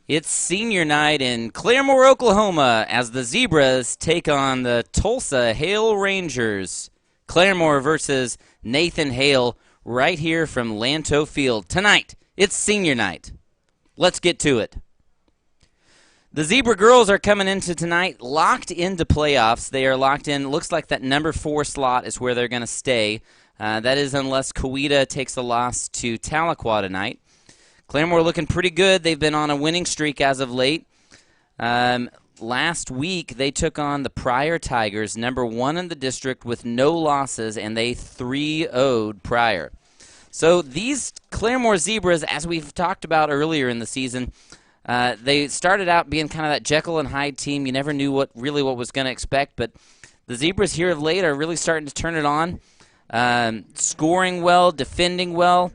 It's senior night in Claremore, Oklahoma, as the Zebras take on the Tulsa Hale Rangers. Claremore versus Nathan Hale right here from Lanto Field. Tonight, it's senior night. Let's get to it. The Zebra girls are coming into tonight locked into playoffs. They are locked in. Looks like that number 4 slot is where they're going to stay. That is unless Coweta takes a loss to Tahlequah tonight. Claremore looking pretty good. They've been on a winning streak as of late. Last week, they took on the Pryor Tigers, number 1 in the district with no losses, and they 3-0'd Pryor. So these Claremore Zebras, as we've talked about earlier in the season, they started out being kind of that Jekyll and Hyde team. You never knew what was going to expect, but the Zebras here of late are really starting to turn it on, scoring well, defending well,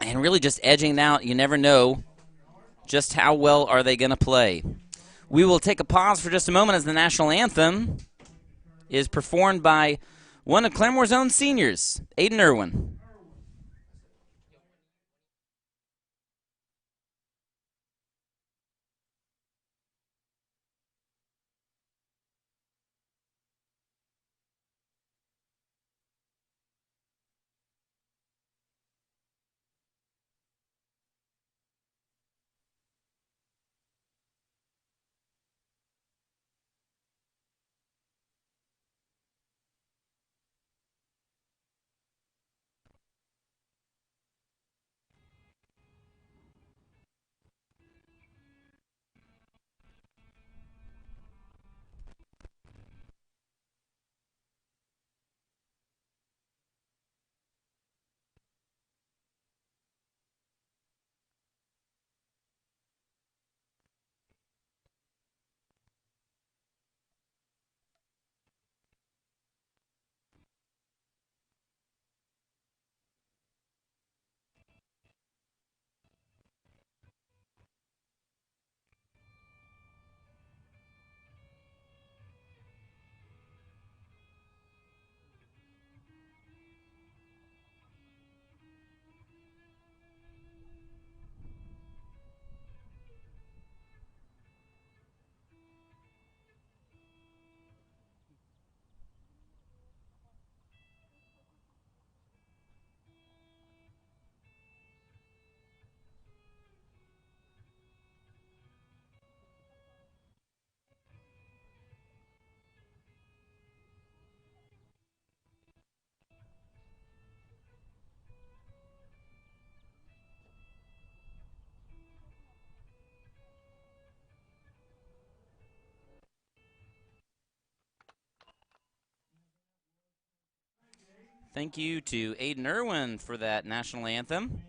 and really just edging out. You never know just how well are they going to play. We will take a pause for just a moment as the national anthem is performed by one of Claremore's own seniors, Aiden Irwin. Thank you to Aiden Irwin for that national anthem.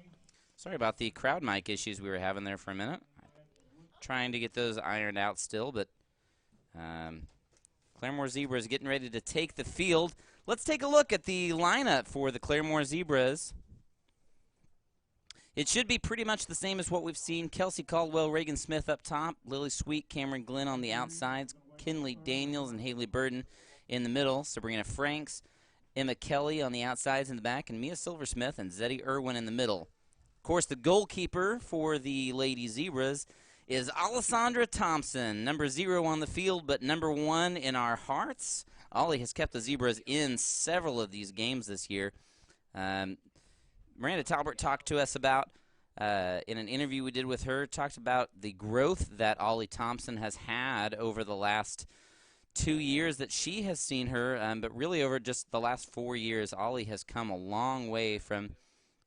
Sorry about the crowd mic issues we were having there for a minute. Trying to get those ironed out still, but Claremore Zebras getting ready to take the field. Let's take a look at the lineup for the Claremore Zebras. It should be pretty much the same as what we've seen. Kelsey Caldwell, Reagan Smith up top, Lily Sweet, Cameron Glenn on the outsides, Kinley Daniels and Haley Burden in the middle, Sabrina Franks, Emma Kelly on the outsides in the back, and Mia Silversmith and Zeddy Irwin in the middle. Of course, the goalkeeper for the Lady Zebras is Alessandra Thompson, number 0 on the field, but number 1 in our hearts. Ollie has kept the Zebras in several of these games this year. Miranda Talbert talked to us about, in an interview we did with her, talked about the growth that Ollie Thompson has had over the last 2 years that she has seen her, but really over just the last 4 years, Ollie has come a long way from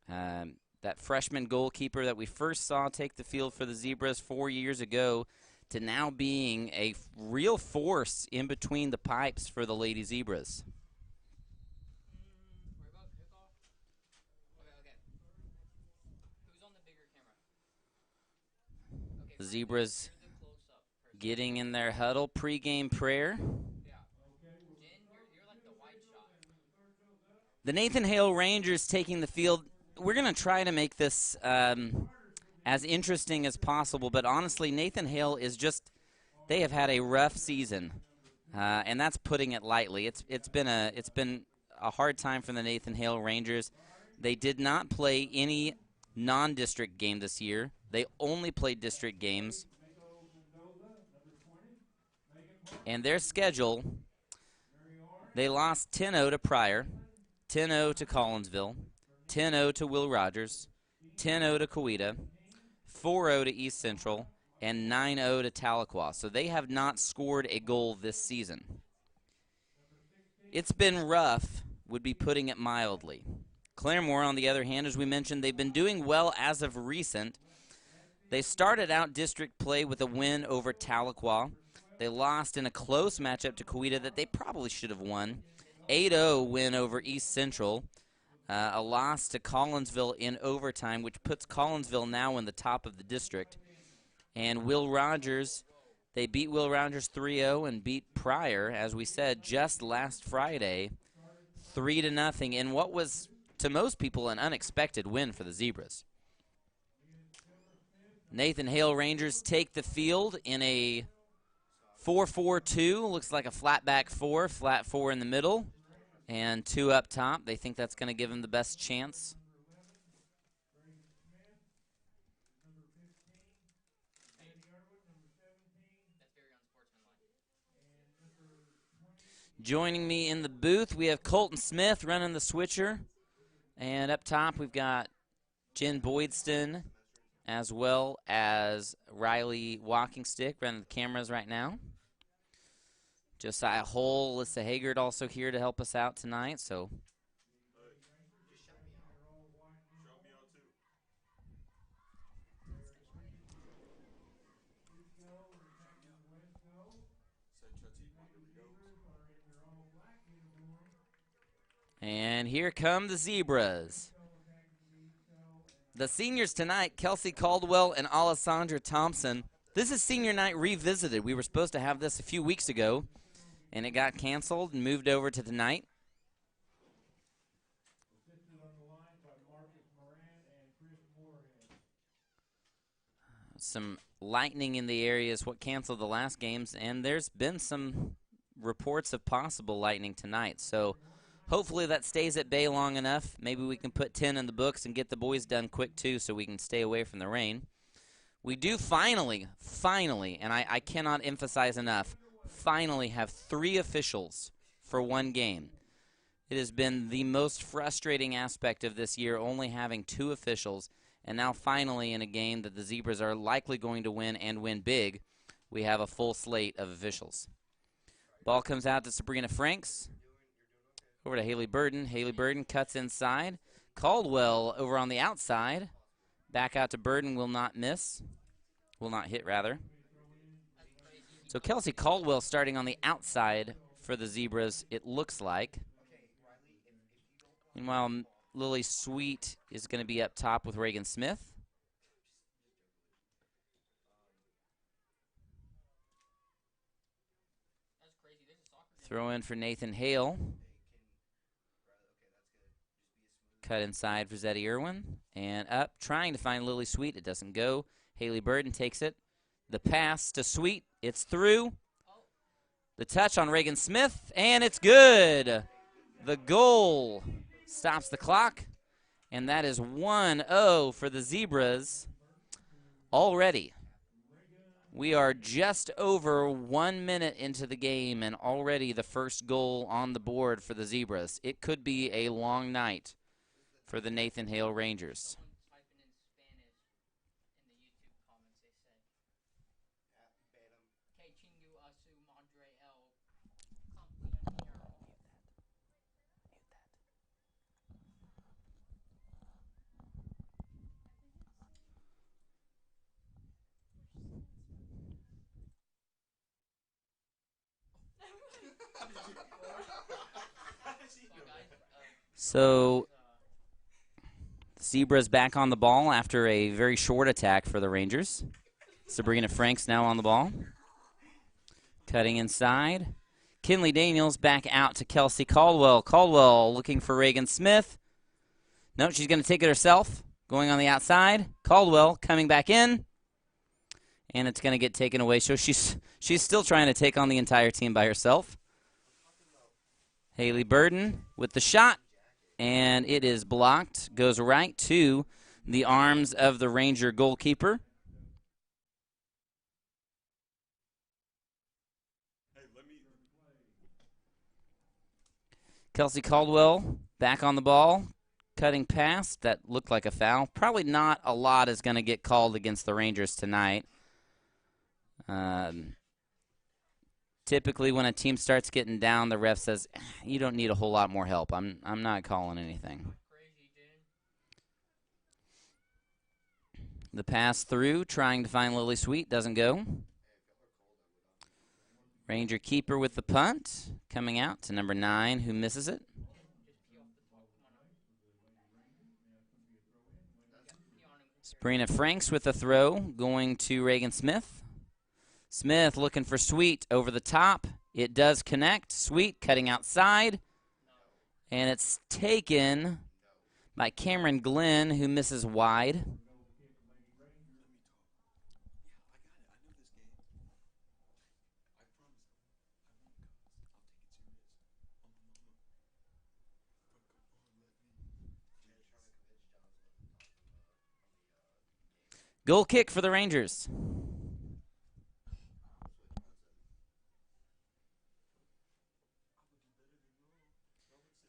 that freshman goalkeeper that we first saw take the field for the Zebras 4 years ago to now being a real force in between the pipes for the Lady Zebras. The Zebras getting in their huddle, pregame prayer. The Nathan Hale Rangers taking the field. We're going to try to make this as interesting as possible, but honestly, Nathan Hale is just, they have had a rough season, and that's putting it lightly. It's been a hard time for the Nathan Hale Rangers. They did not play any non-district game this year. They only played district games. And their schedule, they lost 10-0 to Pryor, 10-0 to Collinsville, 10-0 to Will Rogers, 10-0 to Coweta, 4-0 to East Central, and 9-0 to Tahlequah. So they have not scored a goal this season. It's been rough, would be putting it mildly. Claremore, on the other hand, as we mentioned, they've been doing well as of recent. They started out district play with a win over Tahlequah. They lost in a close matchup to Coweta that they probably should have won. 8-0 win over East Central. A loss to Collinsville in overtime, which puts Collinsville now in the top of the district. And Will Rogers, they beat Will Rogers 3-0 and beat Pryor, as we said, just last Friday, 3-0 in what was, to most people, an unexpected win for the Zebras. Nathan Hale Rangers take the field in a 4-4-2. Looks like a flat back four, flat four in the middle, and two up top. They think that's going to give them the best chance. Joining me in the booth, we have Colton Smith running the switcher. And up top, we've got Jen Boydston, as well as Riley Walkingstick running the cameras right now. Josiah Hull, Alyssa Haggard also here to help us out tonight. So and here come the Zebras. The seniors tonight, Kelsey Caldwell and Alessandra Thompson. This is senior night revisited. We were supposed to have this a few weeks ago, and it got canceled and moved over to tonight. Some lightning in the area is what canceled the last games, and there's been some reports of possible lightning tonight. So hopefully that stays at bay long enough. Maybe we can put 10 in the books and get the boys done quick, too, so we can stay away from the rain. We do finally, and I cannot emphasize enough, finally have 3 officials for one game. It has been the most frustrating aspect of this year, only having 2 officials. And now finally in a game that the Zebras are likely going to win and win big, we have a full slate of officials. Ball comes out to Sabrina Franks. Over to Haley Burden. Haley Burden cuts inside. Caldwell over on the outside. Back out to Burden, will not miss. Will not hit, rather. So Kelsey Caldwell starting on the outside for the Zebras, it looks like. Meanwhile, Lily Sweet is going to be up top with Reagan Smith. Throw in for Nathan Hale. Cut inside for Zeddy Irwin. And up, trying to find Lily Sweet. It doesn't go. Haley Burden takes it. The pass to Sweet. It's through. The touch on Reagan Smith, and it's good. The goal stops the clock, and that is 1-0 for the Zebras already. We are just over 1 minute into the game, and already the first goal on the board for the Zebras. It could be a long night for the Nathan Hale Rangers. So Zebras back on the ball after a very short attack for the Rangers. Sabrina Franks now on the ball. Cutting inside. Kinley Daniels back out to Kelsey Caldwell. Caldwell looking for Reagan Smith. No, she's going to take it herself. Going on the outside. Caldwell coming back in. And it's going to get taken away. So she's still trying to take on the entire team by herself. Haley Burden with the shot. And it is blocked. Goes right to the arms of the Ranger goalkeeper. Kelsey Caldwell back on the ball, cutting past. That looked like a foul. Probably not a lot is going to get called against the Rangers tonight. Typically, when a team starts getting down, the ref says, "You don't need a whole lot more help. I'm not calling anything." The pass through, trying to find Lily Sweet, doesn't go. Ranger keeper with the punt, coming out to number 9, who misses it. Sabrina Franks with the throw, going to Reagan Smith. Smith looking for Sweet over the top. It does connect. Sweet cutting outside. And it's taken by Cameron Glenn, who misses wide. Goal kick for the Rangers.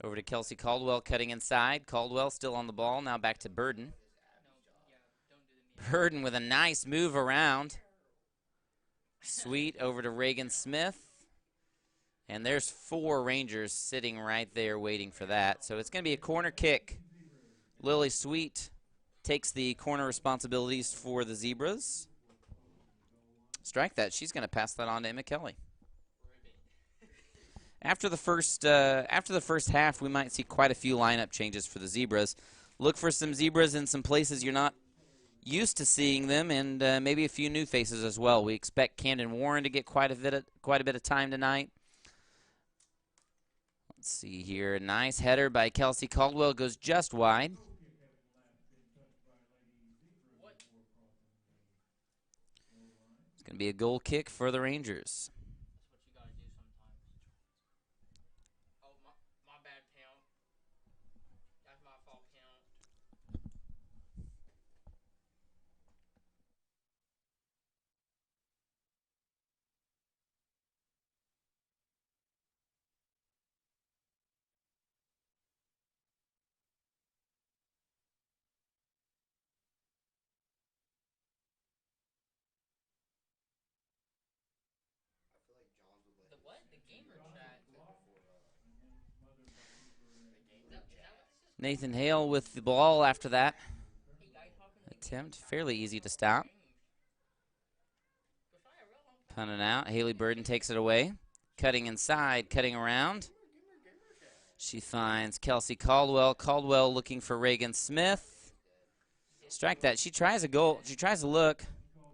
Over to Kelsey Caldwell cutting inside. Caldwell still on the ball. Now back to Burden. Burden with a nice move around. Sweet over to Reagan Smith. And there's 4 Rangers sitting right there waiting for that. So it's going to be a corner kick. Lily Sweet takes the corner responsibilities for the Zebras. Strike that. She's going to pass that on to Emma Kelly. After the first half, we might see quite a few lineup changes for the Zebras. Look for some Zebras in some places you're not used to seeing them, and maybe a few new faces as well. We expect Camden Warren to get quite a bit of time tonight. Let's see here. Nice header by Kelsey Caldwell, goes just wide. It's going to be a goal kick for the Rangers. Nathan Hale with the ball after that attempt. Fairly easy to stop. Punting out. Haley Burden takes it away. Cutting inside, cutting around. She finds Kelsey Caldwell. Caldwell looking for Reagan Smith. Strike that. She tries a goal. She tries a look.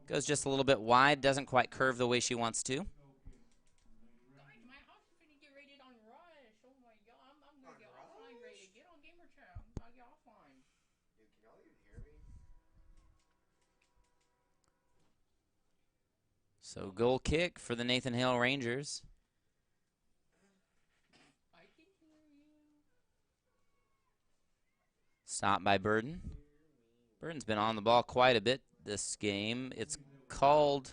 Goes just a little bit wide. Doesn't quite curve the way she wants to. So goal kick for the Nathan Hale Rangers. Stopped by Burden. Burden's been on the ball quite a bit this game. It's called,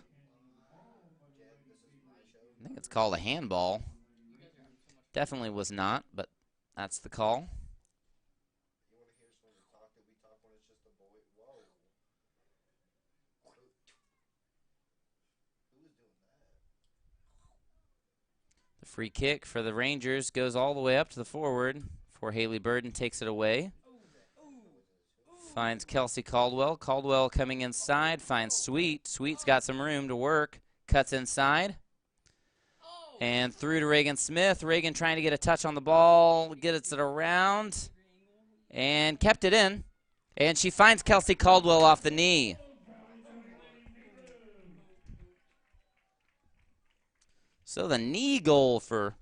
I think it's called a handball. Definitely was not, but that's the call. The free kick for the Rangers goes all the way up to the forward for Haley Burden, takes it away. Finds Kelsey Caldwell. Caldwell coming inside, finds Sweet. Sweet's got some room to work. Cuts inside. And through to Reagan Smith. Reagan trying to get a touch on the ball. Gets it around. And kept it in. And she finds Kelsey Caldwell off the knee. So the knee goal for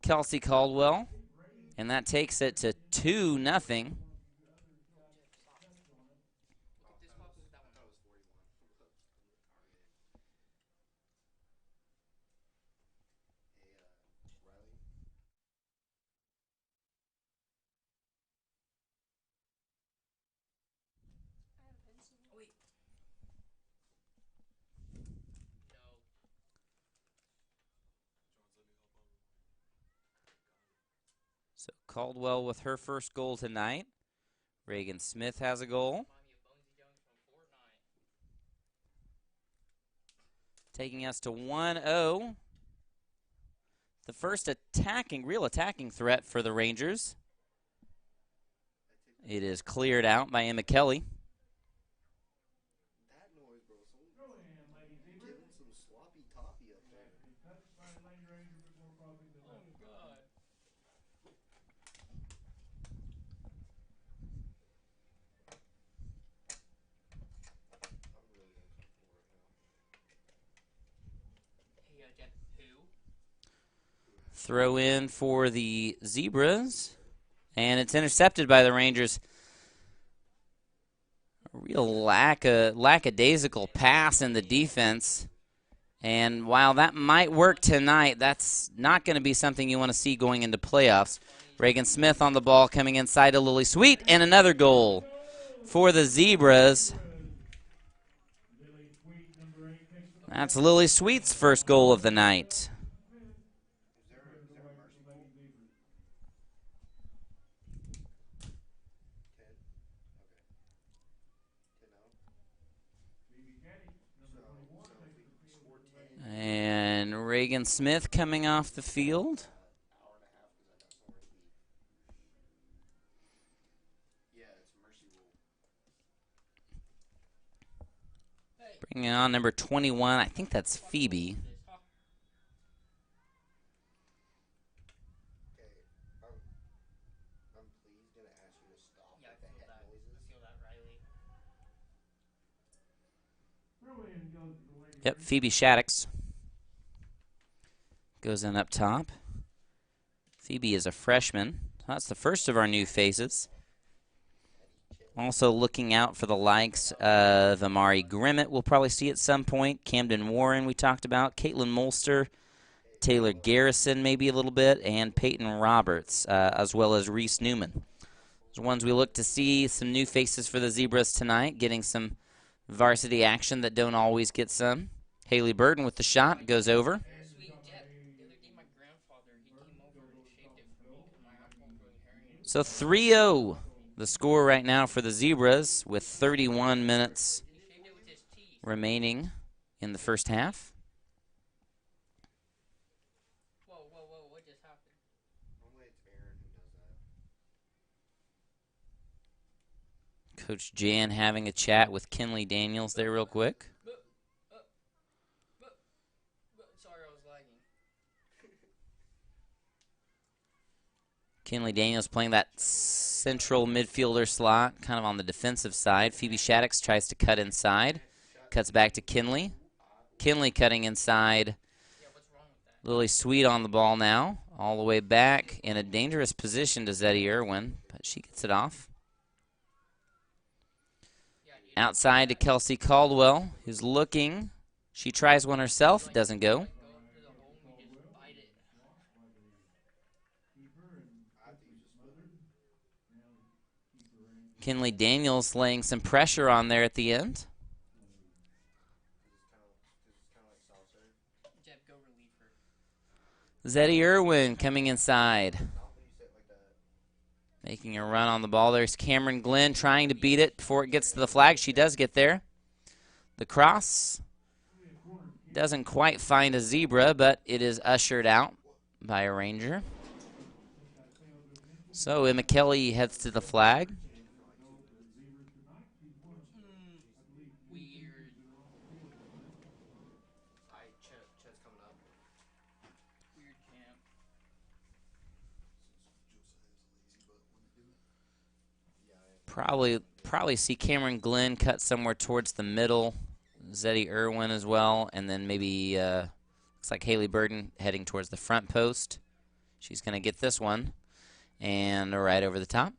Kelsey Caldwell. And that takes it to 2-0. So Caldwell with her first goal tonight. Reagan Smith has a goal. Taking us to 1-0. The first real attacking threat for the Rangers. It is cleared out by Emma Kelly. That noise, bro. Someone giving some sloppy toppy up there. I'm really uncomfortable right now. Throw in for the Zebras. And it's intercepted by the Rangers. A real lackadaisical pass in the defense. And while that might work tonight, that's not going to be something you want to see going into playoffs. Reagan Smith on the ball coming inside to Lily Sweet, and another goal for the Zebras. That's Lily Sweet's first goal of the night. Is there a mercy rule? Ted? Okay. Ted now? So if we score 10. And Reagan Smith coming off the field. Hour and a half because I got somewhere to eat. Yeah, it's a mercy rule. Bringing on number 21. I think that's Phoebe. Okay, I'm please gonna ask you to stop with the head noises. Yep, Phoebe Shaddix goes in up top. Phoebe is a freshman. That's the first of our new faces. Also looking out for the likes of Amari Grimmett, we'll probably see at some point. Camden Warren, we talked about. Caitlin Molster, Taylor Garrison, maybe a little bit, and Peyton Roberts, as well as Reese Newman. Those are ones we look to see. Some new faces for the Zebras tonight, getting some varsity action that don't always get some. Haley Burden with the shot, goes over. So 3-0, the score right now for the Zebras with 31 minutes remaining in the first half. What just happened? Normally it's Aaron who does that. Coach Jan having a chat with Kinley Daniels there real quick. Sorry, I was lagging. Kinley Daniels playing that central midfielder slot, kind of on the defensive side. Phoebe Shaddix tries to cut inside. Cuts back to Kinley. Kinley cutting inside. Yeah, what's wrong with that? Lily Sweet on the ball now. All the way back in a dangerous position to Zeddy Irwin, but she gets it off. Outside to Kelsey Caldwell, who's looking. She tries one herself, doesn't go. Kinley Daniels laying some pressure on there at the end. Zeddy Irwin coming inside. Making a run on the ball. There's Cameron Glenn trying to beat it before it gets to the flag. She does get there. The cross doesn't quite find a Zebra, but it is ushered out by a Ranger. So Emma Kelly heads to the flag. Chet's coming up. Weird camp. Probably see Cameron Glenn cut somewhere towards the middle. Zeddy Irwin as well, and then maybe looks like Haley Burden heading towards the front post. She's going to get this one, and right over the top.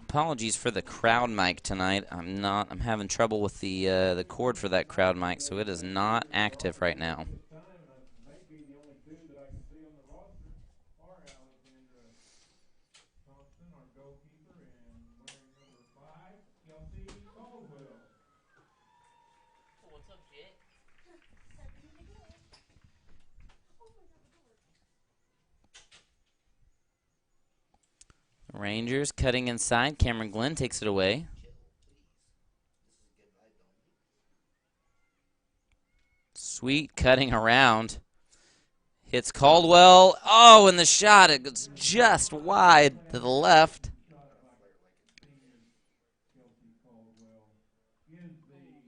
Apologies for the crowd mic tonight. I'm having trouble with the cord for that crowd mic, so it is not active right now. Rangers cutting inside. Cameron Glenn takes it away. Sweet cutting around. Hits Caldwell. Oh, and the shot, it goes just wide to the left.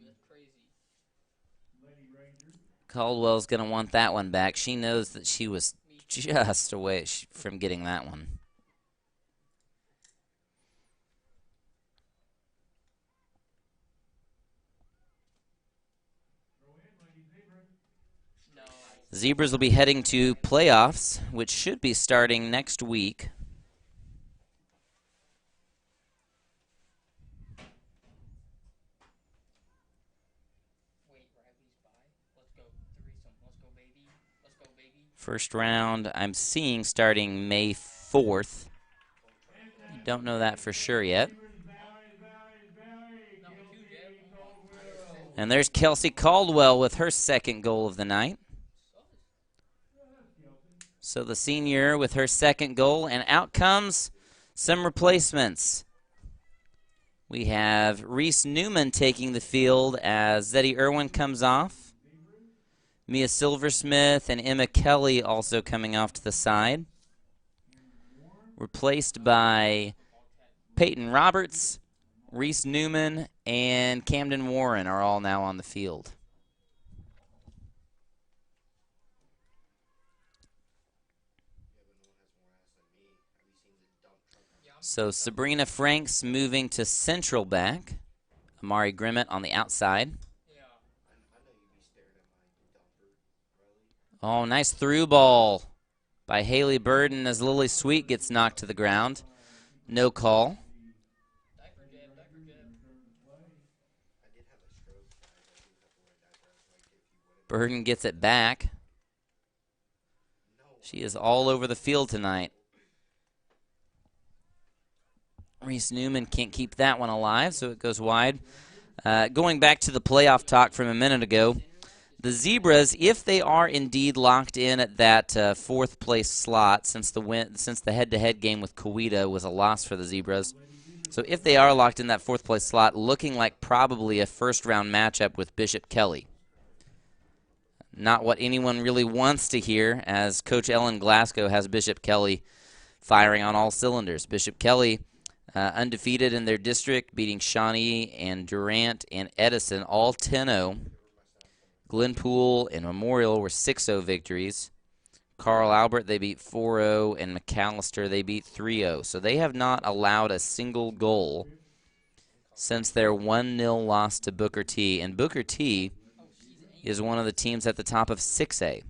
That's crazy. Caldwell's going to want that one back. She knows that she was just away from getting that one. No. Zebras will be heading to playoffs, which should be starting next week. Wait, Riley's by. Let's go. Threesome. Let's go, baby. Let's go, baby. First round, I'm seeing starting May 4th. Don't know that for sure yet. Not huge yet. And there's Kelsey Caldwell with her second goal of the night. So the senior with her second goal, and out comes some replacements. We have Reese Newman taking the field as Zeddy Irwin comes off. Mia Silversmith and Emma Kelly also coming off to the side. Replaced by Peyton Roberts, Reese Newman, and Camden Warren are all now on the field. So Sabrina Franks moving to central back. Amari Grimmett on the outside. Yeah. Oh, nice through ball by Haley Burden as Lily Sweet gets knocked to the ground. No call. Diaper jab, diaper jab. Burden gets it back. She is all over the field tonight. Reese Newman can't keep that one alive, so it goes wide. Going back to the playoff talk from a minute ago, the Zebras, if they are indeed locked in at that fourth place slot, since the head-to-head game with Coweta was a loss for the Zebras, so if they are locked in that fourth place slot, looking like probably a first-round matchup with Bishop Kelly. Not what anyone really wants to hear, as Coach Ellen Glasgow has Bishop Kelly firing on all cylinders. Bishop Kelly undefeated in their district, beating Shawnee and Durant and Edison all 10-0. Glenpool and Memorial were 6-0 victories. Carl Albert, they beat 4-0, and McAllister, they beat 3-0. So they have not allowed a single goal since their 1-0 loss to Booker T. And Booker T is one of the teams at the top of 6A.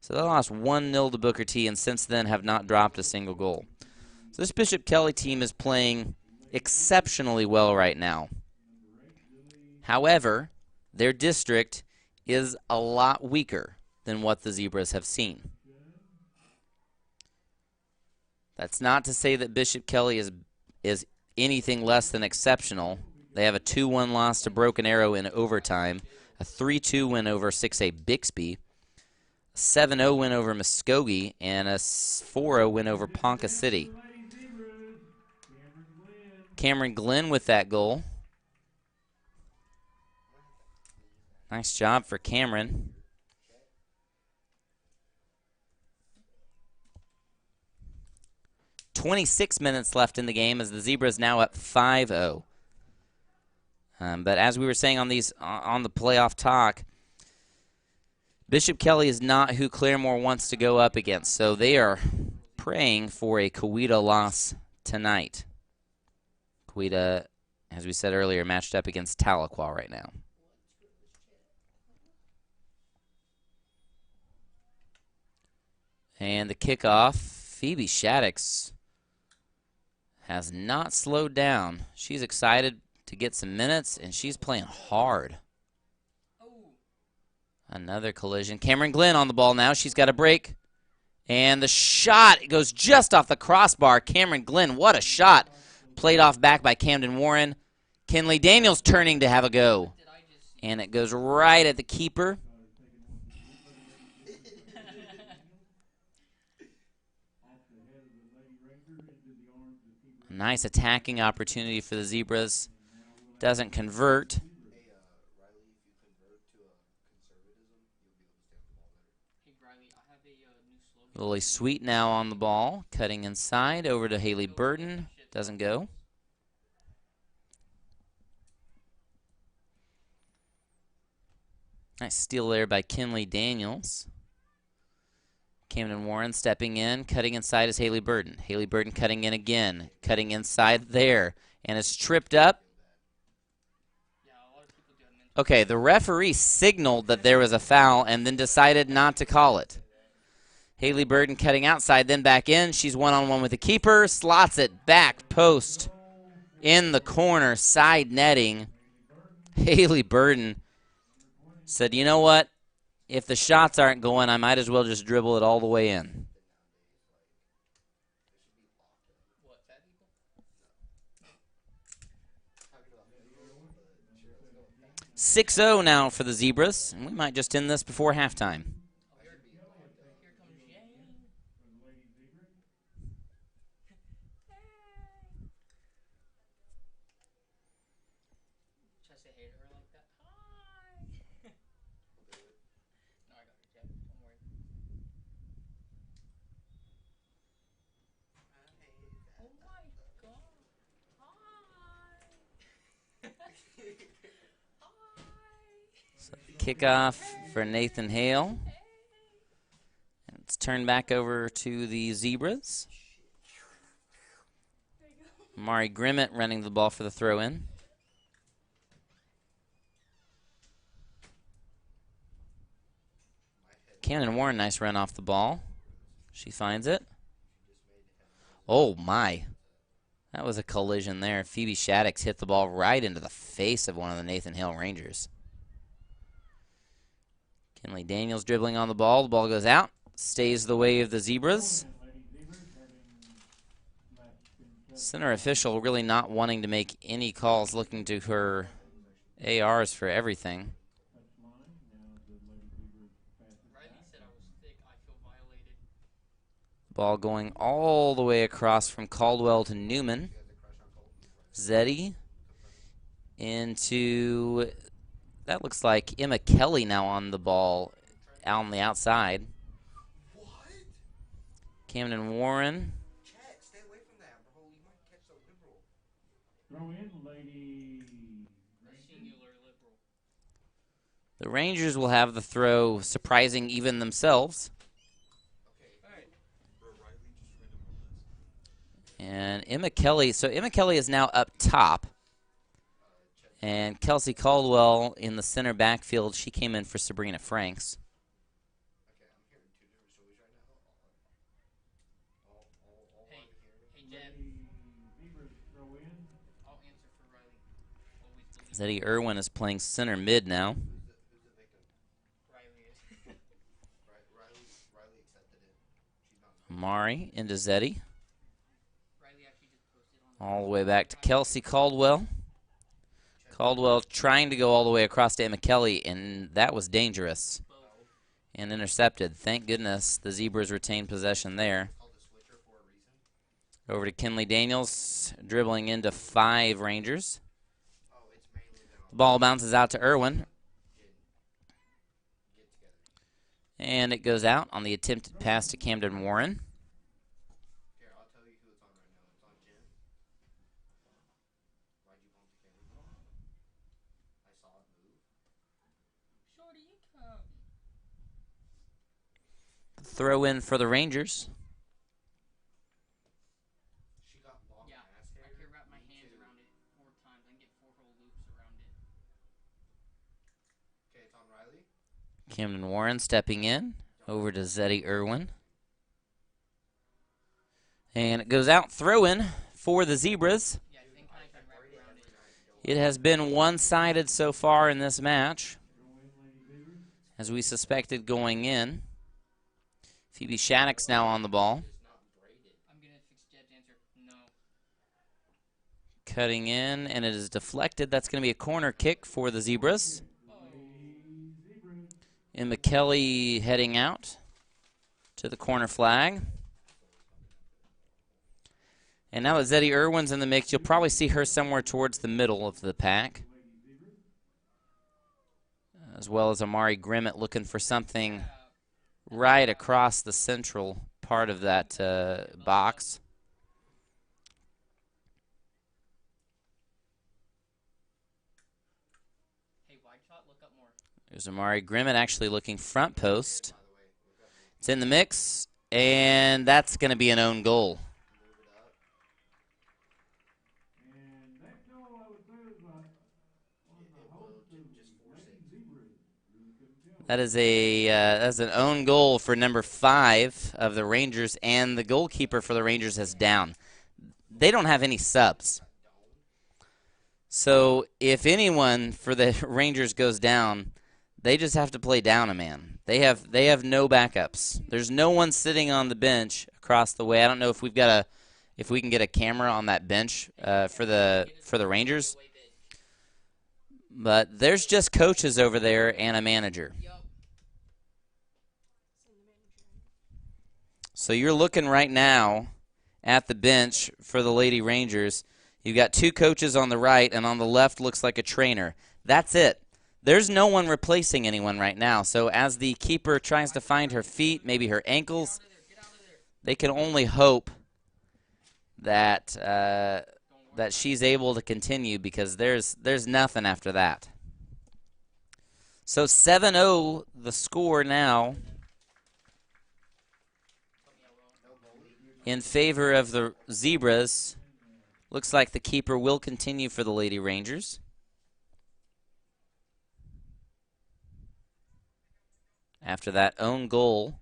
So they lost 1-0 to Booker T, and since then have not dropped a single goal. So this Bishop Kelly team is playing exceptionally well right now. However, their district is a lot weaker than what the Zebras have seen. That's not to say that Bishop Kelly is anything less than exceptional. They have a 2-1 loss to Broken Arrow in overtime, a 3-2 win over 6A Bixby, a 7-0 win over Muskogee, and a 4-0 win over Ponca City. Cameron Glenn with that goal. Nice job for Cameron. .26 minutes left in the game as the Zebras now up 5-0. But as we were saying on the playoff talk, Bishop Kelly is not who Claremore wants to go up against, so they are praying for a Coweta loss tonight. Coweta, as we said earlier, matched up against Tahlequah right now. And the kickoff, Phoebe Shaddix has not slowed down. She's excited to get some minutes, and she's playing hard. Another collision. Cameron Glenn on the ball now. She's got a break. And the shot goes just off the crossbar. Cameron Glenn, what a shot. Played off back by Camden Warren. Kinley Daniels turning to have a go. And it goes right at the keeper. Nice attacking opportunity for the Zebras. Doesn't convert. Hey, Riley, if you convert to conservatism, you'll be able to stay on the ball better. Hey, Riley, I have a new slogan. Lily Sweet now on the ball. Cutting inside over to Haley Burton. Doesn't go. Nice steal there by Kinley Daniels. Camden Warren stepping in. Cutting inside is Haley Burton. Haley Burton cutting in again. Cutting inside there. And is tripped up. Okay, the referee signaled that there was a foul and then decided not to call it. Haley Burton cutting outside, then back in. She's one-on-one with the keeper. Slots it back post in the corner. Side netting. Haley Burton said, you know what? If the shots aren't going, I might as well just dribble it all the way in. 6-0 now for the Zebras, and we might just end this before halftime. Kickoff for Nathan Hale. It's turned back over to the Zebras. Mari Grimmett running the ball for the throw-in. Camden Warren, nice run off the ball. She finds it. Oh, my. That was a collision there. Phoebe Shaddix hit the ball right into the face of one of the Nathan Hale Rangers. Kinley Daniels dribbling on the ball. The ball goes out. Stays the way of the Zebras. Center official really not wanting to make any calls, looking to her ARs for everything. Ball going all the way across from Caldwell to Newman. Zeddy into... That looks like Emma Kelly now on the ball out on the outside. What? Camden Warren. Chet, stay away from that, bro. You might catch the liberal. Throw in, lady. Singular liberal. The Rangers will have the throw, surprising even themselves. And Emma Kelly, so Emma Kelly is now up top. And Kelsey Caldwell in the center backfield, she came in for Sabrina Franks. Okay, I'm hearing two different stories right now. Hey, Dad. Throw in. I'll answer for Riley. Always believe Zeddy Irwin is playing center mid now. Who's the victim? Riley is. Riley accepted it. She's not. Mari into Zeddy. Riley actually just posted on All the way back to Kelsey Caldwell. Caldwell trying to go all the way across to Emma Kelly, and that was dangerous. And intercepted. Thank goodness the Zebras retained possession there. Over to Kinley Daniels, dribbling into 5 Rangers. The ball bounces out to Irwin. And it goes out on the attempted pass to Camden Warren. Here, I'll tell you who it's on right now. It's on Jim. Why'd you bump the camera? I saw it move. Shorty, you come. Throw in for the Rangers. She got long Yeah, ass hair. I could wrap my hands around it 4 times. I can get 4 whole loops around it. Okay, it's on Riley. Camden Warren stepping in over to Zeddy Irwin. And it goes out, throw in for the Zebras. Yeah, I think I can wrap around it. It has been one-sided so far in this match, as we suspected going in. Phoebe Shaddix now on the ball. I'm going to fix Jed's answer. No. Cutting in, and it is deflected. That's going to be a corner kick for the Zebras. Emma Kelly heading out to the corner flag. And now that Zeddy Irwin's in the mix, you'll probably see her somewhere towards the middle of the pack, as well as Amari Grimmett looking for something right across the central part of that box. Hey, wide shot, look up more. There's Amari Grimmett actually looking front post. It's in the mix, and that's going to be an own goal. And that goal, I would say, was on the host of Lady Zebras. You couldn't tell. That is that's an own goal for number 5 of the Rangers, and the goalkeeper for the Rangers is down. They don't have any subs. So if anyone for the Rangers goes down, they just have to play down a man. They have no backups. There's no one sitting on the bench across the way. I don't know if we can get a camera on that bench for the Rangers. But there's just coaches over there and a manager. So you're looking right now at the bench for the Lady Rangers. You've got 2 coaches on the right, and on the left looks like a trainer. That's it. There's no one replacing anyone right now. So as the keeper tries to find her feet, maybe her ankles, they can only hope that that she's able to continue, because there's nothing after that. So 7-0 the score now in favor of the Zebras. Looks like the keeper will continue for the Lady Rangers. After that own goal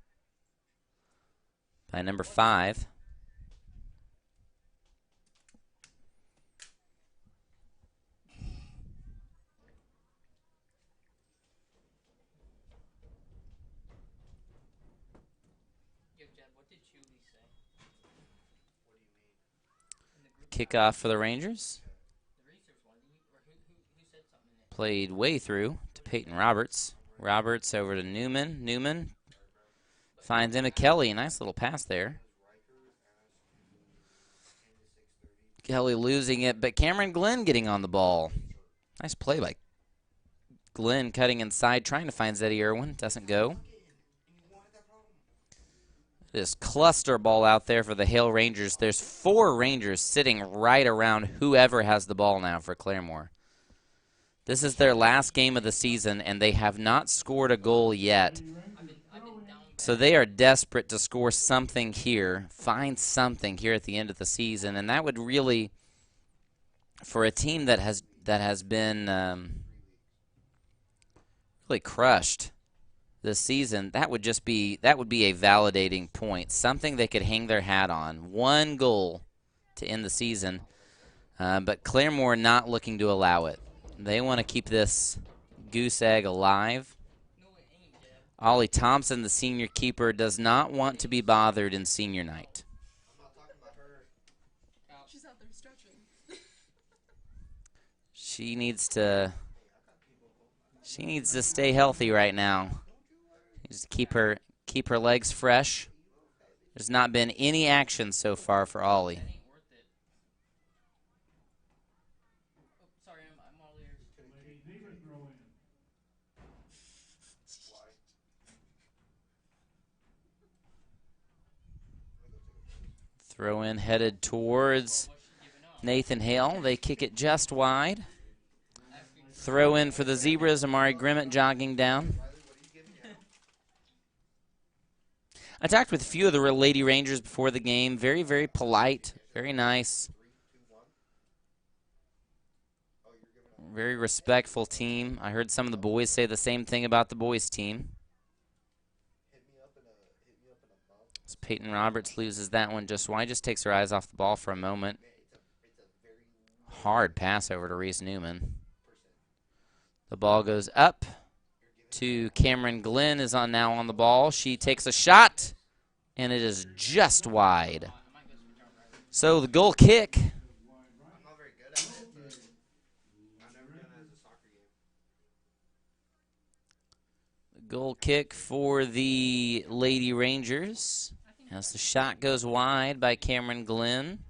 by number 5. Yo, Jed, what did Julie say? In the group Kickoff for the Rangers. the Racers one. Who said something in it? Played way through to Peyton Roberts. Roberts over to Newman. Newman finds Emma Kelly. Nice little pass there. Kelly losing it, but Cameron Glenn getting on the ball. Nice play by Glenn, cutting inside, trying to find Zeddy Irwin. Doesn't go. This cluster ball out there for the Hale Rangers. There's 4 Rangers sitting right around whoever has the ball now for Claremore. This is their last game of the season, and they have not scored a goal yet. I've been down. So they are desperate to score something here, find something here at the end of the season, and that would really, for a team that has been really crushed this season, that would be a validating point, something they could hang their hat on. 1 goal to end the season, but Claremore not looking to allow it. They want to keep this goose egg alive. No, it ain't, Jed. Ollie Thompson, the senior keeper, does not want to be bothered in senior night. I'm not talking about her. She's out there stretching. She needs to stay healthy right now. Just keep her legs fresh. There's not been any action so far for Ollie. That ain't worth it. Oh, sorry, I'm all ears. Lady Zebras throw in. Throw in headed towards Nathan Hale. They kick it just wide. Throw in for the Zebras. Amari Grimmett jogging down. I talked with a few of the Lady Rangers before the game. Very, very polite. Very nice. Very respectful team. I heard some of the boys say the same thing about the boys' team. As Peyton Roberts loses that one just wide. Just takes her eyes off the ball for a moment. Hard pass over to Reese Newman. The ball goes up to Cameron Glenn, is now on the ball. She takes a shot, and it is just wide. So the goal kick. I'm not very good at it, but I've never done it as a soccer game. Goal kick for the Lady Rangers. As the shot goes wide by Cameron Glenn.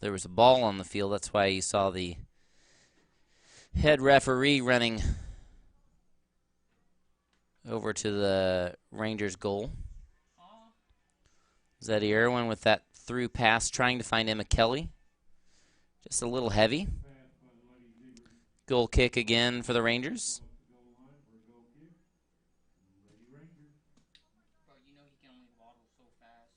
there was a ball on the field. That's why you saw the head referee running over to the Rangers goal. Zeddy Irwin with that through pass, trying to find Emma Kelly. Just a little heavy. Goal kick again for the Rangers. Bro, you know he can only waddle so fast.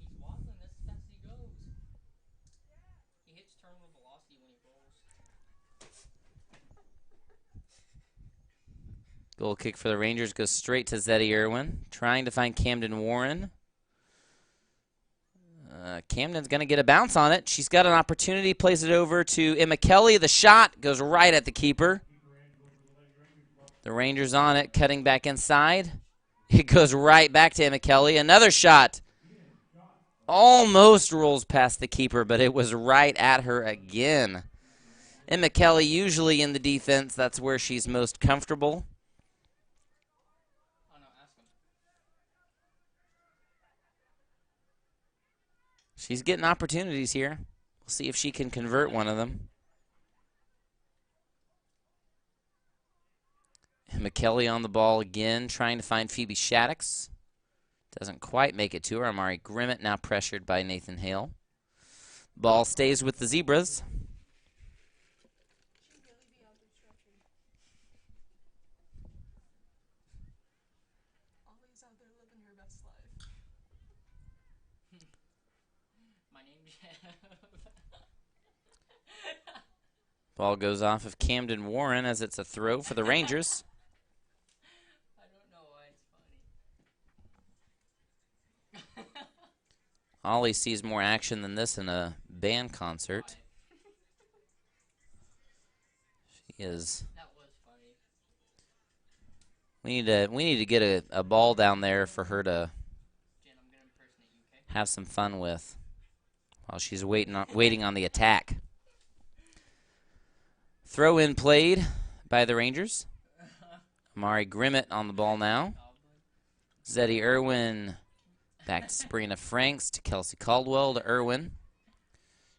He's waddling as fast as he goes. He hits terminal velocity when he rolls. Goal kick for the Rangers goes straight to Zeddy Irwin, trying to find Camden Warren. Camden's going to get a bounce on it. She's got an opportunity, plays it over to Emma Kelly. The shot goes right at the keeper. The Rangers on it, cutting back inside. It goes right back to Emma Kelly. Another shot. Almost rolls past the keeper, but it was right at her again. Emma Kelly usually in the defense. That's where she's most comfortable. She's getting opportunities here. We'll see if she can convert one of them. McKelly on the ball again, trying to find Phoebe Shaddix. Doesn't quite make it to her. Amari Grimmett now pressured by Nathan Hale. Ball stays with the Zebras. Ollie's out there living her best life. My name's Jeff. Ball goes off of Camden Warren as it's a throw for the Rangers. I don't know why it's funny. Ollie sees more action than this in a band concert. She is. That was funny. We need to get a ball down there for her to Jen, I'm gonna impersonate you, okay? have some fun with while she's waiting on the attack. Throw in played by the Rangers. Amari Grimmett on the ball now. Zeddy Irwin back to Sabrina Franks, to Kelsey Caldwell, to Irwin.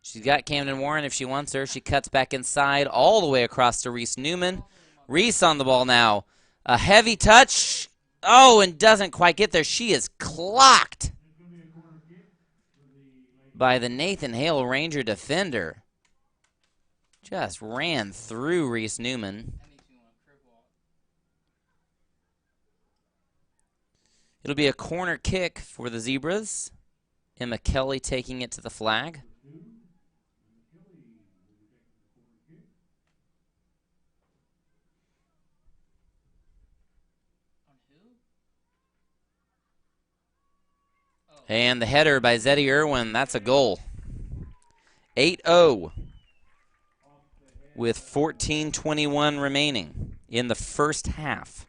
She's got Camden Warren if she wants her. She cuts back inside all the way across to Reese Newman. Reese on the ball now. A heavy touch. Oh, and doesn't quite get there. She is clocked by the Nathan Hale Ranger defender. Just ran through Reese Newman. That makes me want to curveball. It'll be a corner kick for the Zebras. Emma Kelly taking it to the flag. On who? Oh. And the header by Zeddy Irwin. That's a goal. 8-0 with 14:21 remaining in the first half.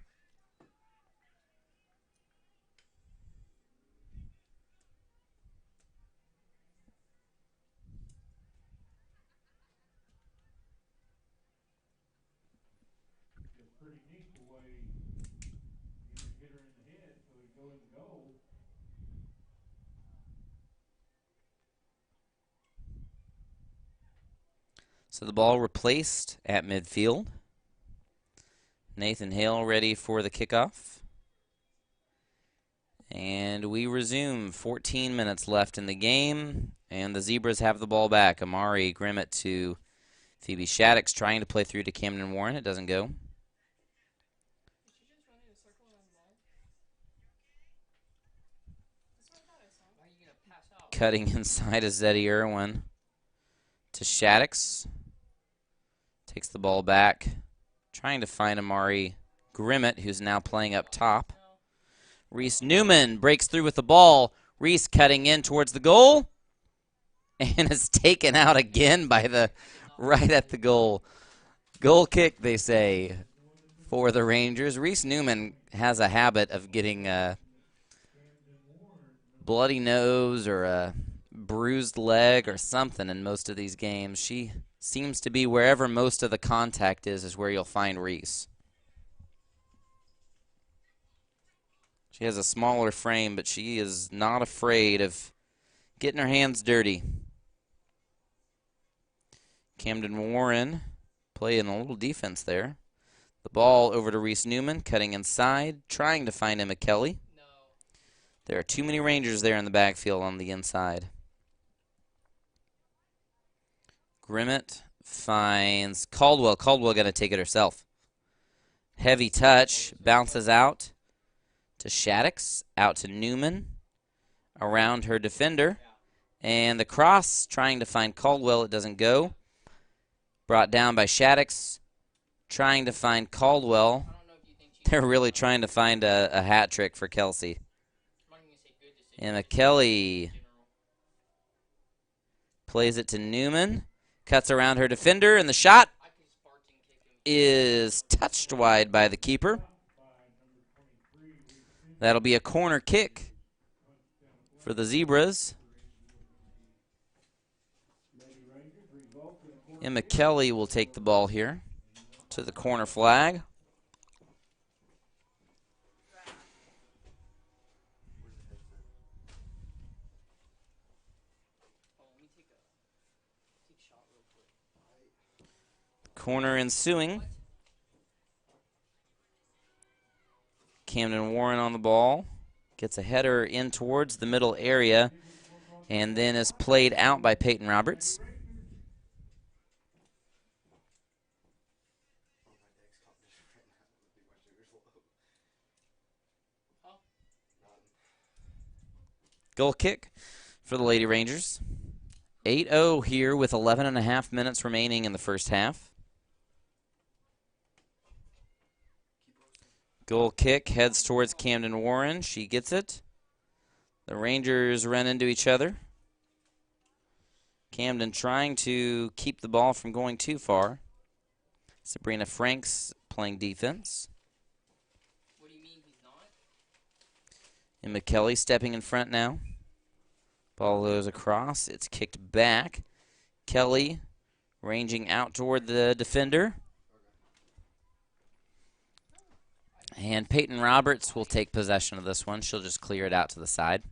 It's pretty neat the way you hit her in the head so it go in the goal. So the ball replaced at midfield. Nathan Hale ready for the kickoff. And we resume. 14 minutes left in the game. And the Zebras have the ball back. Amari Grimmett to Phoebe Shaddix trying to play through to Camden Warren. It doesn't go. Is she just running a circle around the ball? That's what I thought I saw. Why are you gonna pass out? Cutting inside is Zeddy Irwin to Shaddix. Takes the ball back. Trying to find Amari Grimmett, who's now playing up top. Reese Newman breaks through with the ball. Reese cutting in towards the goal. And is taken out again by the right at the goal. Goal kick, they say, for the Rangers. Reese Newman has a habit of getting a bloody nose or a bruised leg or something in most of these games. She seems to be wherever most of the contact is where you'll find Reese. She has a smaller frame, but she is not afraid of getting her hands dirty. Camden Warren playing a little defense there. The ball over to Reese Newman, cutting inside, trying to find Emma Kelly. No. There are too many Rangers there in the backfield on the inside. Grimmett finds Caldwell. Caldwell going to take it herself. Heavy touch, bounces out to Shaddix, out to Newman, around her defender. And the cross, trying to find Caldwell, it doesn't go. Brought down by Shaddix, trying to find Caldwell. I don't know if you think she They're really trying to find a hat trick for Kelsey. I'm not even gonna say good decision. Emma Kelly General. plays it to Newman, cuts around her defender, and the shot I could Spartan kick him. is touched wide by the keeper. That'll be a corner kick for the Zebras. Emma Kelly will take the ball here to the corner flag. Oh, let me take a shot real quick. Corner ensuing. Camden Warren on the ball. Gets a header in towards the middle area and then is played out by Peyton Roberts. Goal kick for the Lady Rangers. 8-0 here with 11.5 minutes remaining in the first half. Goal kick heads towards Camden Warren. She gets it. The Rangers run into each other. Camden trying to keep the ball from going too far. Sabrina Franks playing defense. What do you mean he's not? And McKelly stepping in front now. Ball goes across. It's kicked back. Kelly ranging out toward the defender. And Peyton Roberts will take possession of this one. She'll just clear it out to the side.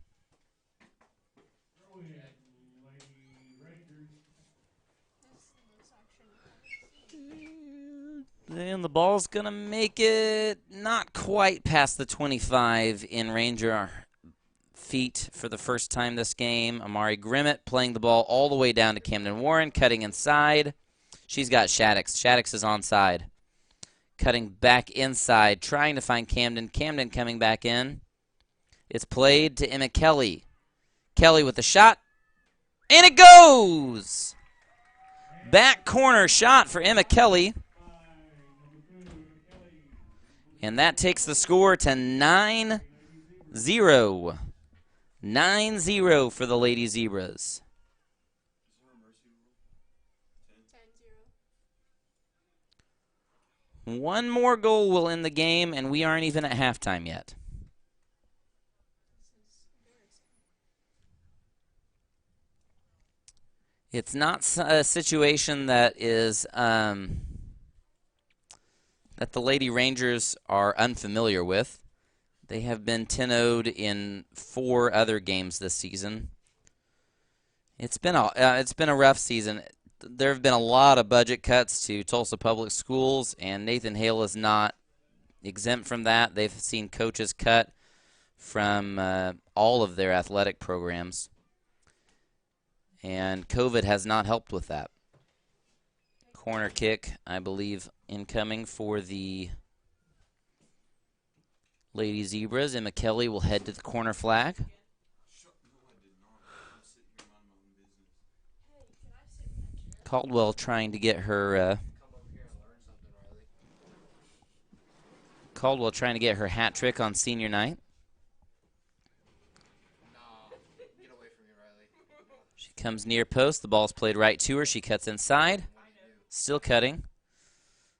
And the ball's going to make it not quite past the 25 in Ranger feet for the first time this game. Amari Grimmett playing the ball all the way down to Camden Warren, cutting inside. She's got Shaddix. Shaddix is onside. Cutting back inside, trying to find Camden. Camden coming back in. It's played to Emma Kelly. Kelly with the shot. And it goes! Back corner shot for Emma Kelly. And that takes the score to 9-0. 9-0 for the Lady Zebras. 10-0. One more goal will end the game, and we aren't even at halftime yet. It's not a situation that is that the Lady Rangers are unfamiliar with. They have been 10-0'd in 4 other games this season. It's been a rough season. There have been a lot of budget cuts to Tulsa Public Schools, and Nathan Hale is not exempt from that. They've seen coaches cut from all of their athletic programs, and COVID has not helped with that. Corner kick, I believe, incoming for the Lady Zebras, and McKelly will head to the corner flag. Caldwell trying to get her hat trick on senior night. Get away from me, Riley. She comes near post. The ball's played right to her. She cuts inside. Still cutting.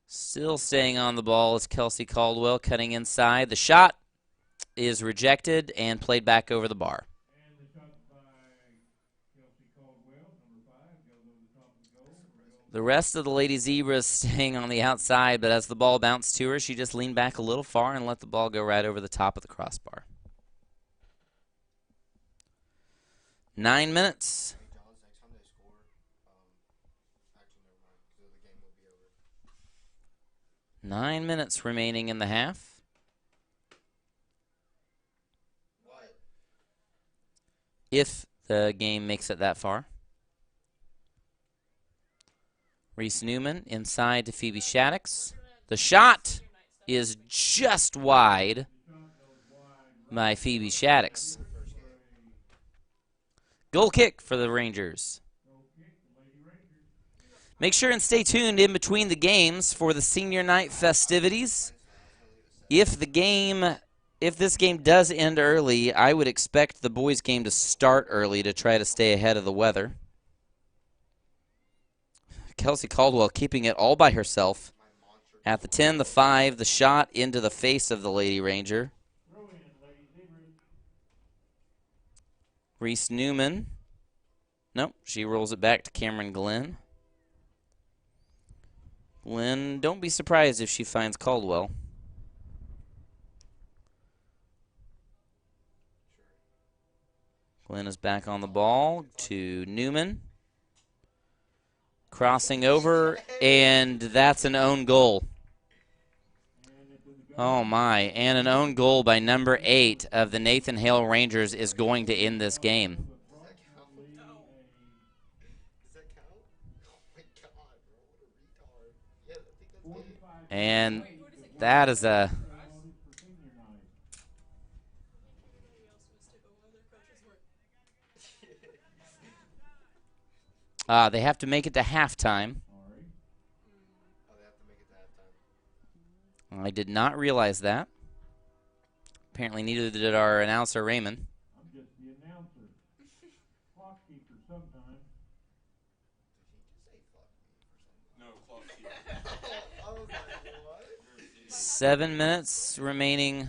Still staying on the ball is Kelsey Caldwell cutting inside. The shot is rejected and played back over the bar. And the shot by Kelsey Caldwell, number 5, goes over the top of the goal. The rest of the Lady Zebras staying on the outside, but as the ball bounced to her, she just leaned back a little far and let the ball go right over the top of the crossbar. 9 minutes. Hey, Johns, next time they score, actually, never mind, because the game will be over. 9 minutes remaining in the half. What? If the game makes it that far. Reese Newman inside to Phoebe Shaddix. The shot is just wide by Phoebe Shaddix. Goal kick for the Rangers. Make sure and stay tuned in between the games for the senior night festivities. If this game does end early, I would expect the boys' game to start early to try to stay ahead of the weather. Kelsey Caldwell keeping it all by herself. At the 10, the 5, the shot into the face of the Lady Ranger. Reese Newman. Nope, she rolls it back to Cameron Glenn. Glenn, don't be surprised if she finds Caldwell. Glenn is back on the ball to Newman. Crossing over, and that's an own goal. Oh my, and an own goal by number 8 of the Nathan Hale Rangers is going to end this game. Does that count? Does that count? Oh my god, bro, what a retard. Yeah, I think that's game. And that is a... they have to make it to halftime. Oh, they have to make it to halftime. I did not realize that. Apparently neither did our announcer, Raymond. I'm just the announcer. Clock keeper sometimes. Did he just say fuck me or something? No, clock keeper. I was like, what? 7 minutes remaining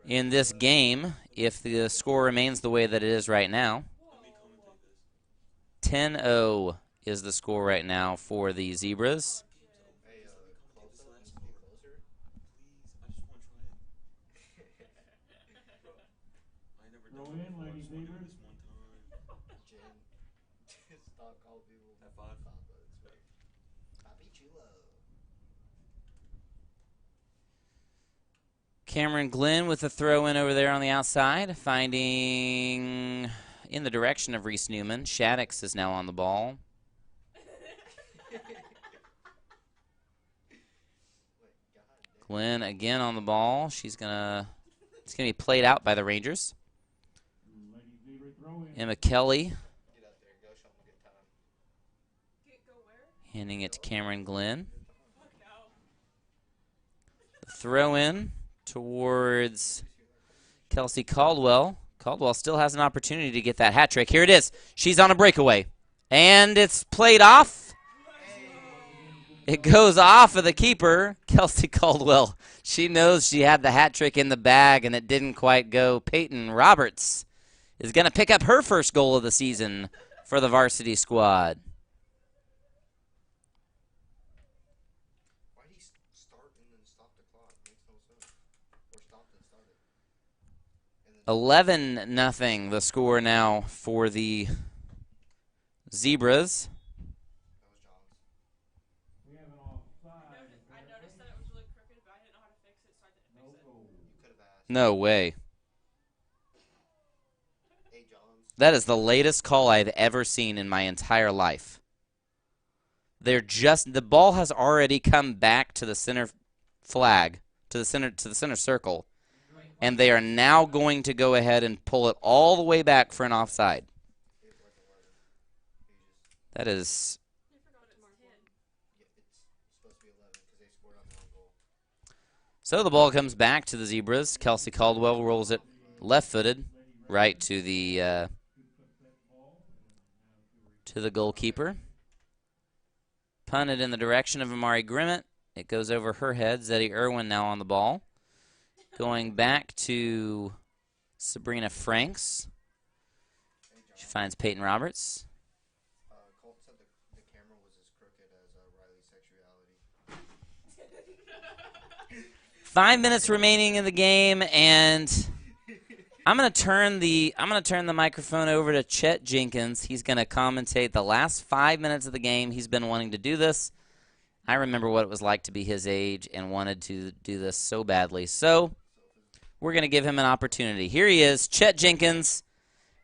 in this game if the score remains the way that it is right now. 10-0 is the score right now for the Zebras. Hey, closer? Can you get closer? Throw in, Lady Zebras. Jen. Stop calling people. Have five. Papi chulo. Cameron Glenn with a throw in over there on the outside, finding in the direction of Reese Newman. Shaddix is now on the ball. Glenn again on the ball. It's gonna be played out by the Rangers. Lady Zebra throw in. Emma Kelly Get up there. Go show them a good time. Go where? handing it to Cameron Glenn. Fuck no. The throw in towards Kelsey Caldwell. Caldwell still has an opportunity to get that hat trick. Here it is. She's on a breakaway. And it's played off. It goes off of the keeper, Kelsey Caldwell. She knows she had the hat trick in the bag and it didn't quite go. Peyton Roberts is going to pick up her first goal of the season for the varsity squad. Why did he start and then stop the clock? Makes no sense. Or stop and start it. And then 11-0 the score now for the Zebras. that was John's. We have an offside. I noticed that it was really crooked, but I didn't know how to fix it, so I didn't No fix it. goal. You could have asked. No way. Hey, John's. That is the latest call I've ever seen in my entire life. The ball has already come back to the center flag, to the center circle, and they are now going to go ahead and pull it all the way back for an offside. It's like 11. He just, That is I forgot it's 10. yeah, it's supposed to be 11 because they scored on their own goal. so the ball comes back to the Zebras. Kelsey Caldwell rolls it left-footed right to the goalkeeper. Punted in the direction of Amari Grimmett. It goes over her head. Zeddy Irwin now on the ball. Going back to Sabrina Franks. She finds Peyton Roberts. Colt said the camera was as crooked as Riley's sexuality. 5 minutes remaining in the game, and I'm gonna turn the microphone over to Chet Jenkins. He's gonna commentate the last 5 minutes of the game. He's been wanting to do this. I remember what it was like to be his age and wanted to do this so badly. So we're gonna give him an opportunity. Here he is, Chet Jenkins,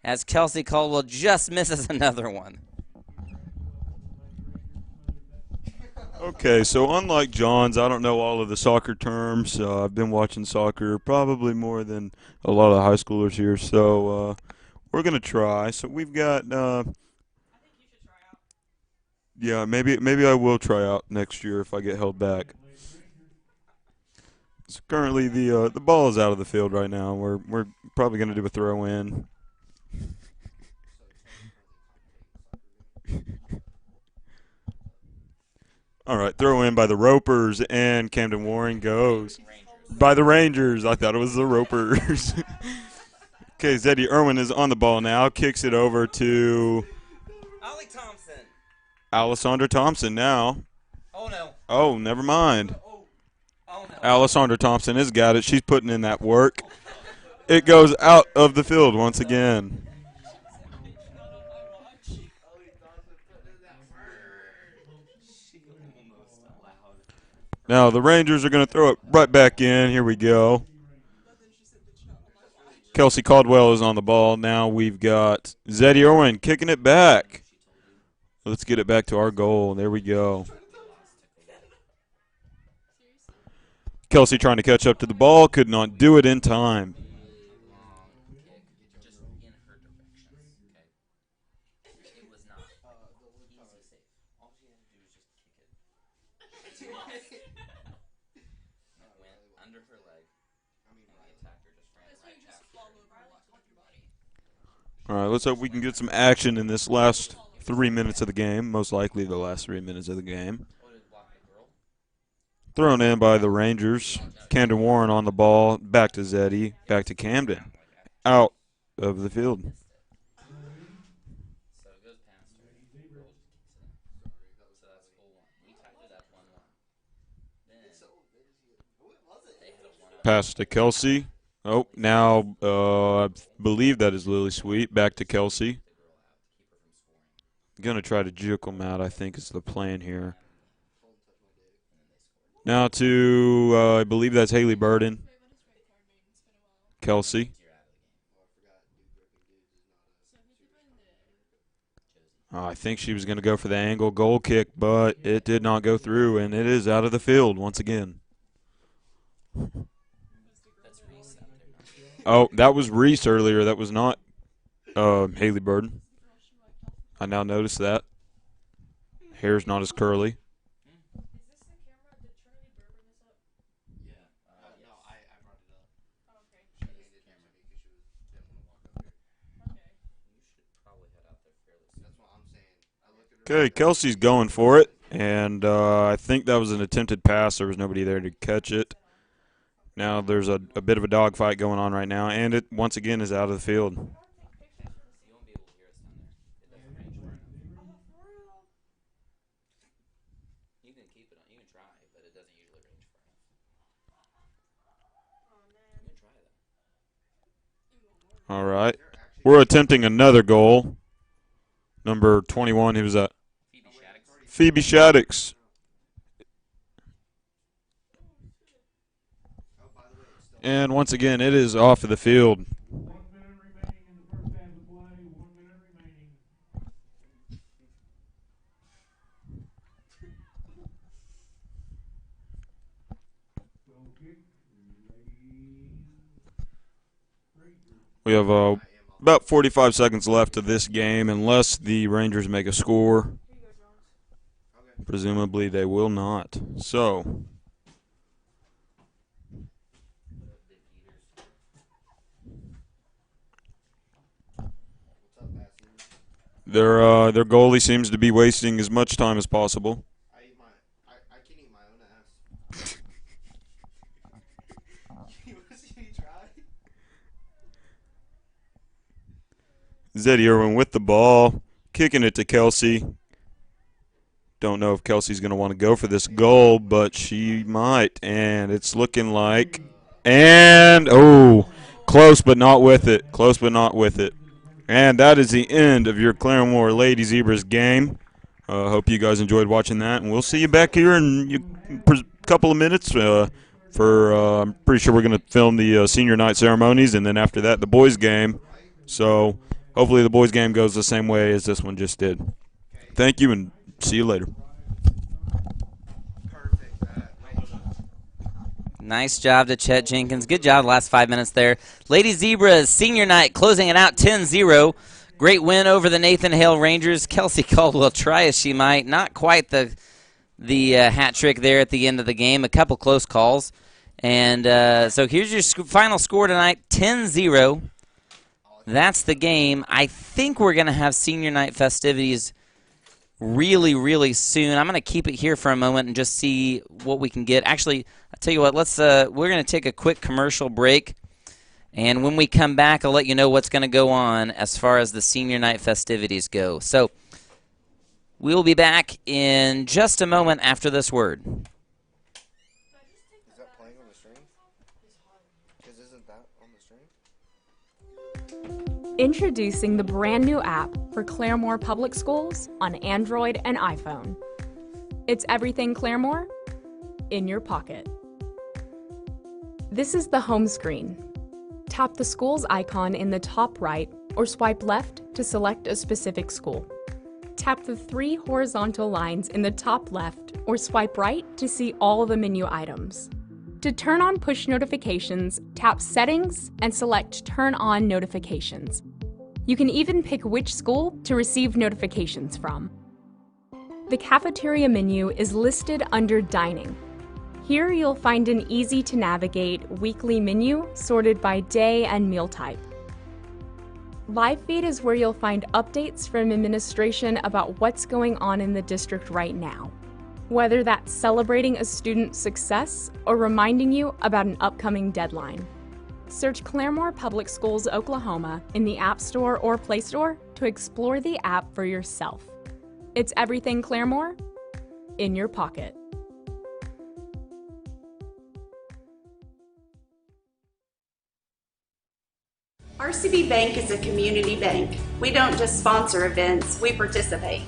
as Kelsey Caldwell just misses another one. Okay, so unlike John's, I don't know all of the soccer terms. I've been watching soccer probably more than a lot of high schoolers here, so we're going to try. So we've got, yeah, maybe I will try out next year if I get held back. So currently the ball is out of the field right now. We're probably going to do a throw in. All right, throw in by the Ropers, and Camden Warren goes. By the Rangers. I thought it was the Ropers. Okay, Zeddy Irwin is on the ball now. Kicks it over to Ollie Thompson. Alessandra Thompson now. Oh, no. Oh, never mind. Oh, no. Alessandra Thompson has got it. She's putting in that work. It goes out of the field once again. Now the Rangers are going to throw it right back in. Here we go. Kelsey Caldwell is on the ball. Now we've got Zeddy Irwin kicking it back. Let's get it back to our goal. There we go. Kelsey trying to catch up to the ball. Could not do it in time. All right, let's hope we can get some action in this last 3 minutes of the game, most likely the last 3 minutes of the game. Thrown in by the Rangers. Camden Warren on the ball. Back to Zeddy. Back to Camden. Out of the field. Pass to Kelsey. Oh, now I believe that is Lily Sweet. Back to Kelsey. Going to try to juke him out, I think is the plan here. Now to, I believe that's Haley Burden. Kelsey. I think she was going to go for the angle goal kick, but it did not go through, and it is out of the field once again. Oh, that was Reese earlier. That was not Haley Burden. I now notice that. Hair's not as curly. Okay, Kelsey's going for it, and I think that was an attempted pass. There was nobody there to catch it. Now there's a bit of a dogfight going on right now, and it once again is out of the field. All right. We're attempting another goal. Number 21, who was that? Phoebe Shaddix. And once again, it is off of the field. 1 minute remaining in the first half of play. 1 minute remaining. Goal kick. We have about 45 seconds left of this game, unless the Rangers make a score. Presumably they will not. So their goalie seems to be wasting as much time as possible. I can eat my own ass. You want to see me try? Zeddy Irwin with the ball, kicking it to Kelsey. Don't know if Kelsey's going to want to go for this goal, but she might, and it's looking like. And, oh, Close, but not with it. Close, but not with it. And that is the end of your Claremore Lady Zebras game. Hope you guys enjoyed watching that, and we'll see you back here in a couple of minutes. I'm pretty sure we're going to film the senior night ceremonies, and then after that, the boys' game. So hopefully the boys' game goes the same way as this one just did. Thank you, and see you later. Nice job to Chet Jenkins. Good job the last 5 minutes there. Lady Zebras senior night closing it out 10-0. Great win over the Nathan Hale Rangers. Kelsey Caldwell try as she might. Not quite the hat trick there at the end of the game. A couple close calls. And so here's your final score tonight, 10-0. That's the game. I think we're going to have senior night festivities really, really soon. I'm going to keep it here for a moment and just see what we can get. Actually, I'll tell you what, we're going to take a quick commercial break. And when we come back, I'll let you know what's going to go on as far as the senior night festivities go. So we'll be back in just a moment after this word. Is that playing on the string? Because isn't that on the string? Introducing the brand new app for Claremore Public Schools on Android and iPhone. It's everything Claremore in your pocket. This is the home screen. Tap the school's icon in the top right or swipe left to select a specific school. Tap the 3 horizontal lines in the top left or swipe right to see all the menu items. To turn on push notifications, tap Settings and select Turn on Notifications. You can even pick which school to receive notifications from. The cafeteria menu is listed under Dining. Here you'll find an easy-to-navigate weekly menu sorted by day and meal type. Live Feed is where you'll find updates from administration about what's going on in the district right now, whether that's celebrating a student's success or reminding you about an upcoming deadline. Search Claremore Public Schools, Oklahoma in the App Store or Play Store to explore the app for yourself. It's everything Claremore in your pocket. RCB Bank is a community bank. We don't just sponsor events, we participate.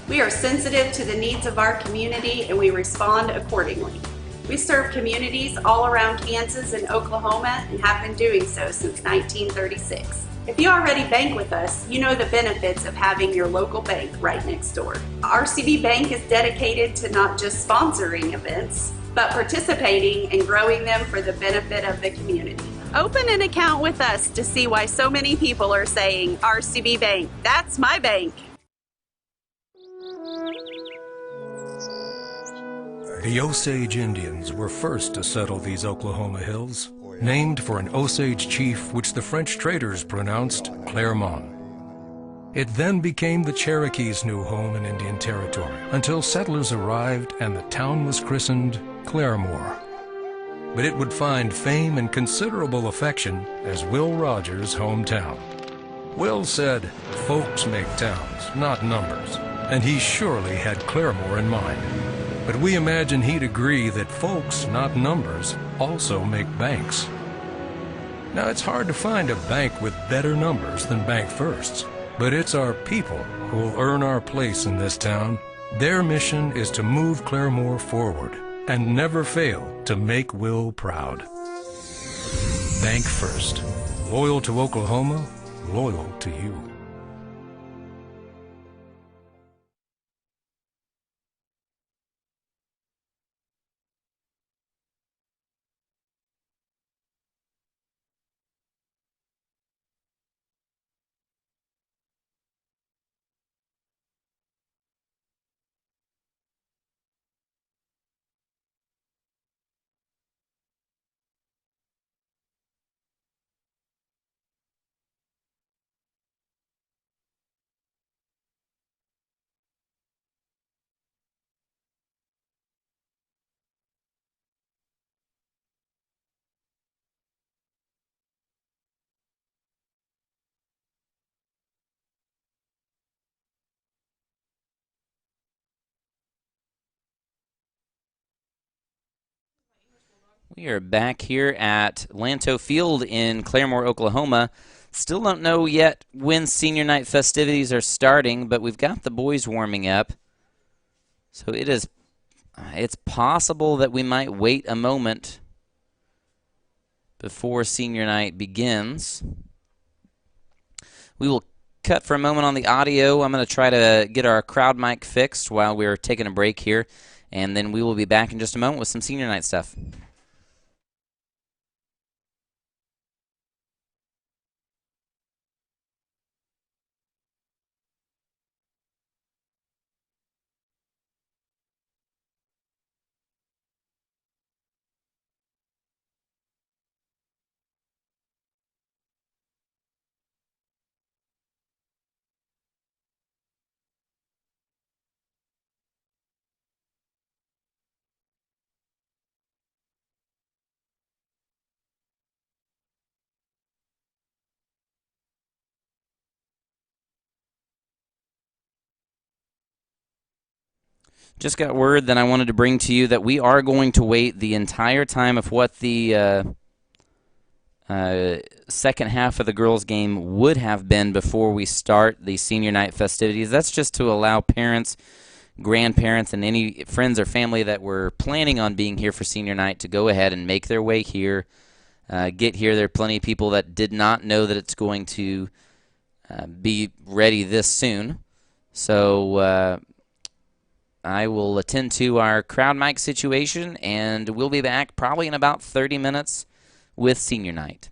We are sensitive to the needs of our community and we respond accordingly. We serve communities all around Kansas and Oklahoma and have been doing so since 1936. If you already bank with us, you know the benefits of having your local bank right next door. RCB Bank is dedicated to not just sponsoring events, but participating and growing them for the benefit of the community. Open an account with us to see why so many people are saying, RCB Bank, that's my bank. The Osage Indians were first to settle these Oklahoma hills, named for an Osage chief which the French traders pronounced Claremont. It then became the Cherokees' new home in Indian Territory until settlers arrived and the town was christened Claremore. But it would find fame and considerable affection as Will Rogers' hometown. Will said, "Folks make towns, not numbers," and he surely had Claremore in mind. But we imagine he'd agree that folks, not numbers, also make banks. Now, it's hard to find a bank with better numbers than Bank First's, but it's our people who'll earn our place in this town. Their mission is to move Claremore forward and never fail to make Will proud. Bank First. Loyal to Oklahoma, loyal to you. We are back here at Lanto Field in Claremore, Oklahoma. Still don't know yet when senior night festivities are starting, but we've got the boys warming up. So it's possible that we might wait a moment before senior night begins. We will cut for a moment on the audio. I'm going to try to get our crowd mic fixed while we're taking a break here, and then we will be back in just a moment with some senior night stuff. Just got word that I wanted to bring to you that we are going to wait the entire time of what the second half of the girls' game would have been before we start the senior night festivities. That's just to allow parents, grandparents, and any friends or family that were planning on being here for senior night to go ahead and make their way here, get here. There are plenty of people that did not know that it's going to be ready this soon. So I will attend to our crowd mic situation, and we'll be back probably in about 30 minutes with senior night.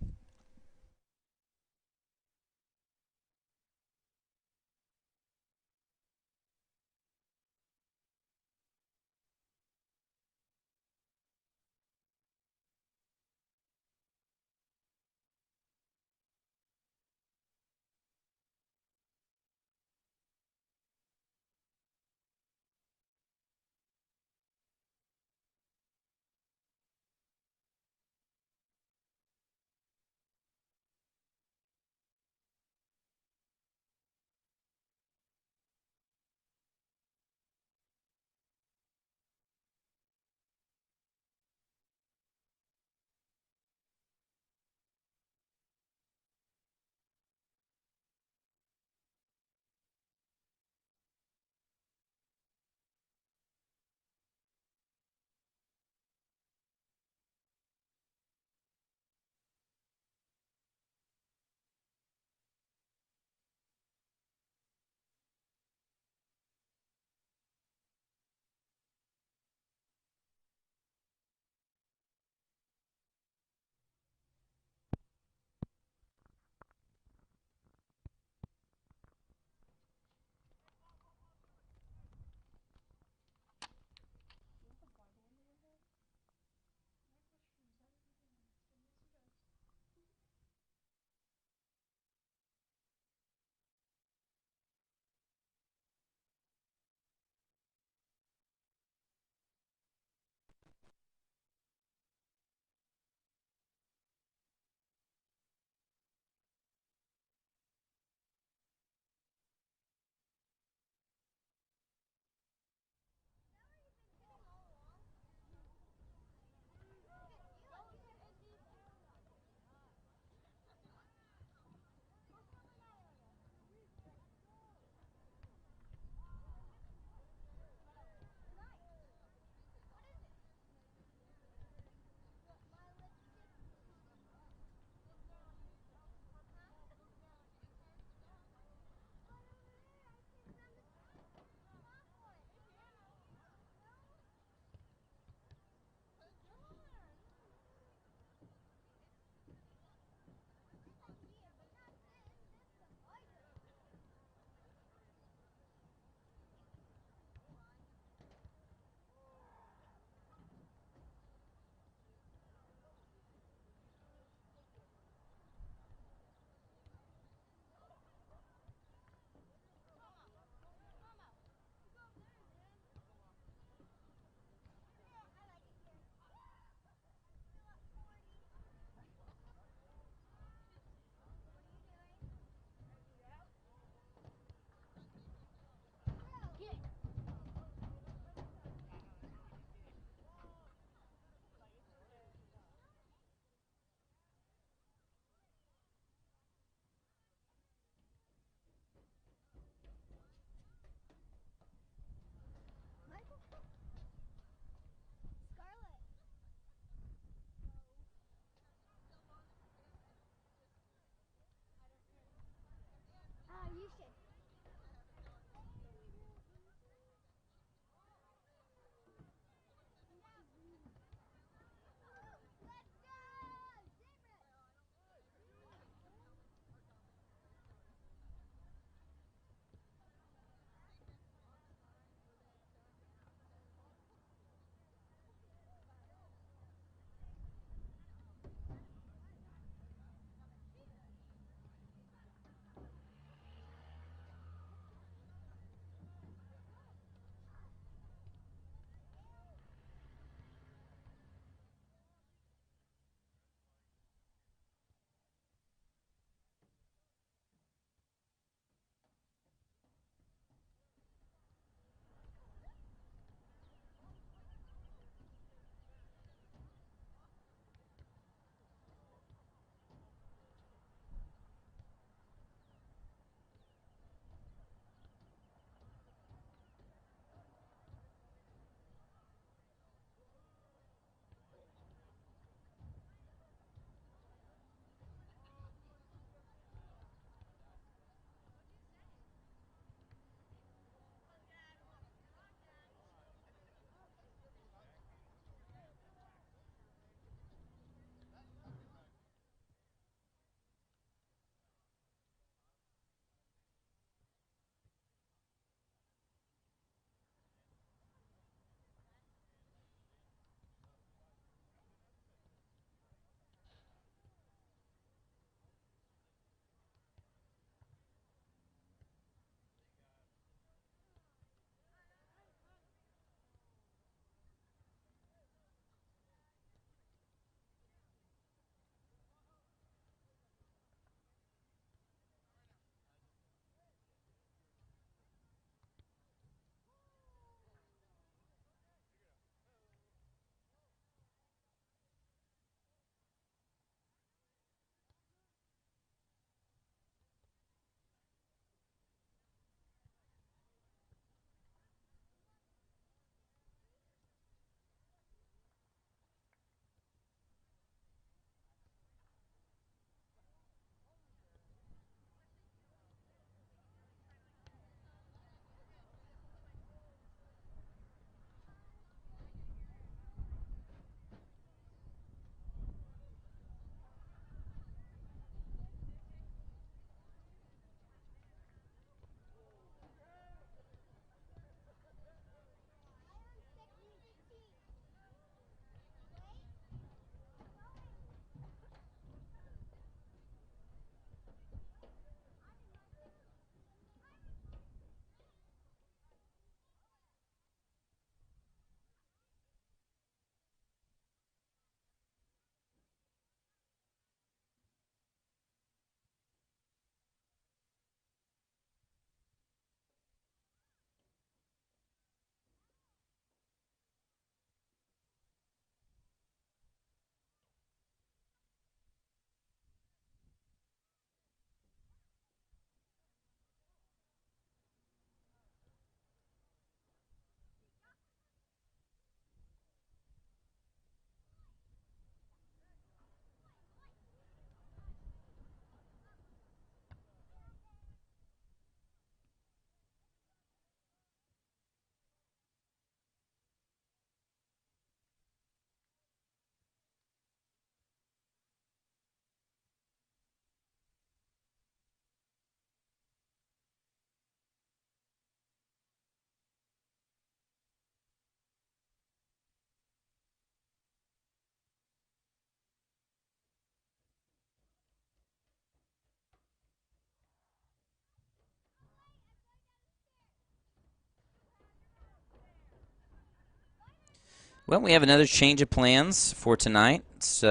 Well, we have another change of plans for tonight. It's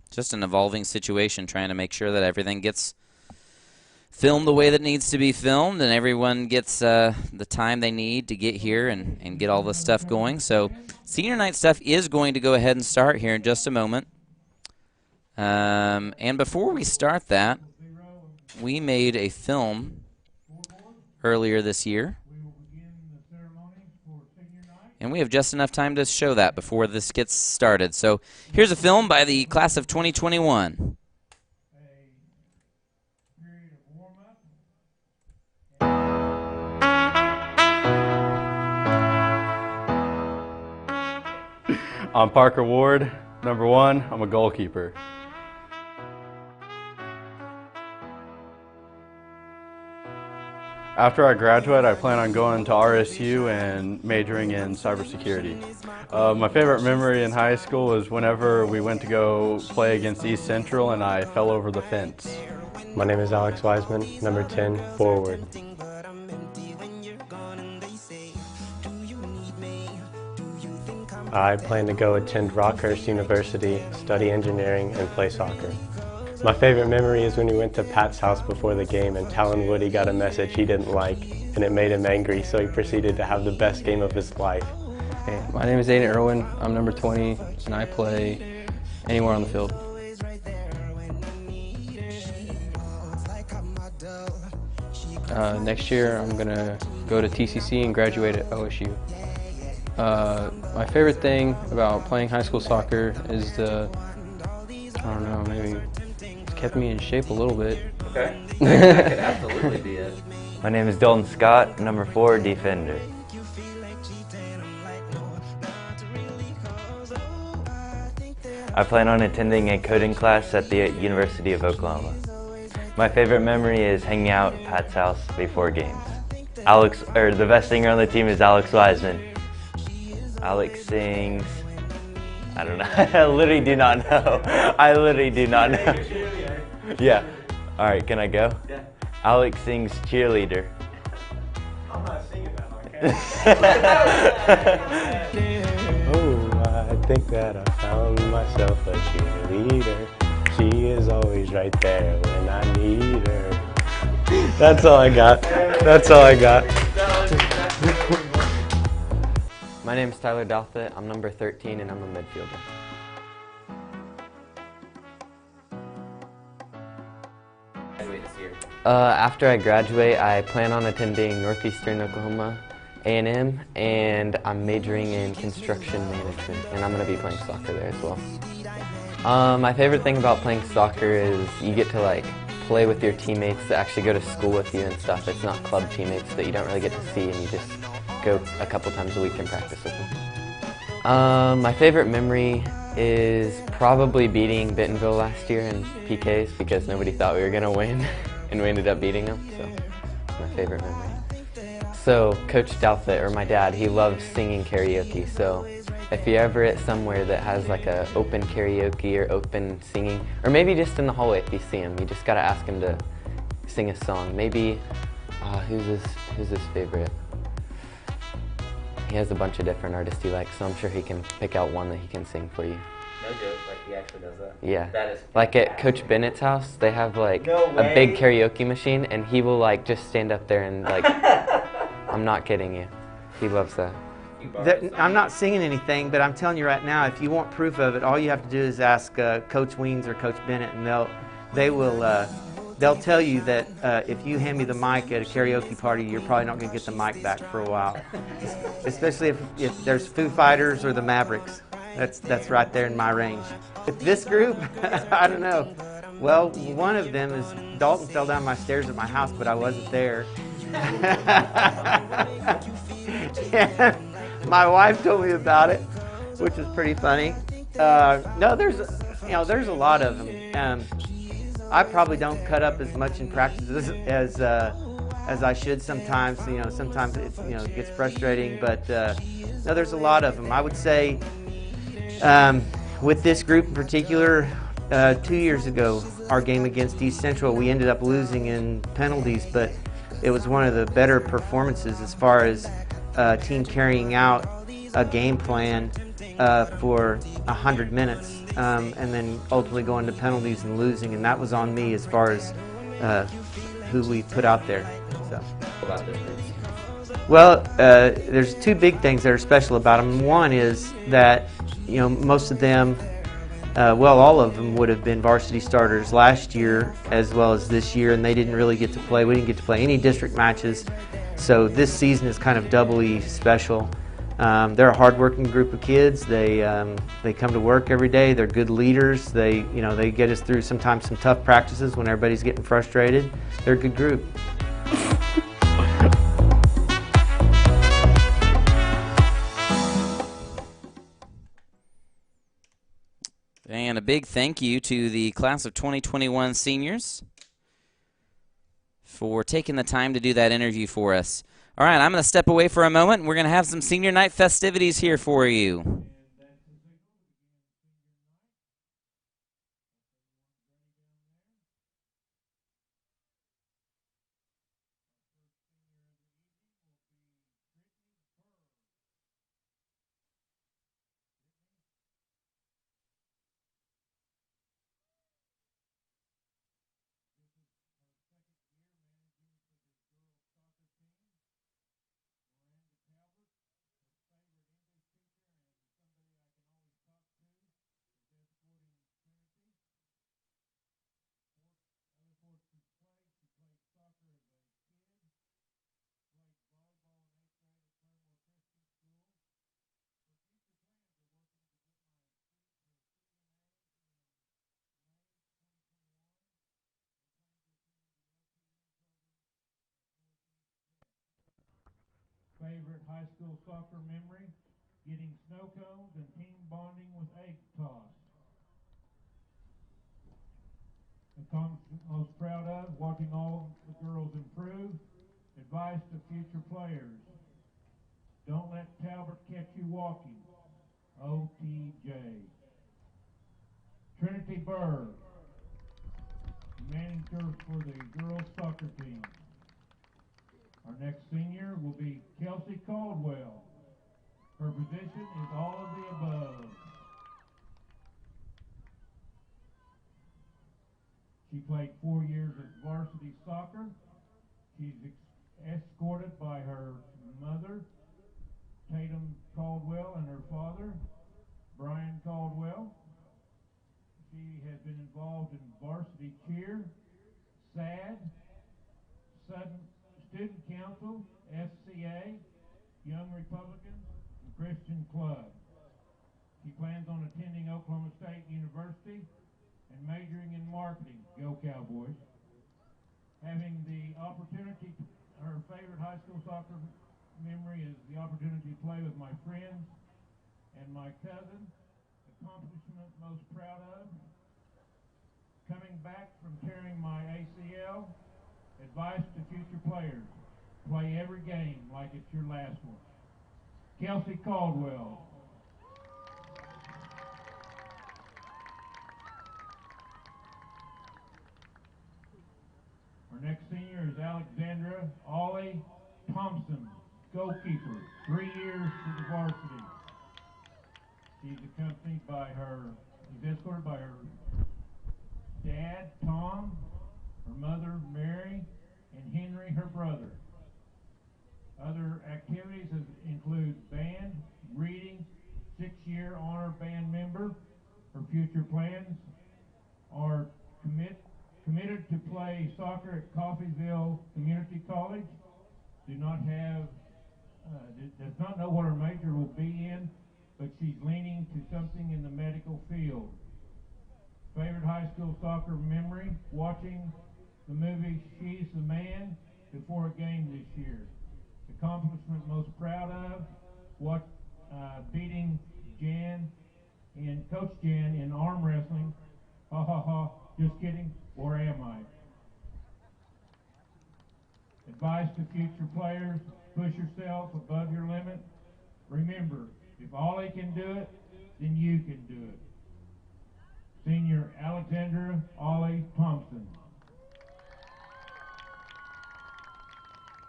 just an evolving situation, trying to make sure that everything gets filmed the way that it needs to be filmed and everyone gets the time they need to get here and get all this stuff going. So senior night stuff is going to go ahead and start here in just a moment. And before we start that, we made a film earlier this year. And we have just enough time to show that before this gets started. So here's a film by the class of 2021. I'm Parker Ward, number 1. I'm a goalkeeper. After I graduate, I plan on going to RSU and majoring in cybersecurity. My favorite memory in high school was whenever we went to go play against East Central and I fell over the fence. My name is Alex Wiseman, number 10, forward. I plan to go attend Rockhurst University, study engineering, and play soccer. My favorite memory is when we went to Pat's house before the game and Talon Woody got a message he didn't like and it made him angry, so he proceeded to have the best game of his life. Hey, my name is Aiden Irwin, I'm number 20 and I play anywhere on the field. Next year I'm going to go to TCC and graduate at OSU. My favorite thing about playing high school soccer is I don't know, maybe it's kept me in shape a little bit. Okay. That could absolutely be it. My name is Dalton Scott, number 4, defender. I plan on attending a coding class at the University of Oklahoma. My favorite memory is hanging out at Pat's house before games. The best singer on the team is Alex Wiseman. Alex sings, I don't know, I literally do not know. I literally do not know. Yeah. All right, can I go? Yeah. Alex sings cheerleader. I'm not singing that, okay? Oh, I think that I found myself a cheerleader. She is always right there when I need her. That's all I got. That's all I got. My name is Tyler Douthit. I'm number 13 and I'm a midfielder. After I graduate, I plan on attending Northeastern Oklahoma A&M, and I'm majoring in construction management, and I'm going to be playing soccer there as well. My favorite thing about playing soccer is you get to play with your teammates that actually go to school with you and stuff. It's not club teammates that you don't really get to see, and you just go a couple times a week and practice with them. My favorite memory is probably beating Bentonville last year in PKs because nobody thought we were going to win. And we ended up beating them, so it's my favorite memory. So Coach Douthit, or my dad, he loves singing karaoke, so if you're ever at somewhere that has a open karaoke or open singing, or maybe just in the hallway if you see him, you just gotta ask him to sing a song. Maybe, who's his favorite? He has a bunch of different artists he likes, so I'm sure he can pick out one that he can sing for you. No joke, he actually does that? Yeah. That is at Coach Bennett's house, they have a big karaoke machine, and he will just stand up there and I'm not kidding you. He loves that. I'm not singing anything, but I'm telling you right now, if you want proof of it, all you have to do is ask Coach Weens or Coach Bennett, and they'll tell you that if you hand me the mic at a karaoke party, you're probably not going to get the mic back for a while. Especially if there's Foo Fighters or the Mavericks. That's right there in my range. If this group, I don't know. Well, one of them is Dalton fell down my stairs at my house, but I wasn't there. My wife told me about it, which is pretty funny. No, there's a lot of them. I probably don't cut up as much in practice as I should sometimes. Sometimes it gets frustrating, but no, there's a lot of them. I would say with this group in particular, 2 years ago, our game against East Central, we ended up losing in penalties, but it was one of the better performances as far as team carrying out a game plan for 100 minutes, and then ultimately going to penalties and losing, and that was on me as far as who we put out there. So. Well, there's two big things that are special about them. One is that, you know, most of them, well, all of them would have been varsity starters last year as well as this year, and they didn't really get to play. We didn't get to play any district matches, so this season is kind of doubly special. They're a hard-working group of kids. They come to work every day. They're good leaders. They get us through sometimes some tough practices when everybody's getting frustrated. They're a good group. And a big thank you to the class of 2021 seniors for taking the time to do that interview for us. All right, I'm going to step away for a moment, and we're going to have some senior night festivities here for you. Favorite high school soccer memory? Getting snow cones and team bonding with egg toss. Accomplishment most proud of? Watching all the girls improve. Advice to future players. Don't let Talbot catch you walking. OTJ. Trinity Burr, manager for the girls soccer team. Our next senior will be Kelsey Caldwell. Her position is all of the above. She played 4 years of varsity soccer. She's escorted by her mother, Tatum Caldwell, and her father, Brian Caldwell. She has been involved in varsity cheer, SAD, Student Council, FCA, Young Republicans, and Christian Club. She plans on attending Oklahoma State University and majoring in marketing. Go Cowboys. Having the opportunity, her favorite high school soccer memory is the opportunity to play with my friends and my cousin. Accomplishment most proud of? Coming back from tearing my ACL. Advice to future players: play every game like it's your last one. Kelsey Caldwell. Our next senior is Alexandra Ollie Thompson, goalkeeper, 3 years for the varsity. She's escorted by her dad, Tom, her mother, Mary, and Henry, her brother. Other activities include band, reading, 6-year honor band member. Her future plans are committed to play soccer at Coffeeville Community College. Does not know what her major will be in, but she's leaning to something in the medical field. Favorite high school soccer memory? Watching the movie She's the Man before a game this year. Accomplishment most proud of? Beating Coach Jan in arm wrestling. Ha ha ha, just kidding, or am I? Advice to future players: push yourself above your limit. Remember, if Ollie can do it, then you can do it. Senior Alexandra Ollie Thompson.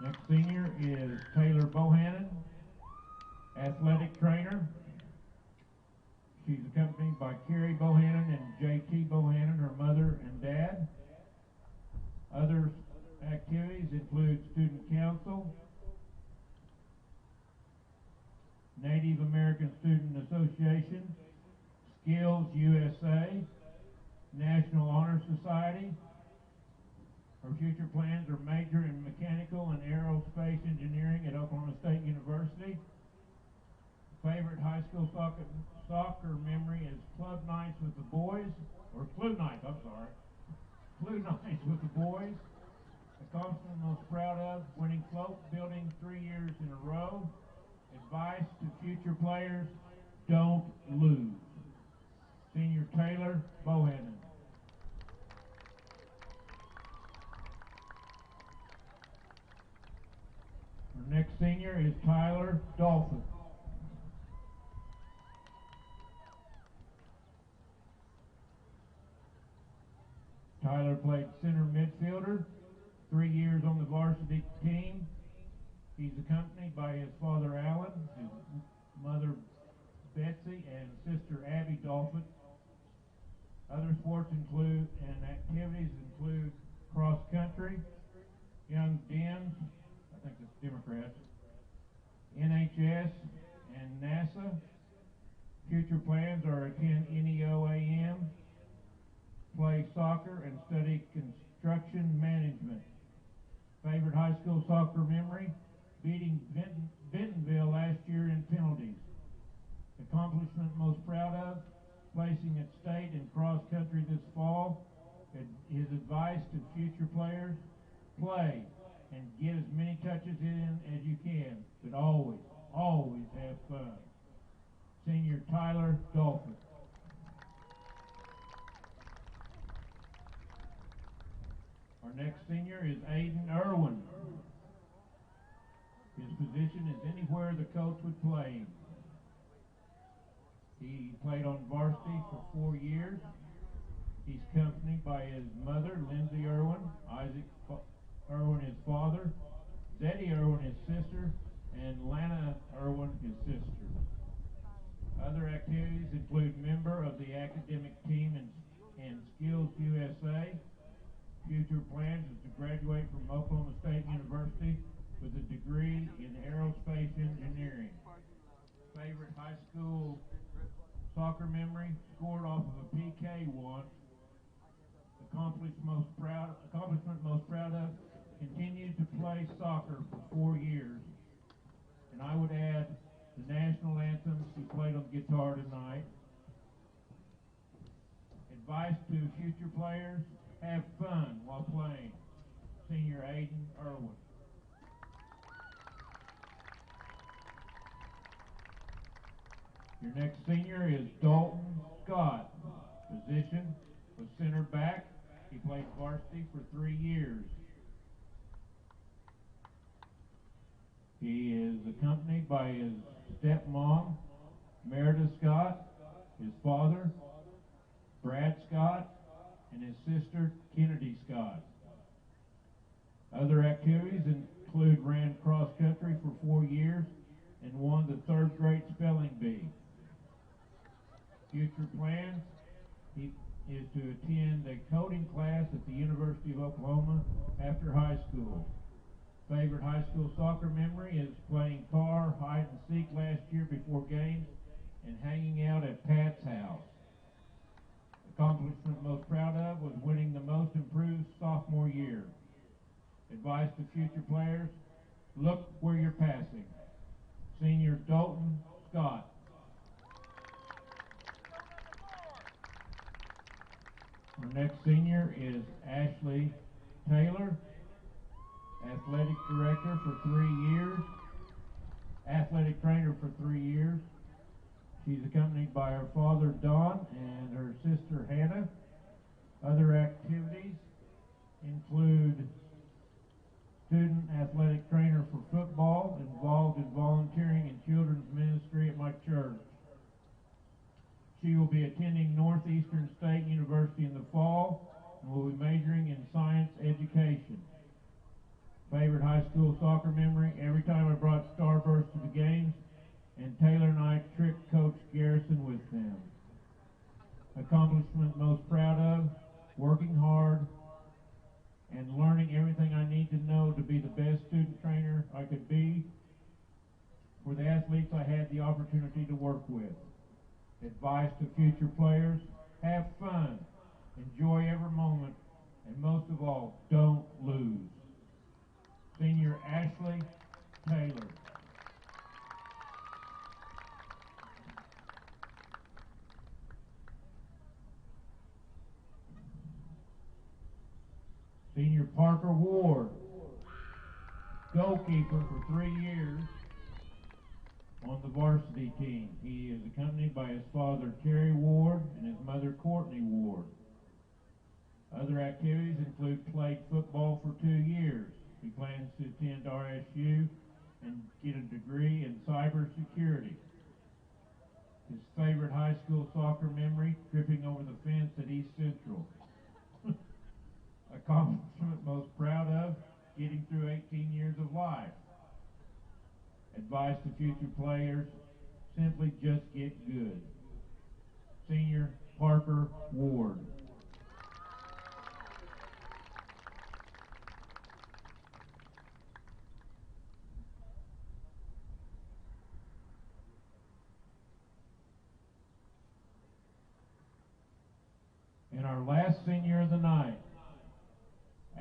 Next senior is Taylor Bohannon, athletic trainer. Society. Her future plans are major in mechanical and aerospace engineering at Oklahoma State University. Favorite high school soccer memory is club nights with the boys, or clue nights, I'm sorry. Clue nights with the boys. Accomplishment most proud of, winning float building 3 years in a row. Advice to future players, don't lose. Senior Taylor Bohannon. Our next senior is Tyler Dolphin. Tyler played center midfielder, 3 years on the varsity team. He's accompanied by his father Alan, his mother Betsy, and sister Abby Dolphin. Other sports include and activities include cross country, Young Dems, I think that's Democrats, NHS, and NASA. Future plans are attend NEOAM, play soccer, and study construction management. Favorite high school soccer memory, beating Bentonville last year in penalties. Accomplishment most proud of, placing at state and cross country this fall. His advice to future players, play and get as many touches in as you can, but always, always have fun. Senior Tyler Dolphin. Our next senior is Aiden Irwin. His position is anywhere the coach would play him. He played on varsity for 4 years. He's accompanied by his mother, Lindsay Irwin, Isaac Irwin, his father, Zeddy Irwin, his sister, and Lana Irwin, his sister. Other activities include member of the academic team and Skills USA. Future plans is to graduate from Oklahoma State University with a degree in aerospace engineering. Favorite high school soccer memory, scored off of a PK once. Accomplishment most proud of, continued to play soccer for 4 years. And I would add the national anthem, he played on guitar tonight. Advice to future players, have fun while playing. Senior Aiden Irwin. Your next senior is Dalton Scott. Position was center back. He played varsity for 3 years. He is accompanied by his stepmom, Meredith Scott, his father, Brad Scott, and his sister, Kennedy Scott. Other activities include ran cross country for 4 years and won the 3rd grade spelling bee. Future plans, he is to attend a coding class at the University of Oklahoma after high school. Favorite high school soccer memory is playing car, hide and seek last year before games and hanging out at Pat's house. Accomplishment most proud of was winning the most improved sophomore year. Advice to future players, look where you're passing. Senior Dalton Scott. Our next senior is Ashley Taylor, athletic director for 3 years, athletic trainer for 3 years. She's accompanied by her father, Don, and her sister, Hannah. Other activities include student athletic trainer for football, involved in volunteering in children's ministry at my church. She will be attending Northeastern State University in the fall and will be majoring in science education. Favorite high school soccer memory, every time I brought Starburst to the games, and Taylor and I tricked Coach Garrison with them. Accomplishment most proud of, working hard and learning everything I need to know to be the best student trainer I could be for the athletes I had the opportunity to work with. Advice to future players, have fun, enjoy every moment of all, don't lose. Senior Ashley Taylor. Senior Parker Ward, goalkeeper for 3 years on the varsity team. He is accompanied by his father Terry Ward and his mother Courtney Ward. Other activities include played football for 2 years. He plans to attend RSU and get a degree in cybersecurity. His favorite high school soccer memory, tripping over the fence at East Central. Accomplishment most proud of, getting through 18 years of life. Advice to future players, simply just get good. Senior Parker Ward. And our last senior of the night,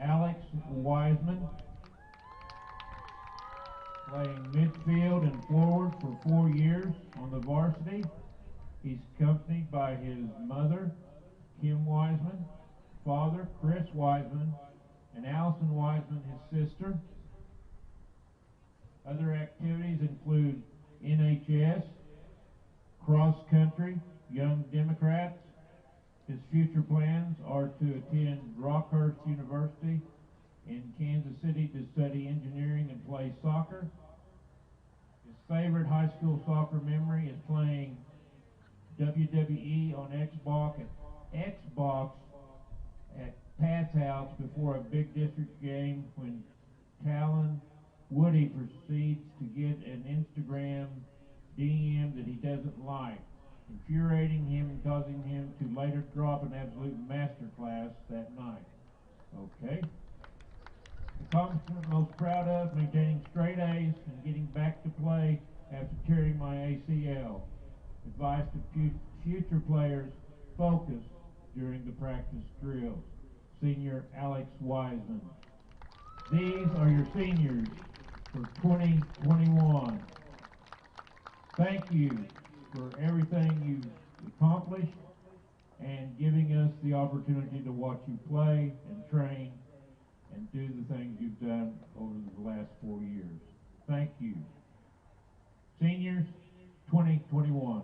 Alex Wiseman, playing midfield and forward for 4 years on the varsity. He's accompanied by his mother, Kim Wiseman, father, Chris Wiseman, and Allison Wiseman, his sister. Other activities include NHS, cross country, Young Democrats. His future plans are to attend Rockhurst University in Kansas City to study engineering and play soccer. His favorite high school soccer memory is playing WWE on Xbox at Pat's house before a big district game when Talon Woody proceeds to get an Instagram DM that he doesn't like, infuriating him and causing him to later drop an absolute masterclass that night. Okay. Accomplishment most proud of, maintaining straight A's and getting back to play after tearing my ACL. Advice to future players, focus during the practice drills. Senior Alex Wiseman. These are your seniors for 2021. Thank you for everything you've accomplished and giving us the opportunity to watch you play and train and do the things you've done over the last 4 years. Thank you. Seniors, 2021.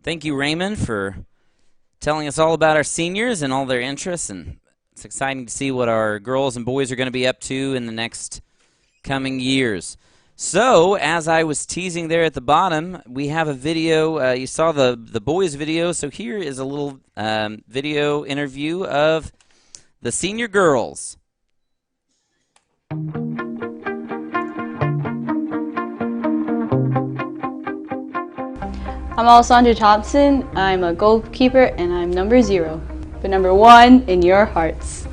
Thank you, Raymond, for telling us all about our seniors and all their interests. And it's exciting to see what our girls and boys are going to be up to in the next coming years. So, as I was teasing there at the bottom, we have a video. You saw the boys' video. So here is a little video interview of the senior girls. I'm Alessandra Thompson. I'm a goalkeeper and I'm number 0, but number 1 in your hearts.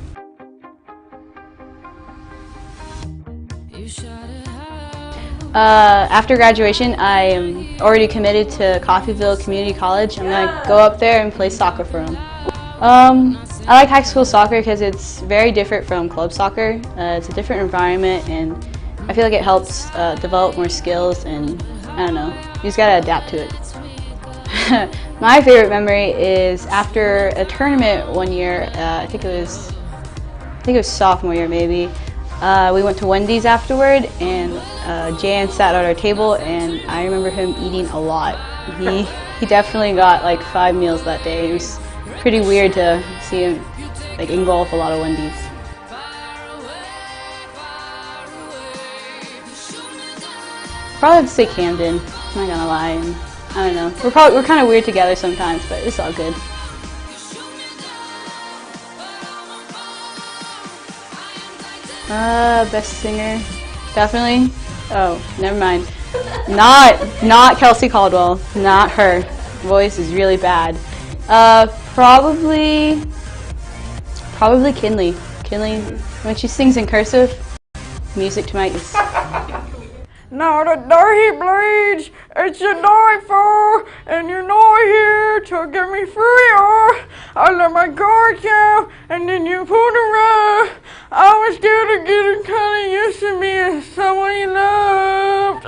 After graduation, I am already committed to Coffeyville Community College. I'm going to go up there and play soccer for them. I like high school soccer because it's very different from club soccer. It's a different environment and I feel like it helps develop more skills and I don't know, you just got to adapt to it. My favorite memory is after a tournament one year, I think it was sophomore year maybe. We went to Wendy's afterward and Jan sat at our table and I remember him eating a lot. He definitely got like 5 meals that day. It was pretty weird to see him like engulf a lot of Wendy's. Probably have to say Camden, I'm not gonna lie. And I don't know. We're kind of weird together sometimes, but it's all good. Best singer, definitely. Oh, never mind. Not Kelsey Caldwell. Not her. Voice is really bad. Probably Kinley. Kinley, when she sings in cursive, music to my ears. Now the day he bleeds, it's a nightfall, and you're not here to get me free. I let my guard down, and then you pulled the rug. I was scared of getting kinda used to me as someone you loved.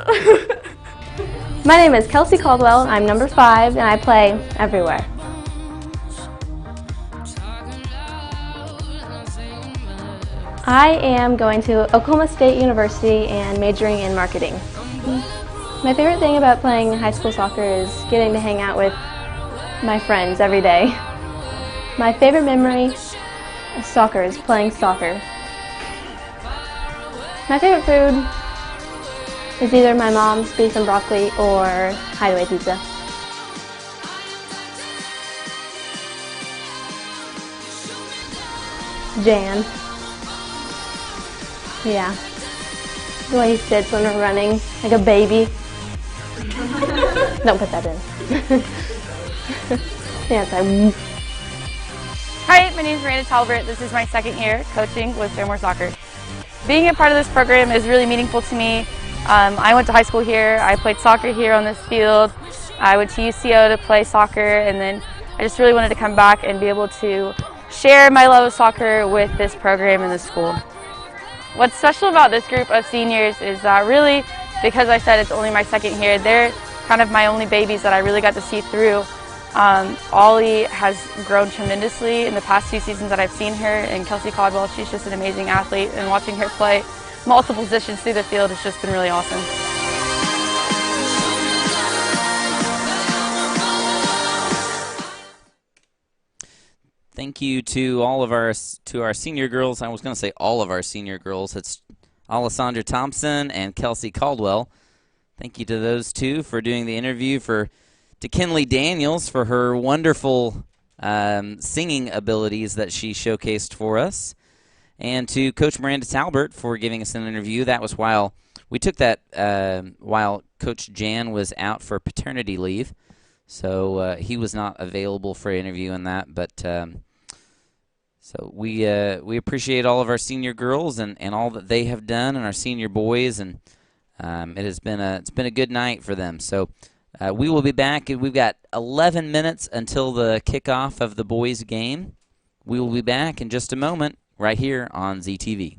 My name is Kelsey Caldwell. I'm number 5, and I play everywhere. I am going to Oklahoma State University and majoring in marketing. My favorite thing about playing high school soccer is getting to hang out with my friends every day. My favorite memory of soccer is playing soccer. My favorite food is either my mom's beef and broccoli or Hideaway pizza. Jan. Yeah. The way he sits when we're running, like a baby. Don't put that in. Yeah, it's like... Hi, my name is Miranda Talbert. This is my second year coaching with Claremore Soccer. Being a part of this program is really meaningful to me. I went to high school here. I played soccer here on this field. I went to UCO to play soccer, and then I just really wanted to come back and be able to share my love of soccer with this program and this school. What's special about this group of seniors is that really, because I said it's only my second year, they're kind of my only babies that I really got to see through. Ollie has grown tremendously in the past 2 seasons that I've seen her, and Kelsey Caldwell, she's just an amazing athlete, and watching her play multiple positions through the field has just been really awesome. Thank you to all of our senior girls. I was going to say all of our senior girls. It's Alessandra Thompson and Kelsey Caldwell. Thank you to those two for doing the interview. To Kinley Daniels for her wonderful singing abilities that she showcased for us, and to Coach Miranda Talbert for giving us an interview. That was while we took that while Coach Jan was out for paternity leave, so he was not available for an interview in that. But so we appreciate all of our senior girls and all that they have done, and our senior boys, and it's been a good night for them. So. We will be back. We've got 11 minutes until the kickoff of the boys' game. We will be back in just a moment right here on ZTV.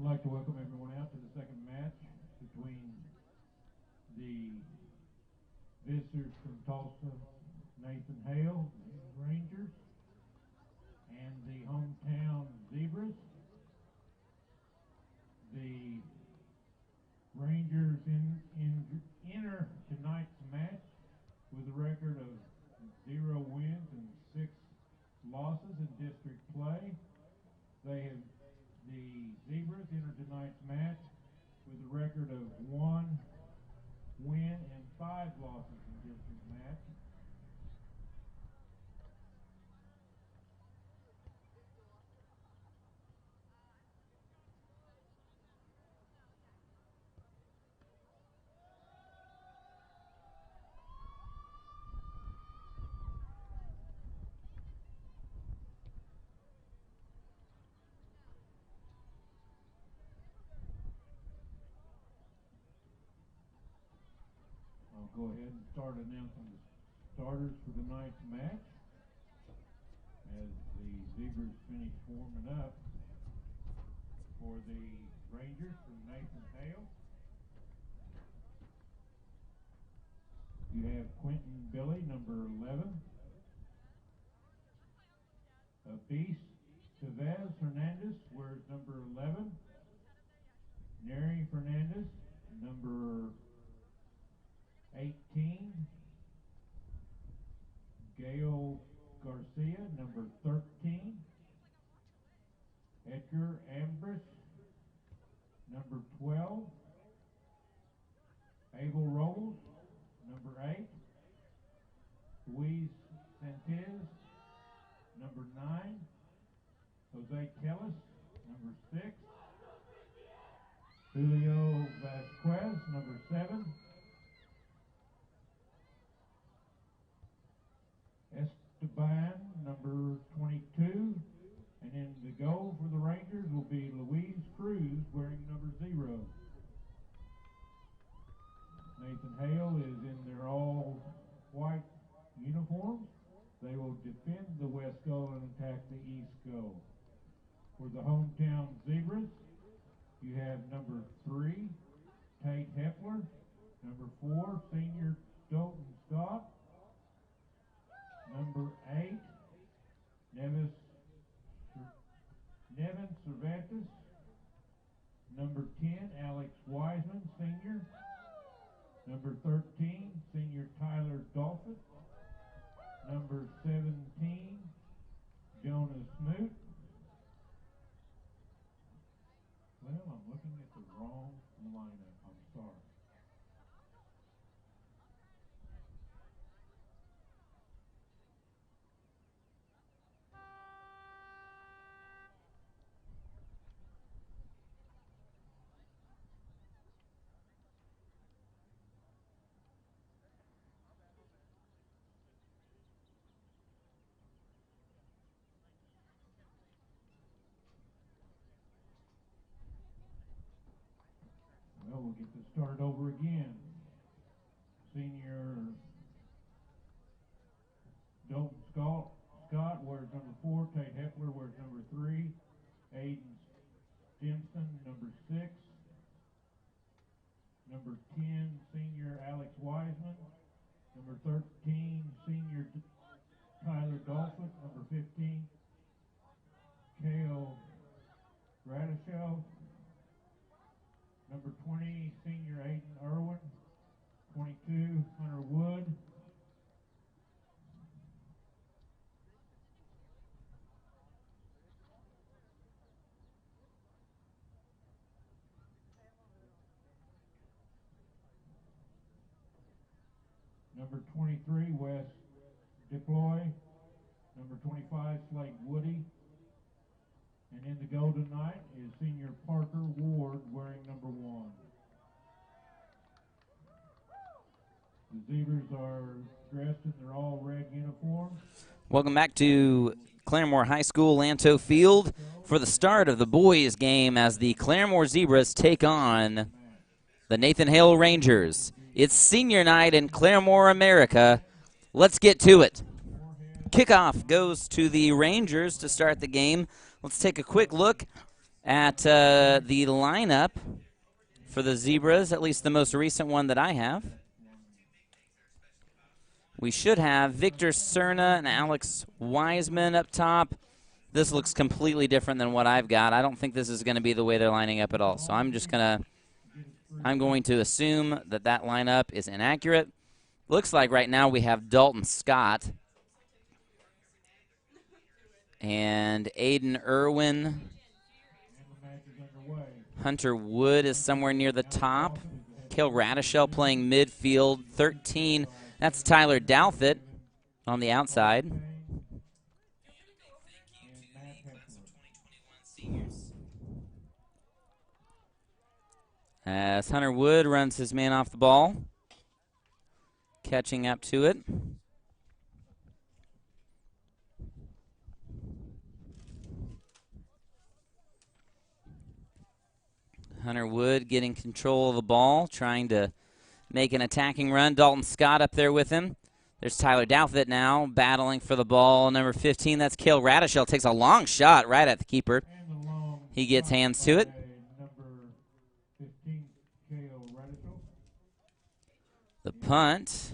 I'd like to welcome everyone out to the second match between the visitors from Tulsa, Nathan Hale, Rangers, and the hometown Zebras. The Rangers enter tonight's match with a record of 0 wins and 6 losses in district play. The Zebras enter tonight's match with a record of 1 win and 5 losses in district match. I'll go ahead and start announcing the starters for tonight's match as the Zebras finish warming up. For the Rangers from Nathan Hale, you have Quentin Billy, number 11. Beast Chavez Hernandez wears number 11. Neri Fernandez, number 18. Gail Garcia, number 13. Edgar Ambrose, number 12. Abel Robles, number 8. Luis Sanchez, number 9. Jose Kellis, number 6. Julio Vasquez, number 7. Esteban, number 22. And in the goal for the Rangers will be Louise Cruz, wearing number 0. Nathan Hale is in their all-white uniforms. They will defend the west goal and attack the east goal. For the hometown Zebras, you have number 3, Tate Hepler, number 4, senior Dalton Scott, number 8, Nevin Cervantes, number 10, Alex Wiseman, senior, number 13, senior Tyler Dolphin, number 17, Jonah Smoot. Well, I'm looking at the wrong lineup. I'm sorry. Well, we'll get this started over again. Senior Dalton Scott wears number 4. Tate Hepler wears number 3. Aiden Stimson, number 6. Number 10, senior Alex Wiseman. Number 13, senior Tyler Dolphin. Number 15, Kale Gradishow. Number 20, senior Aiden Irwin. 22, Hunter Wood. Number 23, Wes Deploy. Number 25, Slate Woody. And in the goal tonight is senior Parker Ward wearing number 1. The Zebras are dressed in their all-red uniforms. Welcome back to Claremore High School, Lanto Field, for the start of the boys' game as the Claremore Zebras take on the Nathan Hale Rangers. It's senior night in Claremore, America. Let's get to it. Kickoff goes to the Rangers to start the game. Let's take a quick look At the lineup for the Zebras, at least the most recent one that I have, we should have Victor Cerna and Alex Wiseman up top. This looks completely different than what I've got. I don't think this is going to be the way they're lining up at all. So I'm going to assume that that lineup is inaccurate. Looks like right now we have Dalton Scott and Aiden Irwin. Hunter Wood is somewhere near the top. Hale Radishell playing midfield. 13, that's Tyler Douthit on the outside. As Hunter Wood runs his man off the ball, catching up to it. Hunter Wood getting control of the ball, trying to make an attacking run. Dalton Scott up there with him. There's Tyler Douthit now, battling for the ball. Number 15, that's Hale Radishell, takes a long shot right at the keeper. He gets hands to it. The punt.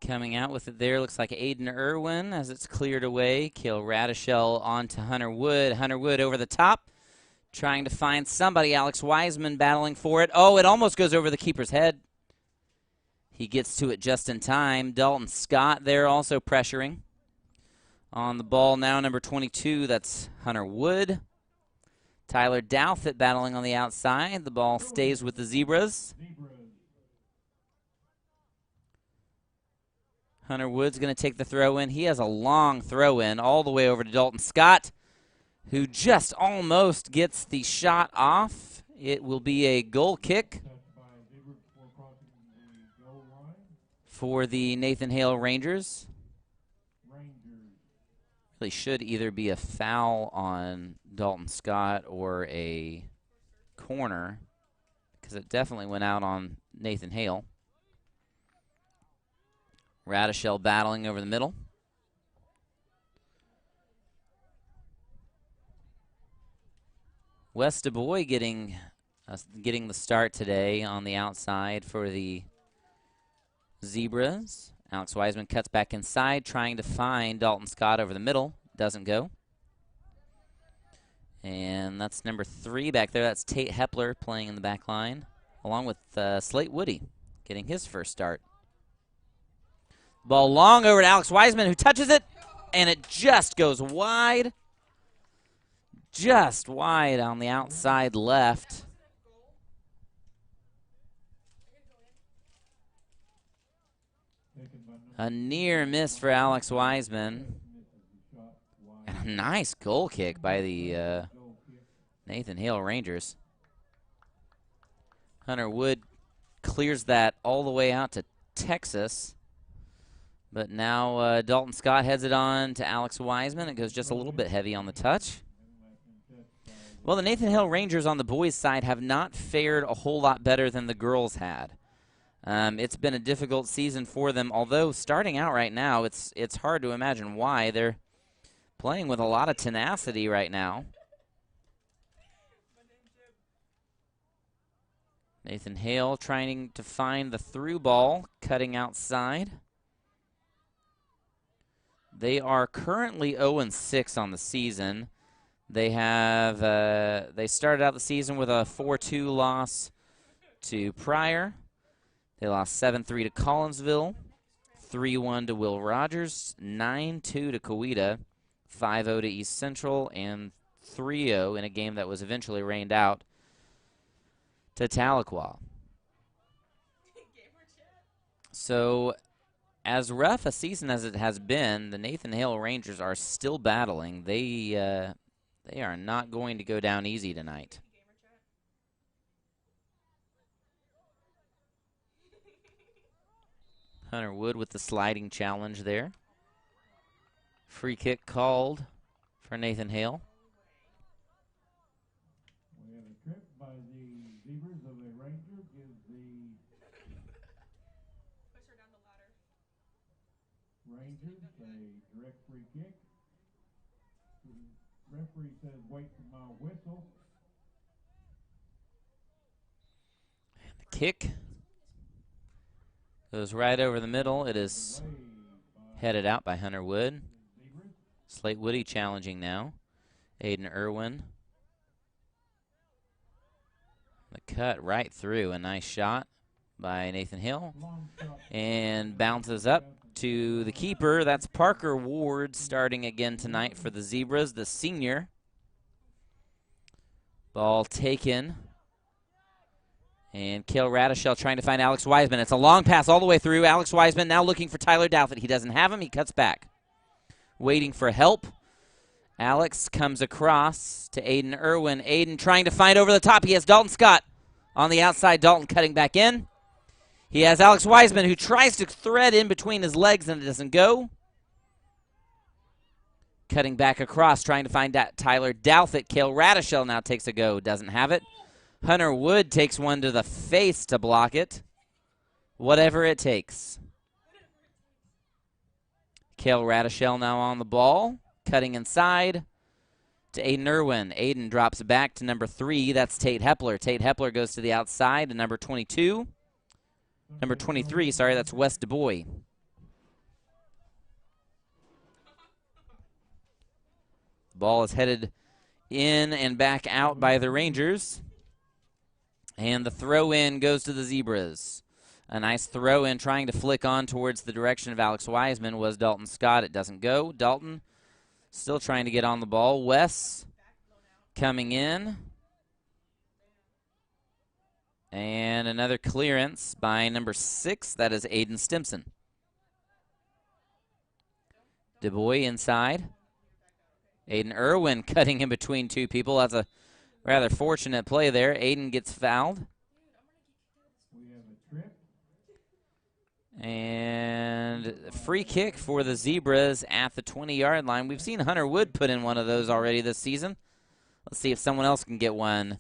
Coming out with it there, looks like Aiden Irwin as it's cleared away. Hale Radishell on to Hunter Wood. Hunter Wood over the top, trying to find somebody. Alex Wiseman battling for it. Oh, it almost goes over the keeper's head. He gets to it just in time. Dalton Scott there also pressuring. On the ball now, number 22, that's Hunter Wood. Tyler Douthit battling on the outside. The ball stays with the Zebras. Hunter Wood's going to take the throw in. He has a long throw in all the way over to Dalton Scott, who just almost gets the shot off. It will be a goal kick for the Nathan Hale Rangers. Really should either be a foul on Dalton Scott or a corner, because it definitely went out on Nathan Hale. Radishell battling over the middle. Wes DuBois getting the start today on the outside for the Zebras. Alex Wiseman cuts back inside, trying to find Dalton Scott over the middle. Doesn't go. And that's number 3 back there. That's Tate Hepler playing in the back line, along with Slate Woody getting his first start. Ball long over to Alex Wiseman, who touches it, and it just goes wide. Just wide on the outside left. A near miss for Alex Wiseman. And a nice goal kick by the Nathan Hale Rangers. Hunter Wood clears that all the way out to Texas. But now Dalton Scott heads it on to Alex Wiseman. It goes just a little bit heavy on the touch. Well, the Nathan Hale Rangers on the boys' side have not fared a whole lot better than the girls had. It's been a difficult season for them, although starting out right now, it's hard to imagine why. They're playing with a lot of tenacity right now. Nathan Hale trying to find the through ball, cutting outside. They are currently 0-6 on the season. They have they started out the season with a 4-2 loss to Pryor. They lost 7-3 to Collinsville, 3-1 to Will Rogers, 9-2 to Coweta, 5-0 to East Central, and 3-0 in a game that was eventually rained out to Tahlequah. So, as rough a season as it has been, the Nathan Hale Rangers are still battling. They are not going to go down easy tonight. Hunter Wood with the sliding challenge there. Free kick called for Nathan Hale. We have a trip by the Zebras of a Ranger. Gives the Rangers a direct free kick. The referee says wait for my whistle. And the kick goes right over the middle. It is headed out by Hunter Wood. Slate Woody challenging now. Aiden Irwin. The cut right through. A nice shot by Nathan Hill. And bounces up to the keeper. That's Parker Ward starting again tonight for the Zebras, the senior. Ball taken. And Hale Radishell trying to find Alex Wiseman. It's a long pass all the way through. Alex Wiseman now looking for Tyler Douthit. He doesn't have him. He cuts back. Waiting for help. Alex comes across to Aiden Irwin. Aiden trying to find over the top. He has Dalton Scott on the outside. Dalton cutting back in. He has Alex Wiseman who tries to thread in between his legs and it doesn't go. Cutting back across, trying to find Tyler Douthit. Hale Radishell now takes a go. Doesn't have it. Hunter Wood takes one to the face to block it. Whatever it takes. Hale Radishell now on the ball. Cutting inside to Aiden Irwin. Aiden drops back to number 3. That's Tate Hepler. Tate Hepler goes to the outside to number 22. Number 23, sorry, that's Wes DuBois. The ball is headed in and back out by the Rangers. And the throw-in goes to the Zebras. A nice throw-in trying to flick on towards the direction of Alex Wiseman was Dalton Scott. It doesn't go. Dalton still trying to get on the ball. Wes coming in. And another clearance by number 6. That is Aiden Stimson. DuBois inside. Aiden Irwin cutting in between two people. That's a rather fortunate play there. Aiden gets fouled. And free kick for the Zebras at the 20-yard line. We've seen Hunter Wood put in one of those already this season. Let's see if someone else can get one.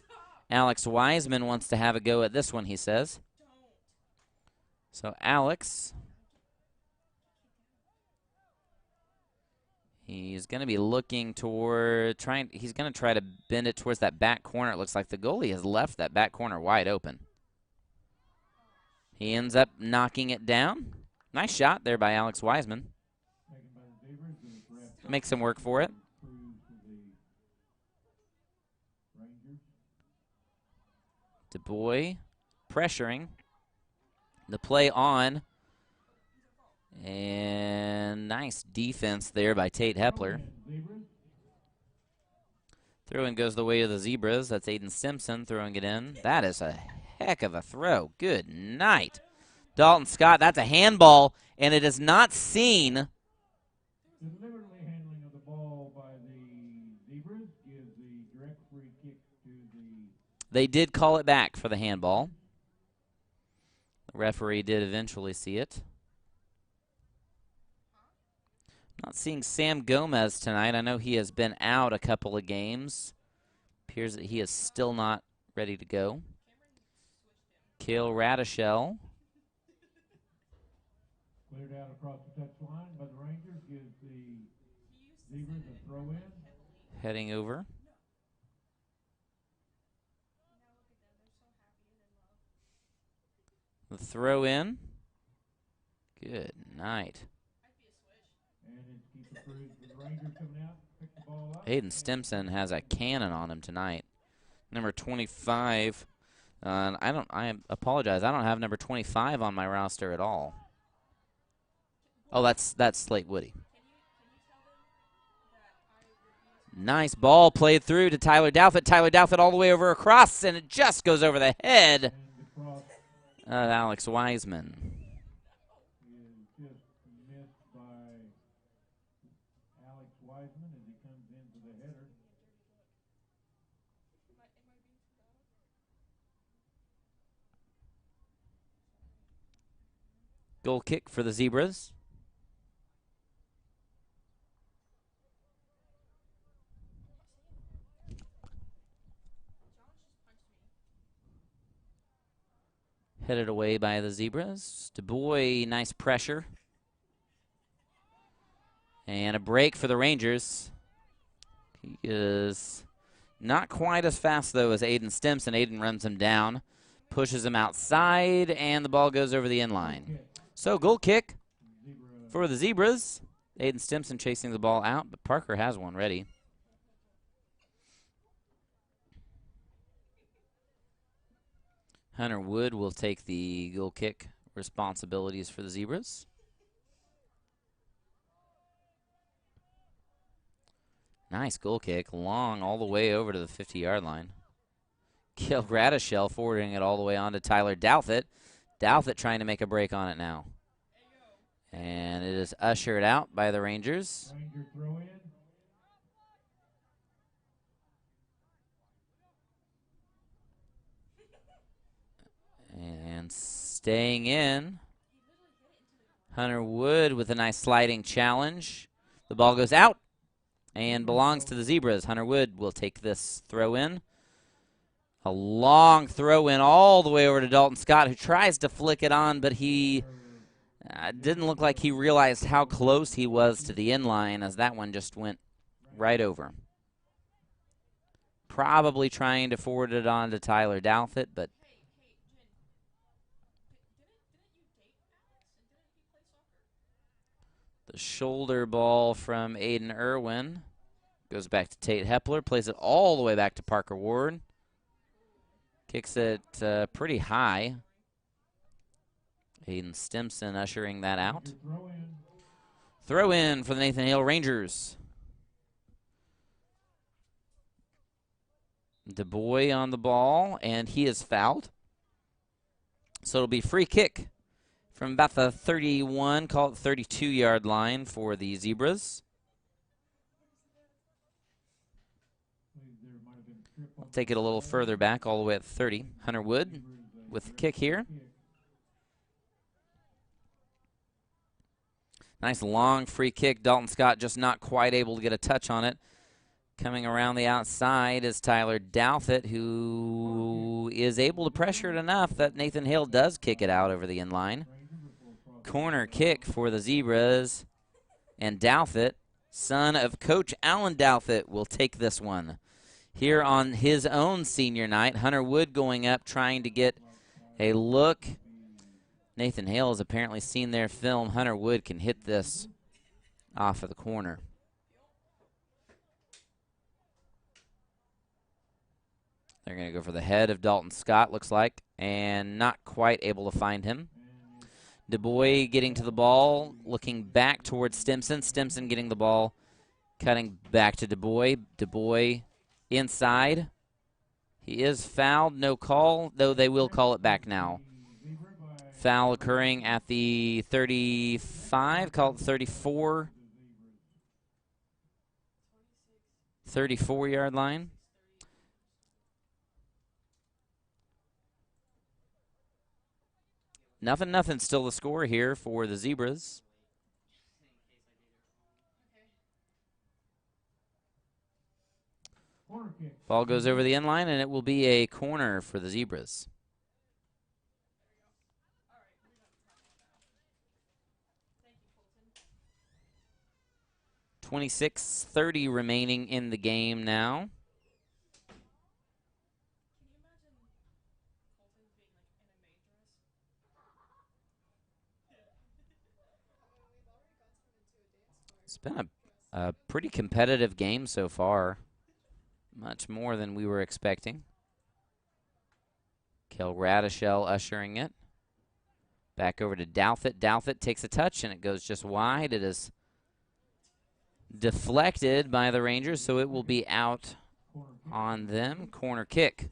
Alex Wiseman wants to have a go at this one, he says. So Alex, he's going to be looking toward he's going to try to bend it towards that back corner. It looks like the goalie has left that back corner wide open. He ends up knocking it down. Nice shot there by Alex Wiseman. Makes him work for it. DuBois pressuring. The play on. And nice defense there by Tate Hepler. Throw-in goes the way of the Zebras. That's Aiden Simpson throwing it in. That is a heck of a throw. Good night. Dalton Scott, that's a handball, and it is not seen. Deliberately handling of the ball by the Zebras gives the direct free kick to the... They did call it back for the handball. The referee did eventually see it. Not seeing Sam Gomez tonight. I know he has been out a couple of games. Appears that he is still not ready to go. Hale Radishell. Cleared out across the touchline by the Rangers. Gives the Zebras a throw-in. Heading over. The throw-in. Good night. Aiden Stimson has a cannon on him tonight. Number 25. I apologize. I don't have number 25 on my roster at all. Oh, that's Slate Woody. Nice ball played through to Tyler Douthit. Tyler Douthit all the way over across, and it just goes over the head of Alex Wiseman. Goal kick for the Zebras. Headed away by the Zebras. DuBois, nice pressure. And a break for the Rangers. He is not quite as fast, though, as Aiden Stimson. Aiden runs him down, pushes him outside, and the ball goes over the inline. So goal kick for the Zebras. Aiden Stimson chasing the ball out, but Parker has one ready. Hunter Wood will take the goal kick responsibilities for the Zebras. Nice goal kick, long all the way over to the 50-yard line. Hale Gradishell forwarding it all the way on to Tyler Douthit. Douthit trying to make a break on it now. And it is ushered out by the Rangers. Ranger throw in. And staying in, Hunter Wood with a nice sliding challenge. The ball goes out and belongs to the Zebras. Hunter Wood will take this throw in. A long throw in all the way over to Dalton Scott, who tries to flick it on, but he didn't look like he realized how close he was to the inline, as that one just went right over. Probably trying to forward it on to Tyler Douthit, but the shoulder ball from Aiden Irwin goes back to Tate Hepler, plays it all the way back to Parker Ward. Kicks it pretty high. Aiden Stimson ushering that out. Throw in for the Nathan Hale Rangers. DuBois on the ball, and he is fouled. So it'll be free kick from about the 31, call it 32-yard line for the Zebras. I'll take it a little further back, all the way at 30. Hunter Wood with the kick here. Nice long free kick. Dalton Scott just not quite able to get a touch on it. Coming around the outside is Tyler Douthit, who is able to pressure it enough that Nathan Hale does kick it out over the inline. Corner kick for the Zebras. And Douthit, son of Coach Alan Douthit, will take this one. Here on his own senior night, Hunter Wood going up, trying to get a look. Nathan Hale has apparently seen their film. Hunter Wood can hit this off of the corner. They're going to go for the head of Dalton Scott, looks like, and not quite able to find him. DuBois getting to the ball, looking back towards Stimson. Stimson getting the ball, cutting back to DuBois. DuBois inside. He is fouled, no call, though they will call it back now. Foul occurring at the 35, call it 34. 34-yard line. Nothing, still the score here for the Zebras. Ball goes over the inline, and it will be a corner for the Zebras. .26:30 remaining in the game now. It's been a pretty competitive game so far. Much more than we were expecting. Hale Gradishell ushering it. Back over to Douthit. Douthit takes a touch, and it goes just wide. It is deflected by the Rangers, so it will be out on them. Corner kick.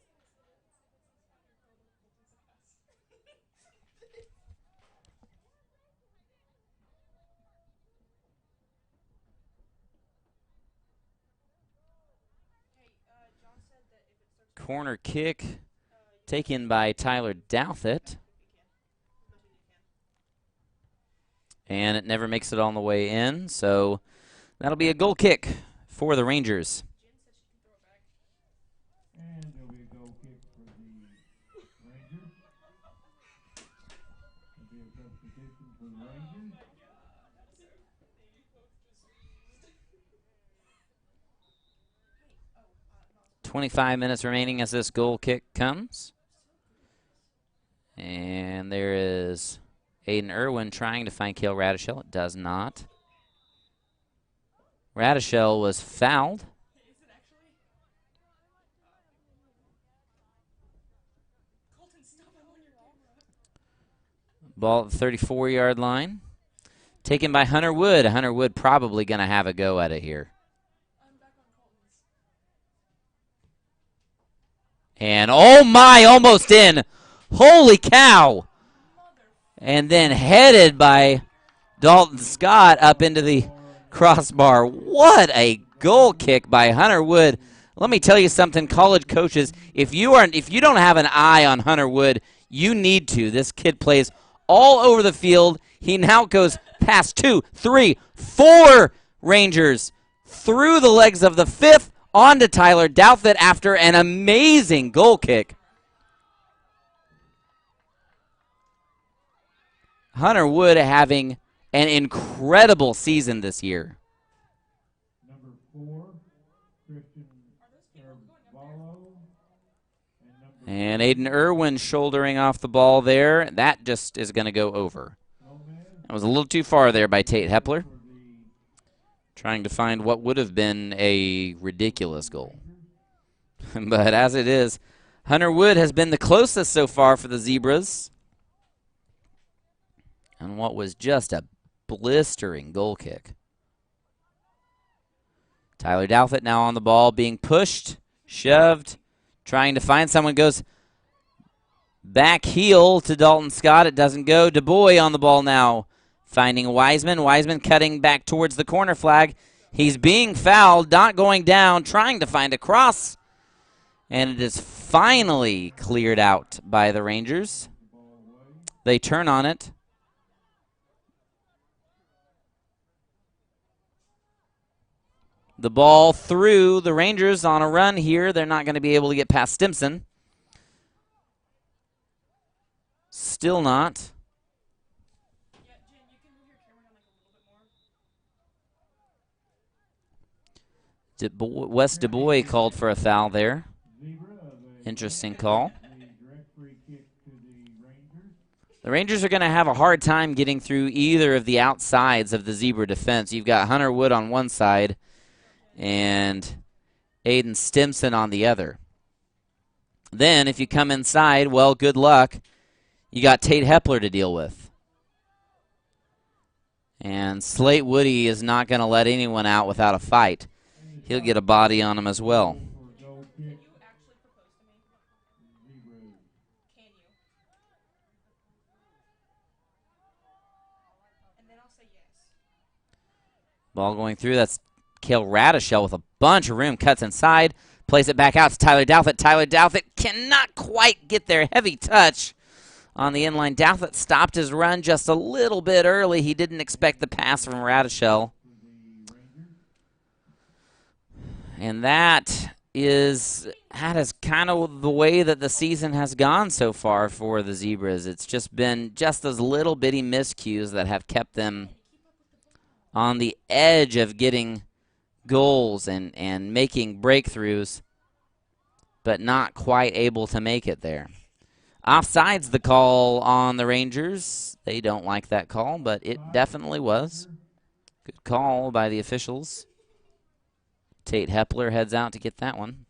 Corner kick taken by Tyler Douthit. And it never makes it on the way in, so that'll be a goal kick for the Rangers. And there'll be a goal kick for the Rangers. There'll be a substitution for the Rangers. 25 minutes remaining as this goal kick comes. And there is Aiden Irwin trying to find Hale Radishell. It does not. Radishell was fouled. Ball at the 34-yard line. Taken by Hunter Wood. Hunter Wood probably going to have a go at it here. And oh my, almost in. Holy cow. And then headed by Dalton Scott up into the crossbar. What a goal kick by Hunter Wood. Let me tell you something, college coaches, if you don't have an eye on Hunter Wood, you need to. This kid plays all over the field. He now goes past 2, 3, 4 Rangers through the legs of the 5th on to Tyler Douthit after an amazing goal kick. Hunter Wood having an incredible season this year. Number 4, Christian Carvalho. And Aiden Irwin shouldering off the ball there. That just is going to go over. That was a little too far there by Tate Hepler. Trying to find what would have been a ridiculous goal. But as it is, Hunter Wood has been the closest so far for the Zebras. And what was just a blistering goal kick. Tyler Douthit now on the ball, being pushed, shoved, trying to find someone, goes back heel to Dalton Scott. It doesn't go. DuBois on the ball now, finding Wiseman. Wiseman cutting back towards the corner flag. He's being fouled, not going down, trying to find a cross. And it is finally cleared out by the Rangers. They turn on it. The ball through. The Rangers on a run here. They're not going to be able to get past Stimson. Still not. Wes DuBois called for a foul there. Interesting call. The Rangers are going to have a hard time getting through either of the outsides of the Zebra defense. You've got Hunter Wood on one side and Aiden Stimson on the other. Then if you come inside, well, good luck. You got Tate Hepler to deal with. And Slate Woody is not going to let anyone out without a fight. He'll get a body on him as well. Ball going through. That's Hale Radishell with a bunch of room. Cuts inside. Plays it back out to Tyler Douthit. Tyler Douthit cannot quite get there. Heavy touch on the inline. Douthit stopped his run just a little bit early. He didn't expect the pass from Radishell. And that is kind of the way that the season has gone so far for the Zebras. It's just been just those little bitty miscues that have kept them on the edge of getting goals and making breakthroughs, but not quite able to make it there. Offside's the call on the Rangers. They don't like that call, but it definitely was. Good call by the officials. Tate Hepler heads out to get that one.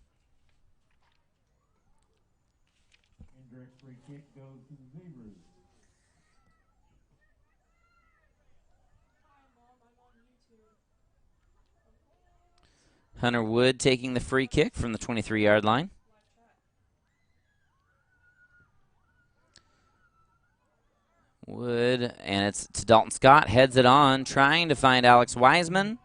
Hunter Wood taking the free kick from the 23-yard line. Wood, and it's to Dalton Scott, heads it on, trying to find Alex Wiseman.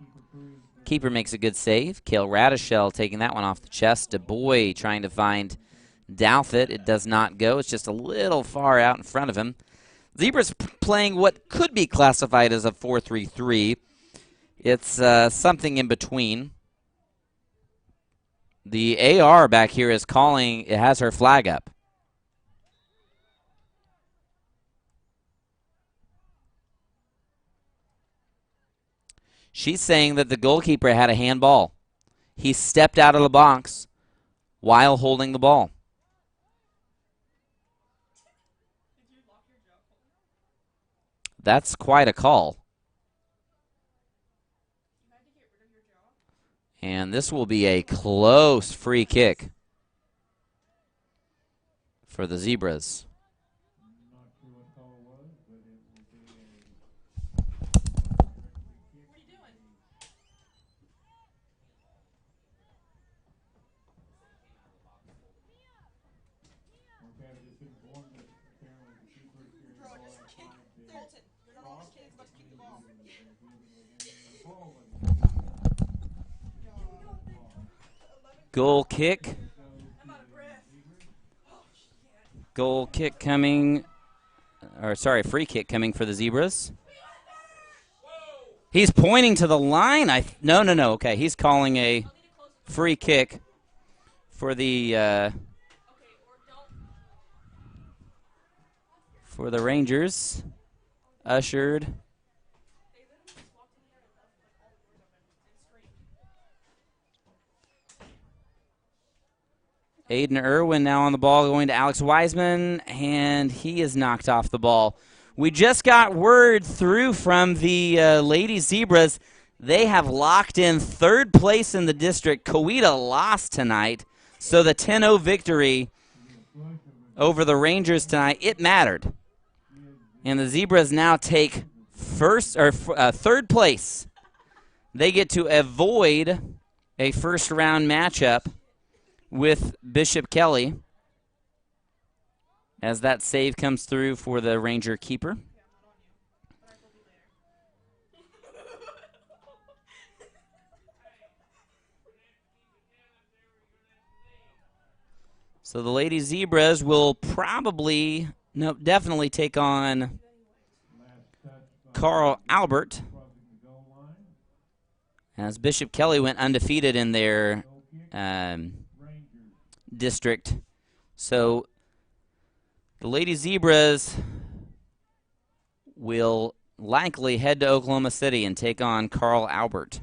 Keeper makes a good save. Hale Radishell taking that one off the chest. DuBois trying to find Douthit. It does not go. It's just a little far out in front of him. Zebras playing what could be classified as a 4-3-3. It's something in between. The AR back here is calling. It has her flag up. She's saying that the goalkeeper had a handball. He stepped out of the box while holding the ball. That's quite a call. And this will be a close free kick for the Zebras. Goal kick. Goal kick coming, or sorry, free kick coming for the Zebras. He's pointing to the line. No. Okay, he's calling a free kick for the Rangers. Ushered. Aiden Irwin now on the ball, going to Alex Wiseman, and he is knocked off the ball. We just got word through from the Lady Zebras. They have locked in third place in the district. Coweta lost tonight, so the 10-0 victory over the Rangers tonight, it mattered. And the Zebras now take third place. They get to avoid a first-round matchup with Bishop Kelly as that save comes through for the Ranger keeper. So the Lady Zebras will definitely take on Carl Albert, as Bishop Kelly went undefeated in their district. So the Lady Zebras will likely head to Oklahoma City and take on Carl Albert.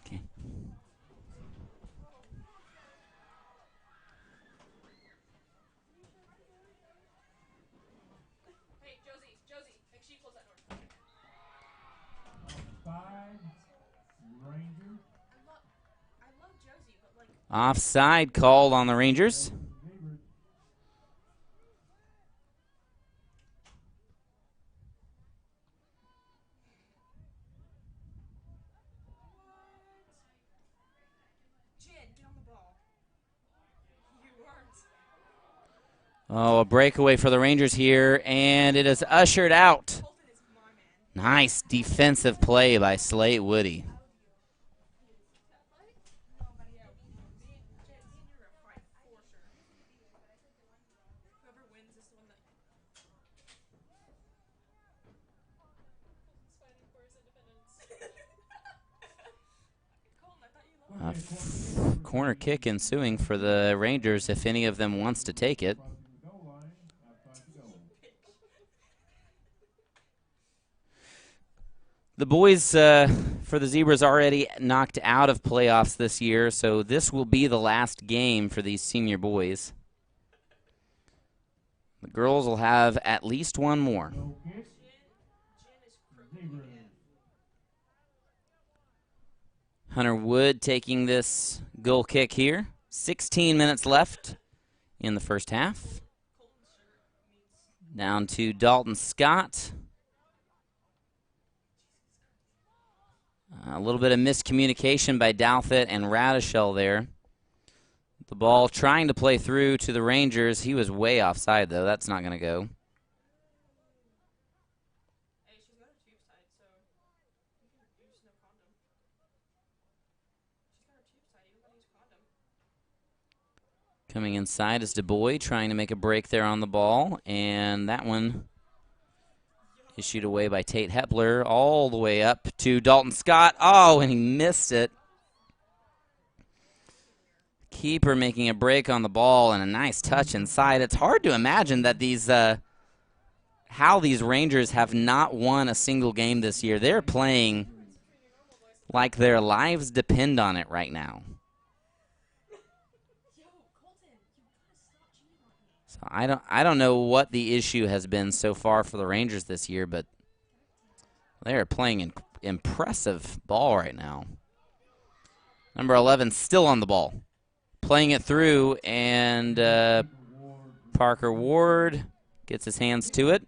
Okay. Offside called on the Rangers. Oh, a breakaway for the Rangers here, and it is ushered out. Nice defensive play by Slate Woody. Corner kick ensuing for the Rangers if any of them wants to take it. The boys for the Zebras already knocked out of playoffs this year, so this will be the last game for these senior boys. The girls will have at least one more. Hunter Wood taking this goal kick here. 16 minutes left in the first half. Down to Dalton Scott. A little bit of miscommunication by Douthit and Radishell there. The ball trying to play through to the Rangers. He was way offside, though. That's not going to go. Coming inside is DuBois trying to make a break there on the ball, and that one issued away by Tate Hepler all the way up to Dalton Scott. Oh, and he missed it. Keeper making a break on the ball and a nice touch inside. It's hard to imagine that these how these Rangers have not won a single game this year. They're playing like their lives depend on it right now. So I don't know what the issue has been so far for the Rangers this year, but they are playing impressive ball right now. Number 11 still on the ball, playing it through, and Parker Ward gets his hands to it.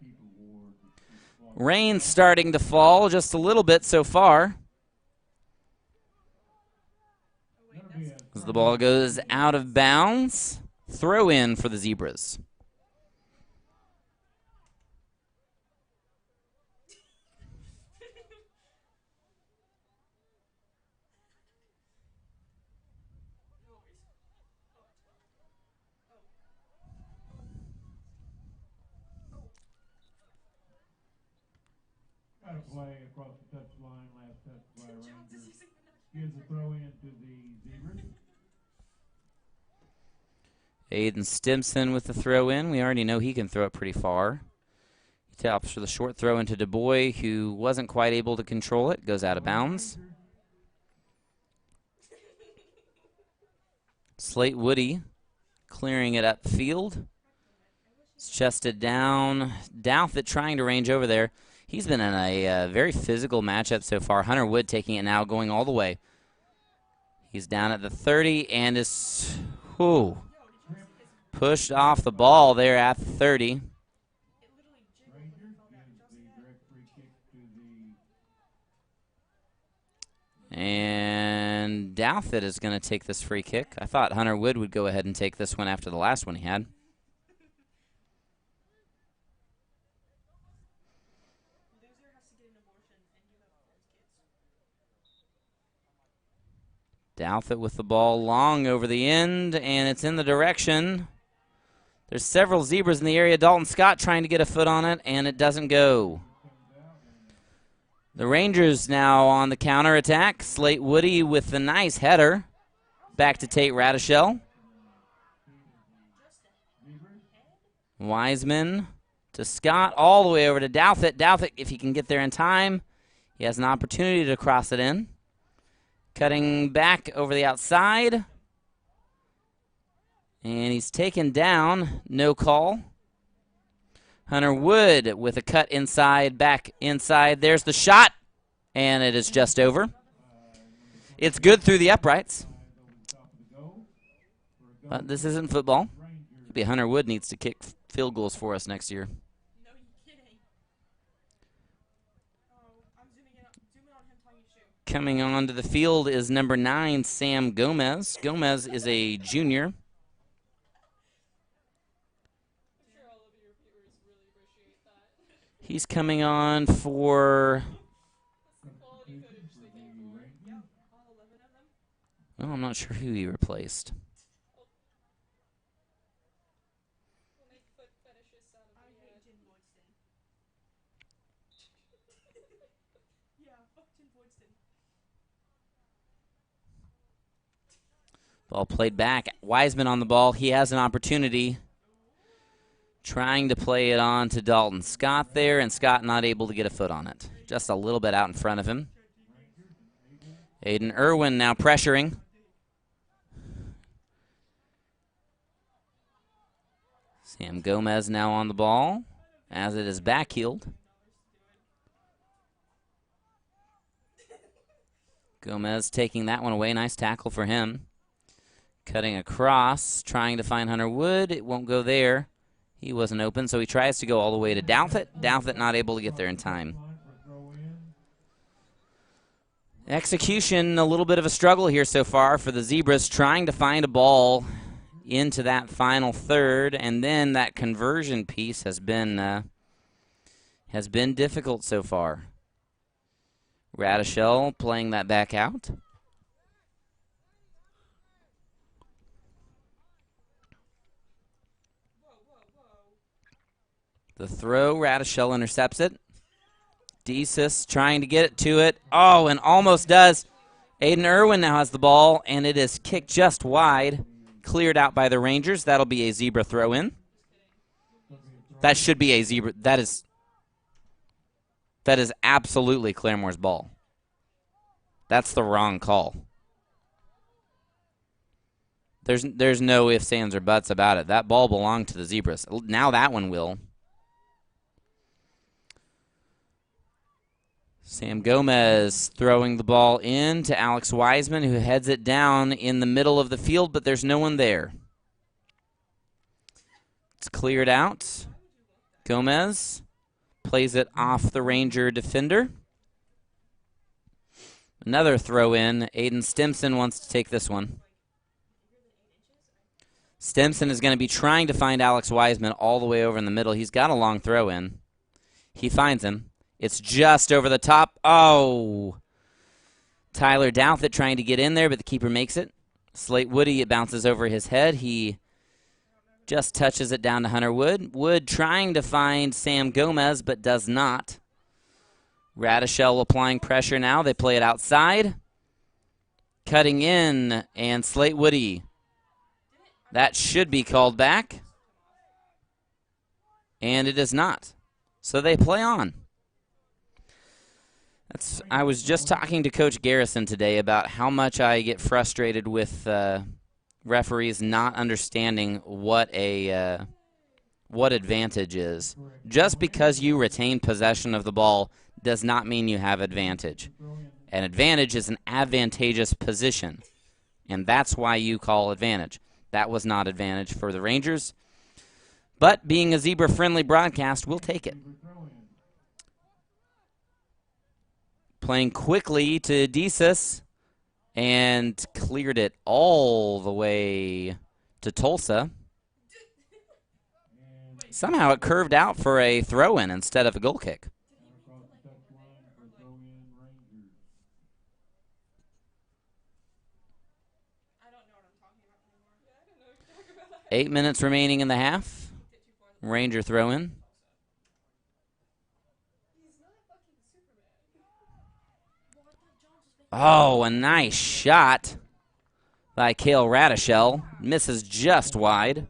Rain's starting to fall just a little bit so far, as the ball goes out of bounds. Throw in for the Zebras. Got a play across the touchline, last touch by Rangers. Gives the throw in to the Zebras. Aiden Stimson with the throw in. We already know he can throw it pretty far. He taps for the short throw into DuBois, who wasn't quite able to control it. Goes out of bounds. Slate Woody clearing it upfield. It's chested down. Douthit trying to range over there. He's been in a very physical matchup so far. Hunter Wood taking it now, going all the way. He's down at the 30 and is pushed off the ball there at the 30. And Douthit is going to take this free kick. I thought Hunter Wood would go ahead and take this one after the last one he had. Douthit with the ball long over the end, and it's in the direction. There's several Zebras in the area. Dalton Scott trying to get a foot on it, and it doesn't go. The Rangers now on the counterattack. Slate Woody with the nice header. Back to Tate Radishell. Wiseman to Scott, all the way over to Douthit. Douthit, if he can get there in time, he has an opportunity to cross it in. Cutting back over the outside. And he's taken down. No call. Hunter Wood with a cut inside, back inside. There's the shot. And it is just over. It's good through the uprights. But this isn't football. Maybe Hunter Wood needs to kick field goals for us next year. Coming onto the field is number 9, Sam Gomez. Gomez is a junior. He's coming on for... Well, I'm not sure who he replaced. Ball played back. Wiseman on the ball. He has an opportunity. Trying to play it on to Dalton Scott there, and Scott not able to get a foot on it. Just a little bit out in front of him. Aiden Irwin now pressuring. Sam Gomez now on the ball, as it is backheeled. Gomez taking that one away. Nice tackle for him. Cutting across, trying to find Hunter Wood. It won't go there. He wasn't open, so he tries to go all the way to Douthit. Douthit not able to get there in time. Execution, a little bit of a struggle here so far for the Zebras, trying to find a ball into that final third, and then that conversion piece has been difficult so far. Radishell playing that back out. The throw, Radichelle intercepts it. Desus trying to get it to it. Oh, and almost does. Aiden Irwin now has the ball, and it is kicked just wide. Cleared out by the Rangers. That'll be a zebra throw in. That should be a zebra. That is absolutely Claremore's ball. That's the wrong call. There's no ifs, ands, or buts about it. That ball belonged to the Zebras. Now that one will. Sam Gomez throwing the ball in to Alex Wiseman, who heads it down in the middle of the field, but there's no one there. It's cleared out. Gomez plays it off the Ranger defender. Another throw in. Aiden Stimson wants to take this one. Stimson is going to be trying to find Alex Wiseman all the way over in the middle. He's got a long throw in. He finds him. It's just over the top. Oh! Tyler Douthit trying to get in there, but the keeper makes it. Slate Woody, it bounces over his head. He just touches it down to Hunter Wood. Wood trying to find Sam Gomez, but does not. Radichelle applying pressure now. They play it outside. Cutting in, and Slate Woody. That should be called back. And it is not. So they play on. I was just talking to Coach Garrison today about how much I get frustrated with referees not understanding what advantage is. Just because you retain possession of the ball does not mean you have advantage. An advantage is an advantageous position, and that's why you call advantage. That was not advantage for the Rangers, but being a zebra-friendly broadcast, we'll take it. Playing quickly to Desus, and cleared it all the way to Tulsa. Somehow it curved out for a throw-in instead of a goal kick. Eight minutes remaining in the half. Ranger throw-in. Oh, a nice shot by Hale Radichelle. Misses just wide.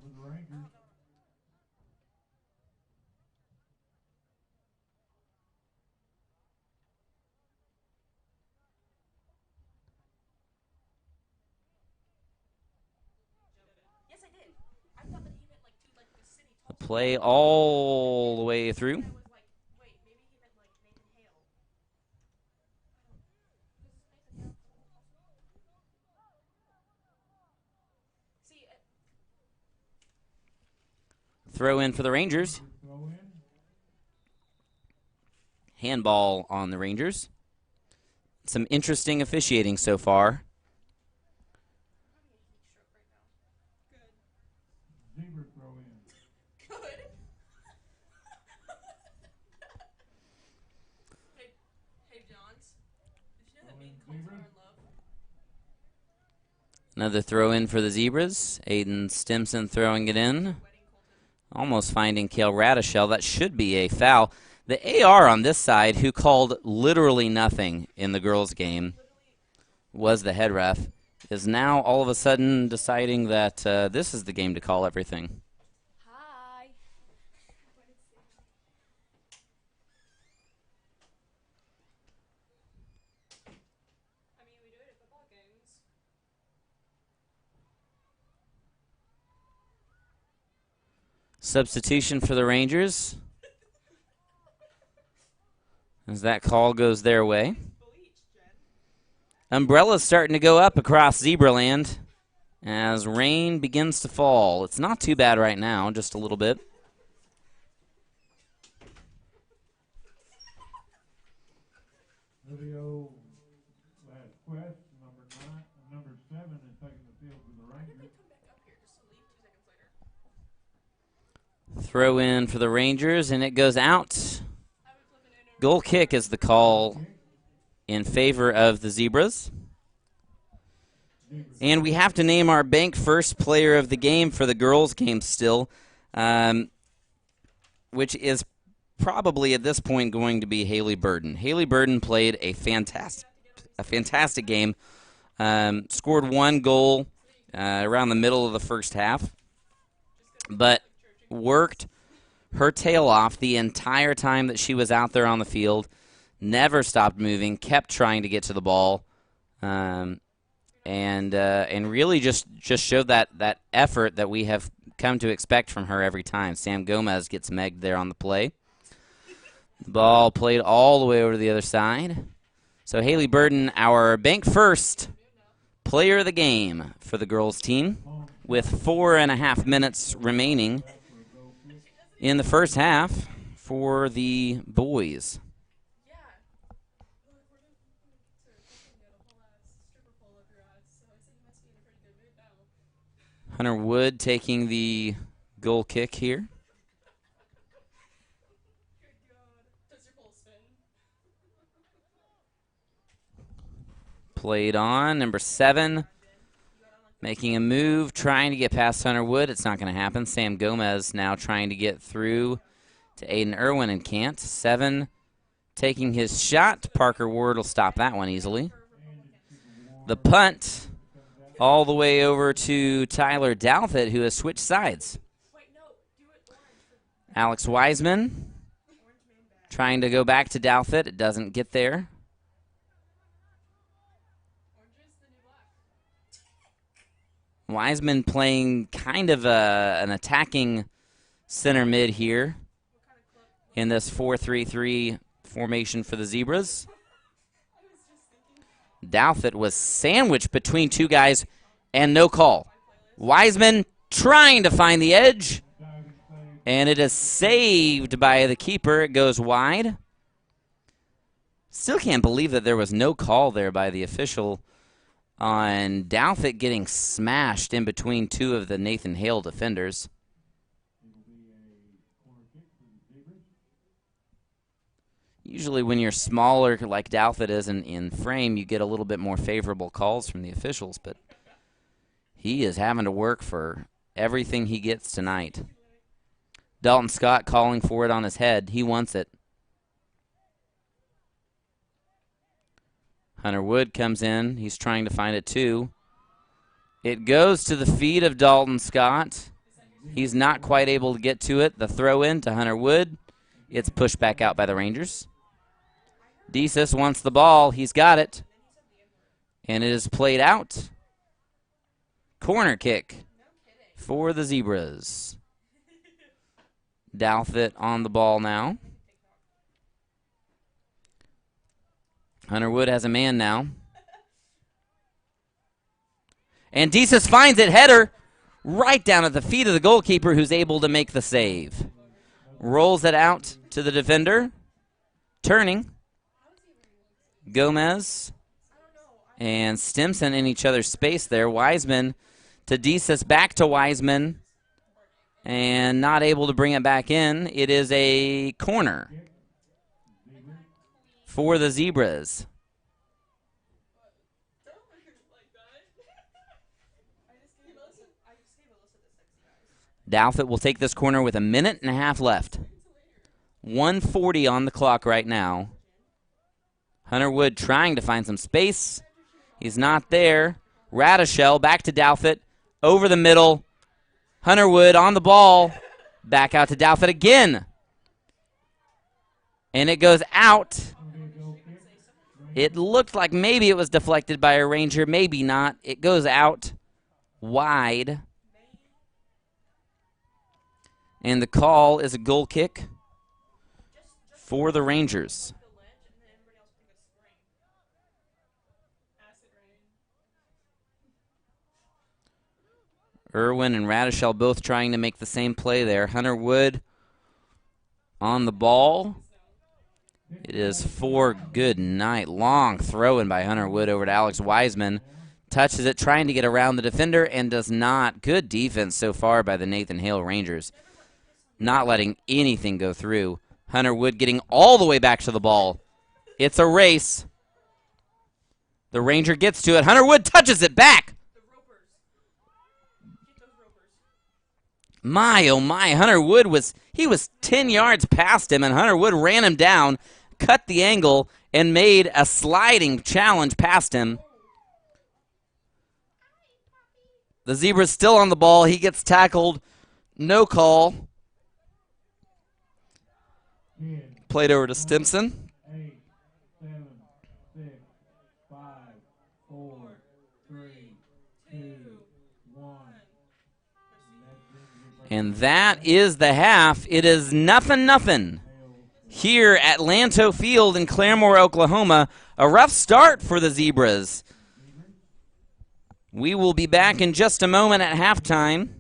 The play all the way through. Throw in for the Rangers. Handball on the Rangers. Some interesting officiating so far. Another throw in for the Zebras. Aiden Stimson throwing it in. Almost finding Hale Radichelle. That should be a foul. The AR on this side, who called literally nothing in the girls' game, was the head ref, is now all of a sudden deciding that this is the game to call everything. Hi. Substitution for the Rangers, as that call goes their way. Umbrellas starting to go up across Zebraland as rain begins to fall. It's not too bad right now, just a little bit. Video last quest, number 7 is taking the field for the Rangers. Throw in for the Rangers, and it goes out. Goal kick is the call in favor of the Zebras. And we have to name our bank first player of the game for the girls' game still. which is probably at this point going to be Haley Burden. Haley Burden played a fantastic game. Scored 1 goal around the middle of the first half, but worked her tail off the entire time that she was out there on the field. Never stopped moving, kept trying to get to the ball, and really just showed that effort that we have come to expect from her every time. Sam Gomez gets megged there on the play. The ball played all the way over to the other side. So Haley Burden, our bank first player of the game for the girls team, with 4.5 minutes remaining in the first half for the boys. Hunter Wood taking the goal kick here. Played on, number 7, making a move, trying to get past Hunter Wood. It's not going to happen. Sam Gomez now trying to get through to Aiden Irwin and can't. 7 taking his shot. Parker Ward will stop that one easily. The punt all the way over to Tyler Douthit, who has switched sides. Alex Wiseman trying to go back to Douthit. It doesn't get there. Wiseman playing kind of an attacking center mid here in this 4-3-3 formation for the Zebras. Douthit was sandwiched between 2 guys and no call. Wiseman trying to find the edge, and it is saved by the keeper. It goes wide. Still can't believe that there was no call there by the official on Douthit getting smashed in between 2 of the Nathan Hale defenders. Usually when you're smaller like Douthit is in frame, you get a little bit more favorable calls from the officials, but he is having to work for everything he gets tonight. Dalton Scott calling for it on his head. He wants it. Hunter Wood comes in. He's trying to find it too. It goes to the feet of Dalton Scott. He's not quite able to get to it. The throw in to Hunter Wood. It's pushed back out by the Rangers. Desus wants the ball. He's got it. And it is played out. Corner kick for the Zebras. Douthit on the ball now. Hunter Wood has a man now. And Desus finds it. Header right down at the feet of the goalkeeper, who's able to make the save. Rolls it out to the defender. Turning. Gomez and Stimson in each other's space there. Wiseman to Desus, back to Wiseman, and not able to bring it back in. It is a corner for the Zebras. Douthit will take this corner with 1.5 minutes left. 1:40 on the clock right now. Hunter Wood trying to find some space. He's not there. Radishell back to Douthit. Over the middle. Hunter Wood on the ball. Back out to Douthit again. And it goes out. It looked like maybe it was deflected by a Ranger. Maybe not. It goes out wide. And the call is a goal kick for the Rangers. Irwin and Radishell both trying to make the same play there. Hunter Wood on the ball. It is for good night. Long throw-in by Hunter Wood over to Alex Wiseman. Touches it, trying to get around the defender, and does not. Good defense so far by the Nathan Hale Rangers. Not letting anything go through. Hunter Wood getting all the way back to the ball. It's a race. The Ranger gets to it. Hunter Wood touches it back. My, oh my, Hunter Wood was 10 yards past him, and Hunter Wood ran him down, cut the angle, and made a sliding challenge past him. The Zebra's still on the ball. He gets tackled. No call. Played over to Stimson. 8, 7, 6, 5, 4, 3, 2, 1. And that is the half. It is 0-0 here at Lanto Field in Claremore, Oklahoma. A rough start for the Zebras. We will be back in just a moment at halftime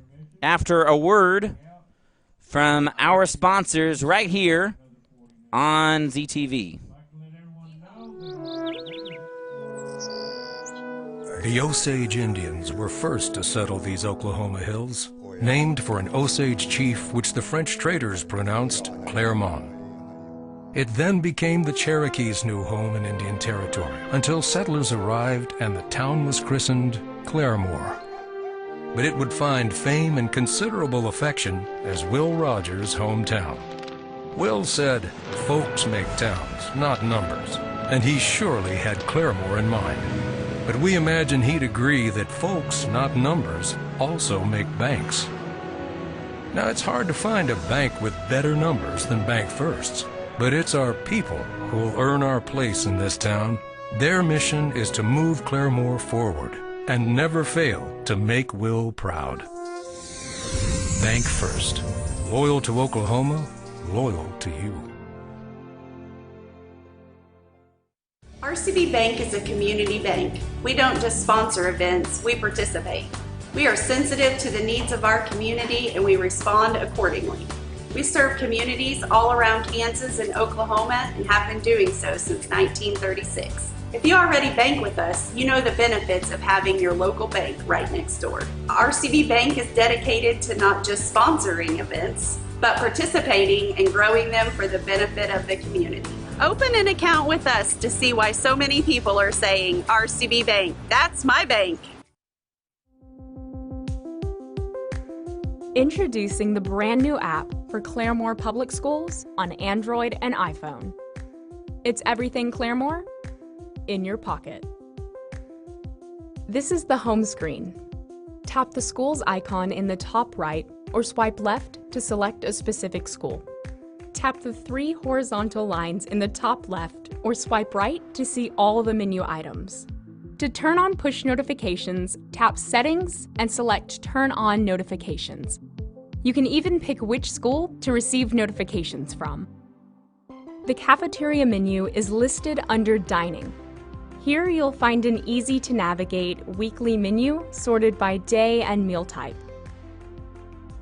after a word from our sponsors right here on ZTV. The Osage Indians were first to settle these Oklahoma hills, named for an Osage chief which the French traders pronounced Clermont. It then became the Cherokees' new home in Indian Territory until settlers arrived and the town was christened Claremore. But it would find fame and considerable affection as Will Rogers' hometown. Will said, "Folks make towns, not numbers," and he surely had Claremore in mind. But we imagine he'd agree that folks, not numbers, also make banks. Now, it's hard to find a bank with better numbers than Bank First's, but it's our people who'll earn our place in this town. Their mission is to move Claremore forward and never fail to make Will proud. Bank First. Loyal to Oklahoma, loyal to you. RCB Bank is a community bank. We don't just sponsor events, we participate. We are sensitive to the needs of our community and we respond accordingly. We serve communities all around Kansas and Oklahoma and have been doing so since 1936. If you already bank with us, you know the benefits of having your local bank right next door. RCB Bank is dedicated to not just sponsoring events, but participating and growing them for the benefit of the community. Open an account with us to see why so many people are saying, RCB Bank, that's my bank. Introducing the brand new app for Claremore Public Schools on Android and iPhone. It's everything Claremore in your pocket. This is the home screen. Tap the school's icon in the top right or swipe left to select a specific school. Tap the 3 horizontal lines in the top left or swipe right to see all the menu items. To turn on push notifications, tap Settings and select Turn on Notifications. You can even pick which school to receive notifications from. The cafeteria menu is listed under Dining. Here you'll find an easy-to-navigate weekly menu sorted by day and meal type.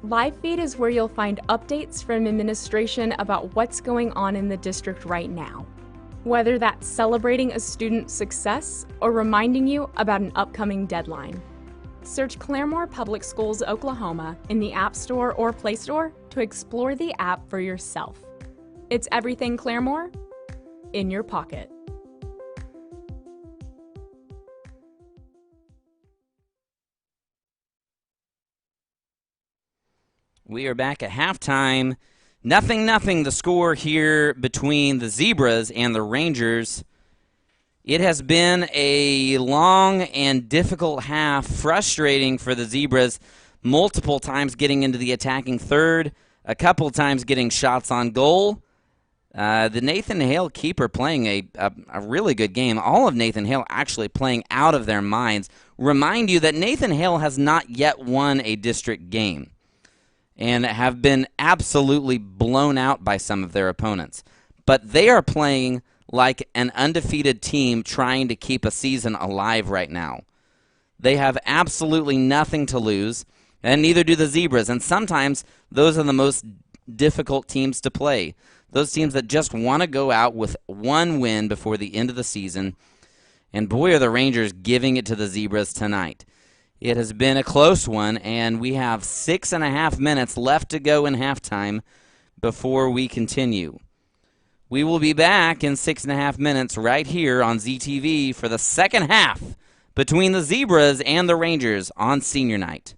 Live Feed is where you'll find updates from administration about what's going on in the district right now, whether that's celebrating a student's success or reminding you about an upcoming deadline. Search Claremore Public Schools, Oklahoma in the App Store or Play Store to explore the app for yourself. It's everything Claremore in your pocket. We are back at halftime. 0-0 the score here between the Zebras and the Rangers. It has been a long and difficult half, frustrating for the Zebras, multiple times getting into the attacking third, a couple times getting shots on goal. The Nathan Hale keeper playing a really good game. All of Nathan Hale actually playing out of their minds. Remind you that Nathan Hale has not yet won a district game and have been absolutely blown out by some of their opponents. But they are playing like an undefeated team trying to keep a season alive right now. They have absolutely nothing to lose, and neither do the Zebras. And sometimes those are the most difficult teams to play. Those teams that just want to go out with one win before the end of the season. And boy, are the Rangers giving it to the Zebras tonight. It has been a close one, and we have 6.5 minutes left to go in halftime before we continue. We will be back in 6.5 minutes right here on ZTV for the second half between the Zebras and the Rangers on Senior Night.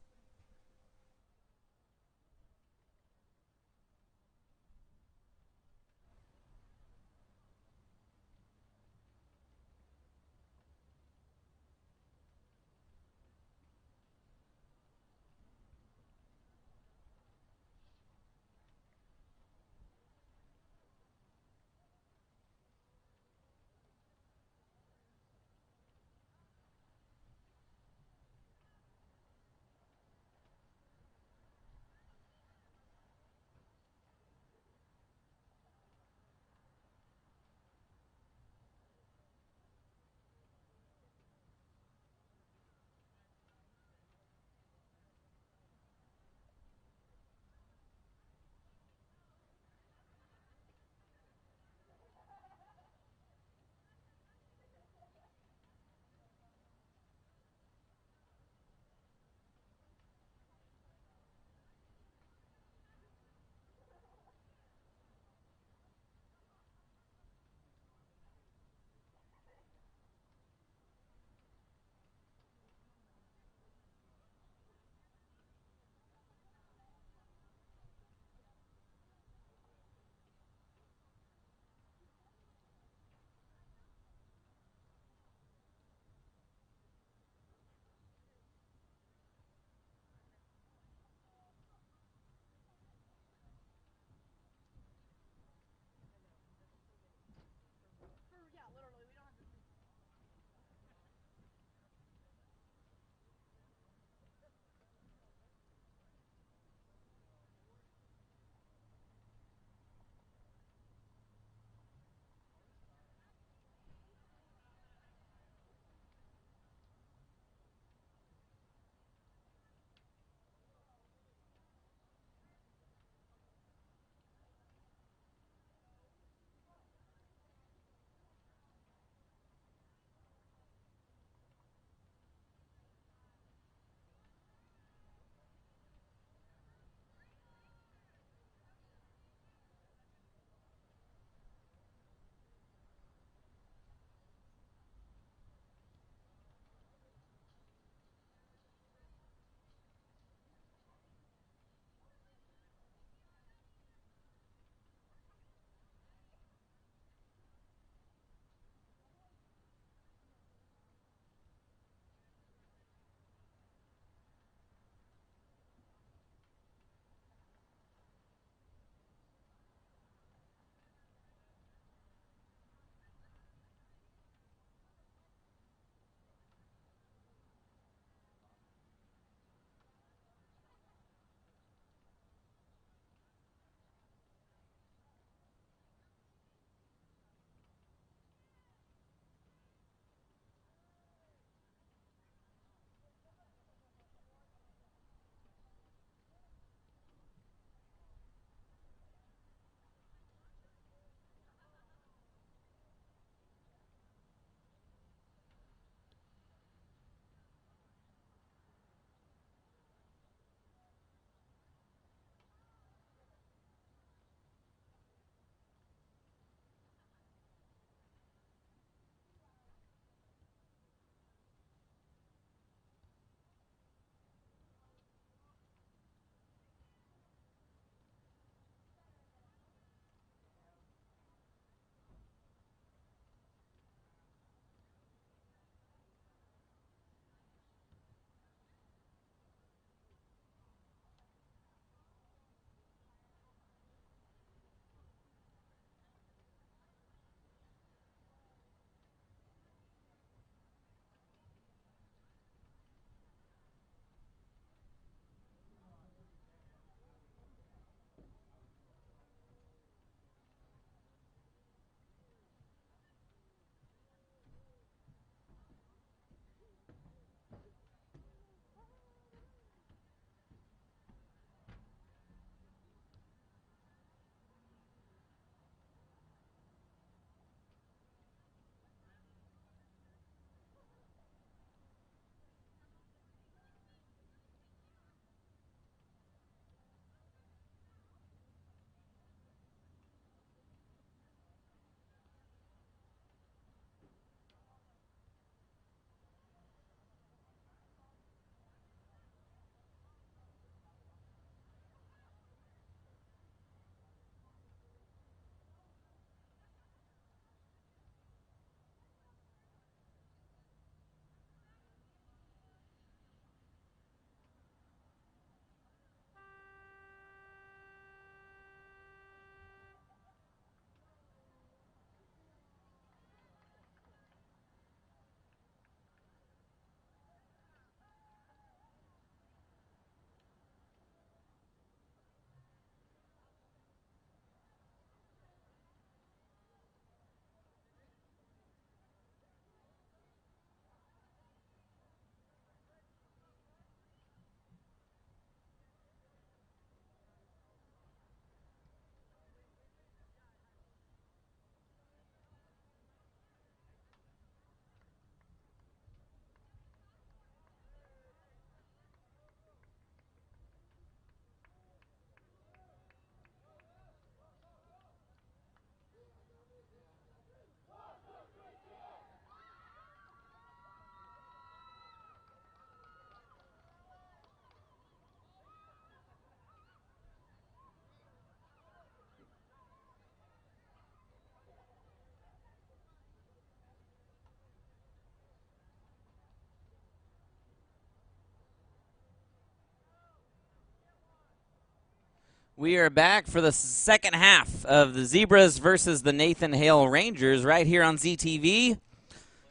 We are back for the second half of the Zebras versus the Nathan Hale Rangers right here on ZTV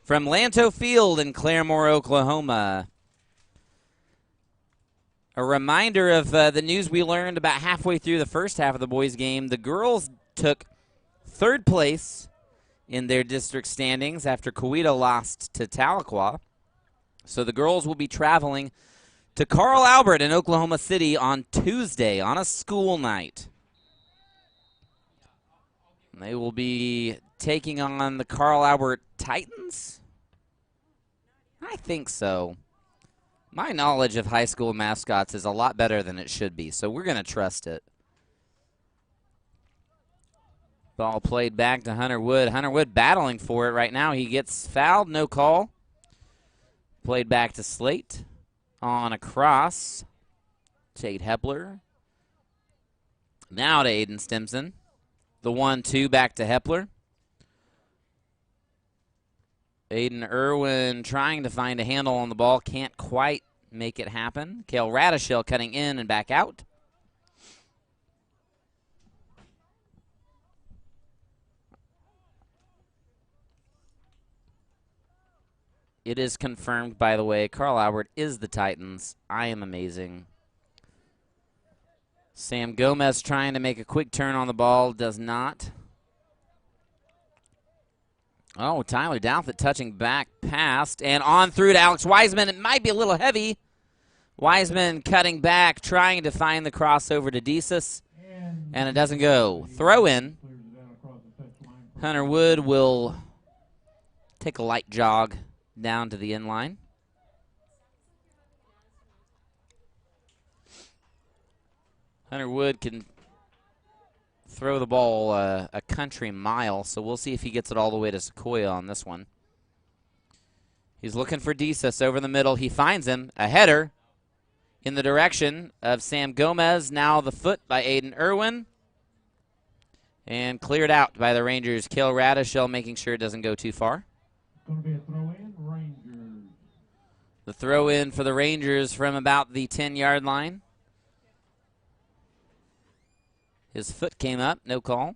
from Lanto Field in Claremore, Oklahoma. A reminder of the news we learned about halfway through the first half of the boys' game. The girls took third place in their district standings after Coweta lost to Tahlequah. So the girls will be traveling to Carl Albert in Oklahoma City on Tuesday on a school night. They will be taking on the Carl Albert Titans? I think so. My knowledge of high school mascots is a lot better than it should be, so we're going to trust it. Ball played back to Hunter Wood. Hunter Wood battling for it right now. He gets fouled, no call. Played back to Slate. On a cross, Tate Hepler. Now to Aiden Stimson. The 1-2 back to Hepler. Aiden Irwin trying to find a handle on the ball. Can't quite make it happen. Kale Radishell cutting in and back out. It is confirmed, by the way, Carl Albert is the Titans. I am amazing. Sam Gomez trying to make a quick turn on the ball. Does not. Oh, Tyler Douthit touching back past. And on through to Alex Wiseman. It might be a little heavy. Wiseman cutting back, trying to find the crossover to Desus. And it doesn't go. Throw in. Hunter Wood will take a light jog down to the end line. Hunter Wood can throw the ball a country mile, so we'll see if he gets it all the way to Sequoia on this one. He's looking for Desus over the middle. He finds him. A header in the direction of Sam Gomez. Now the foot by Aiden Irwin. And cleared out by the Rangers. Kale Radishell making sure it doesn't go too far. Going to be a throw-in, Rangers. The throw-in for the Rangers from about the 10-yard line. His foot came up, no call.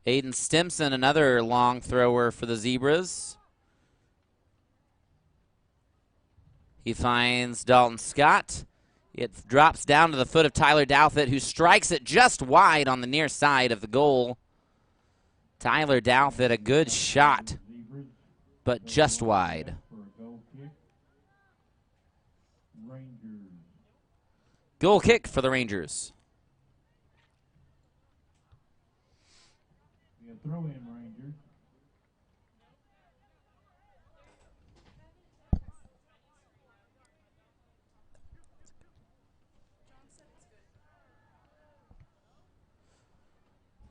Aiden Stimson, another long thrower for the Zebras. He finds Dalton Scott. It drops down to the foot of Tyler Douthit, who strikes it just wide on the near side of the goal. Tyler Douthit, a good shot, but just wide. Goal kick for the Rangers. Throw in, Rangers.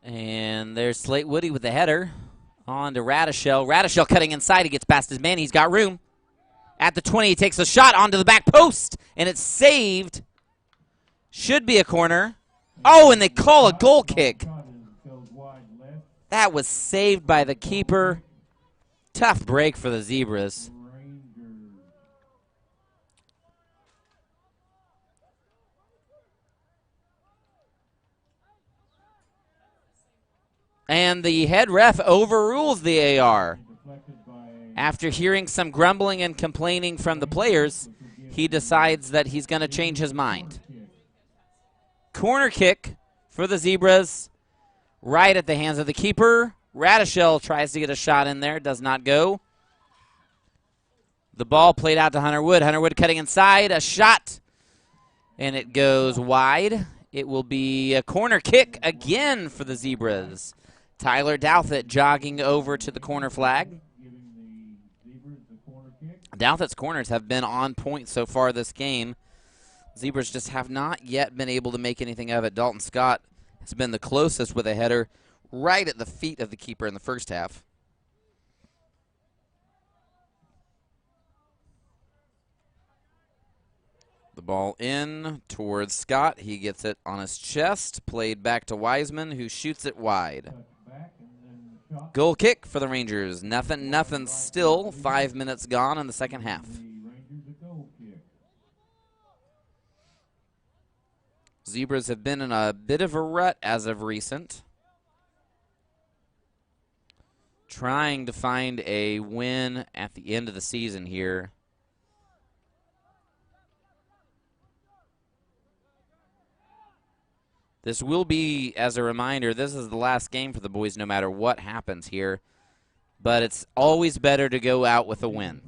And there's Slate Woody with the header. On to Radishell. Radishell cutting inside. He gets past his man. He's got room. At the 20, he takes a shot onto the back post. And it's saved. Should be a corner. Oh, and they call a goal kick. That was saved by the keeper. Tough break for the Zebras. And the head ref overrules the AR. After hearing some grumbling and complaining from the players, he decides that he's going to change his mind. Corner kick for the Zebras, right at the hands of the keeper. Radishell tries to get a shot in there, does not go. The ball played out to Hunter Wood. Hunter Wood cutting inside, a shot, and it goes wide. It will be a corner kick again for the Zebras. Tyler Douthit jogging over to the corner flag. Douthit's corners have been on point so far this game. Zebras just have not yet been able to make anything of it. Dalton Scott has been the closest with a header right at the feet of the keeper in the first half. The ball in towards Scott. He gets it on his chest. Played back to Wiseman, who shoots it wide. Goal kick for the Rangers. Nothing still. 5 minutes gone in the second half. Zebras have been in a bit of a rut as of recent, trying to find a win at the end of the season here. This will be, as a reminder, this is the last game for the boys no matter what happens here. But it's always better to go out with a win.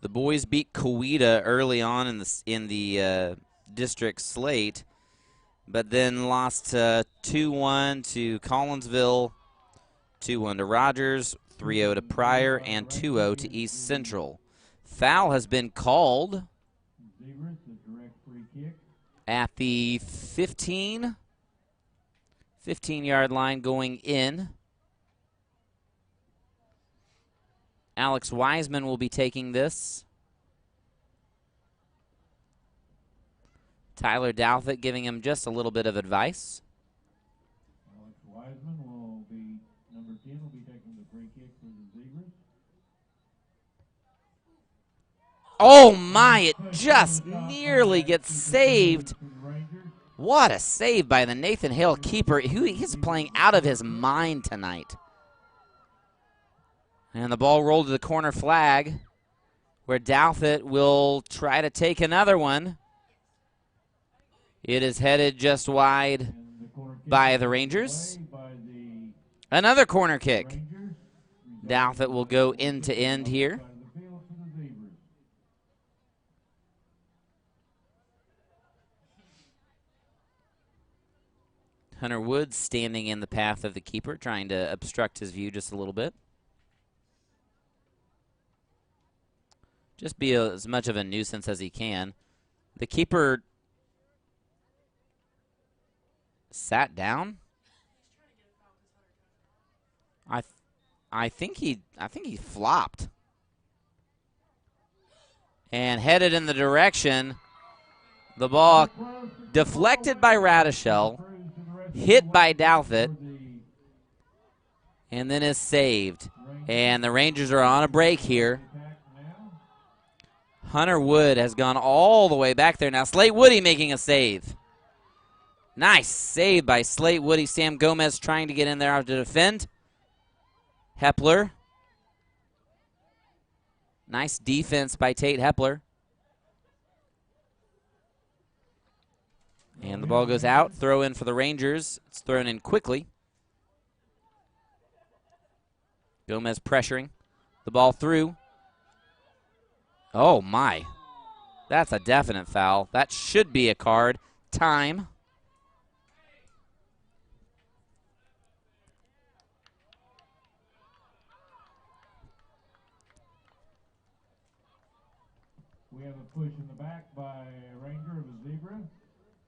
The boys beat Coweta early on in the district slate, but then lost 2-1 to Collinsville, 2-1 to Rogers, 3-0 to Pryor, and 2-0 to East Central. Foul has been called at the 15-yard line going in. Alex Wiseman will be taking this. Tyler Douthit giving him just a little bit of advice. Alex Wiseman will be, number 10, will be taking the free kick for the Zebras. Oh my, it just nearly gets saved. What a save by the Nathan Hale keeper. He's playing out of his mind tonight. And the ball rolled to the corner flag, where Douthit will try to take another one. It is headed just wide by the Rangers. Another corner kick. Douthit will go end to end here. Hunter Woods standing in the path of the keeper, trying to obstruct his view just a little bit. Just be as much of a nuisance as he can. The keeper sat down. I think he flopped and headed in the direction. The ball deflected by Radishell, hit by Douthit, and then is saved. And the Rangers are on a break here. Hunter Wood has gone all the way back there. Now Slate Woody making a save. Nice save by Slate Woody. Sam Gomez trying to get in there to defend. Hepler. Nice defense by Tate Hepler. And the ball goes out. Throw in for the Rangers. It's thrown in quickly. Gomez pressuring. The ball through. Oh, my. That's a definite foul. That should be a card. Time. We have a push in the back by a Ranger of a Zebra,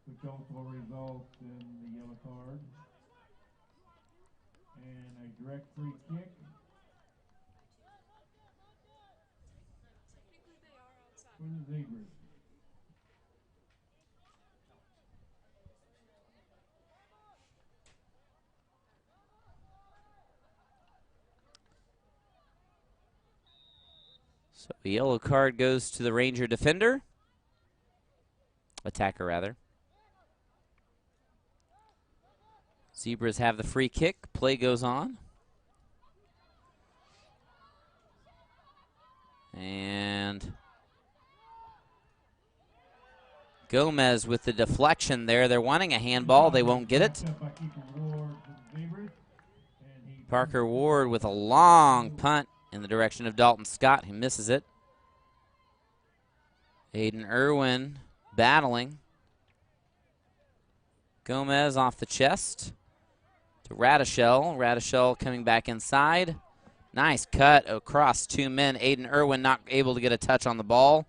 which also results in the yellow card. And a direct free kick. For the Zebras. So the yellow card goes to the Ranger defender. Attacker, rather. Zebras have the free kick. Play goes on. And Gomez with the deflection there. They're wanting a handball. They won't get it. Parker Ward with a long punt in the direction of Dalton Scott. He misses it. Aiden Irwin battling. Gomez off the chest to Radishell. Radishell coming back inside. Nice cut across two men. Aiden Irwin not able to get a touch on the ball.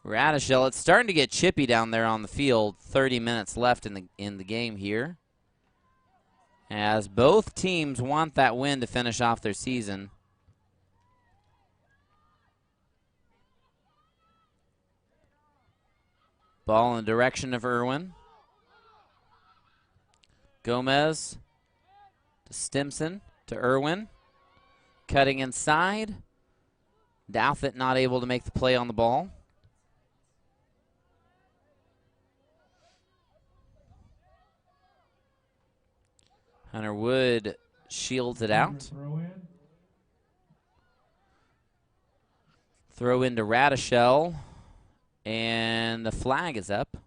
Radishell, it's starting to get chippy down there on the field. 30 minutes left in the game here, as both teams want that win to finish off their season. Ball in the direction of Irwin. Gomez to Stimson to Irwin. Cutting inside. Douthit not able to make the play on the ball. Hunter Wood shields it out. Throw into Radishell, and the flag is up.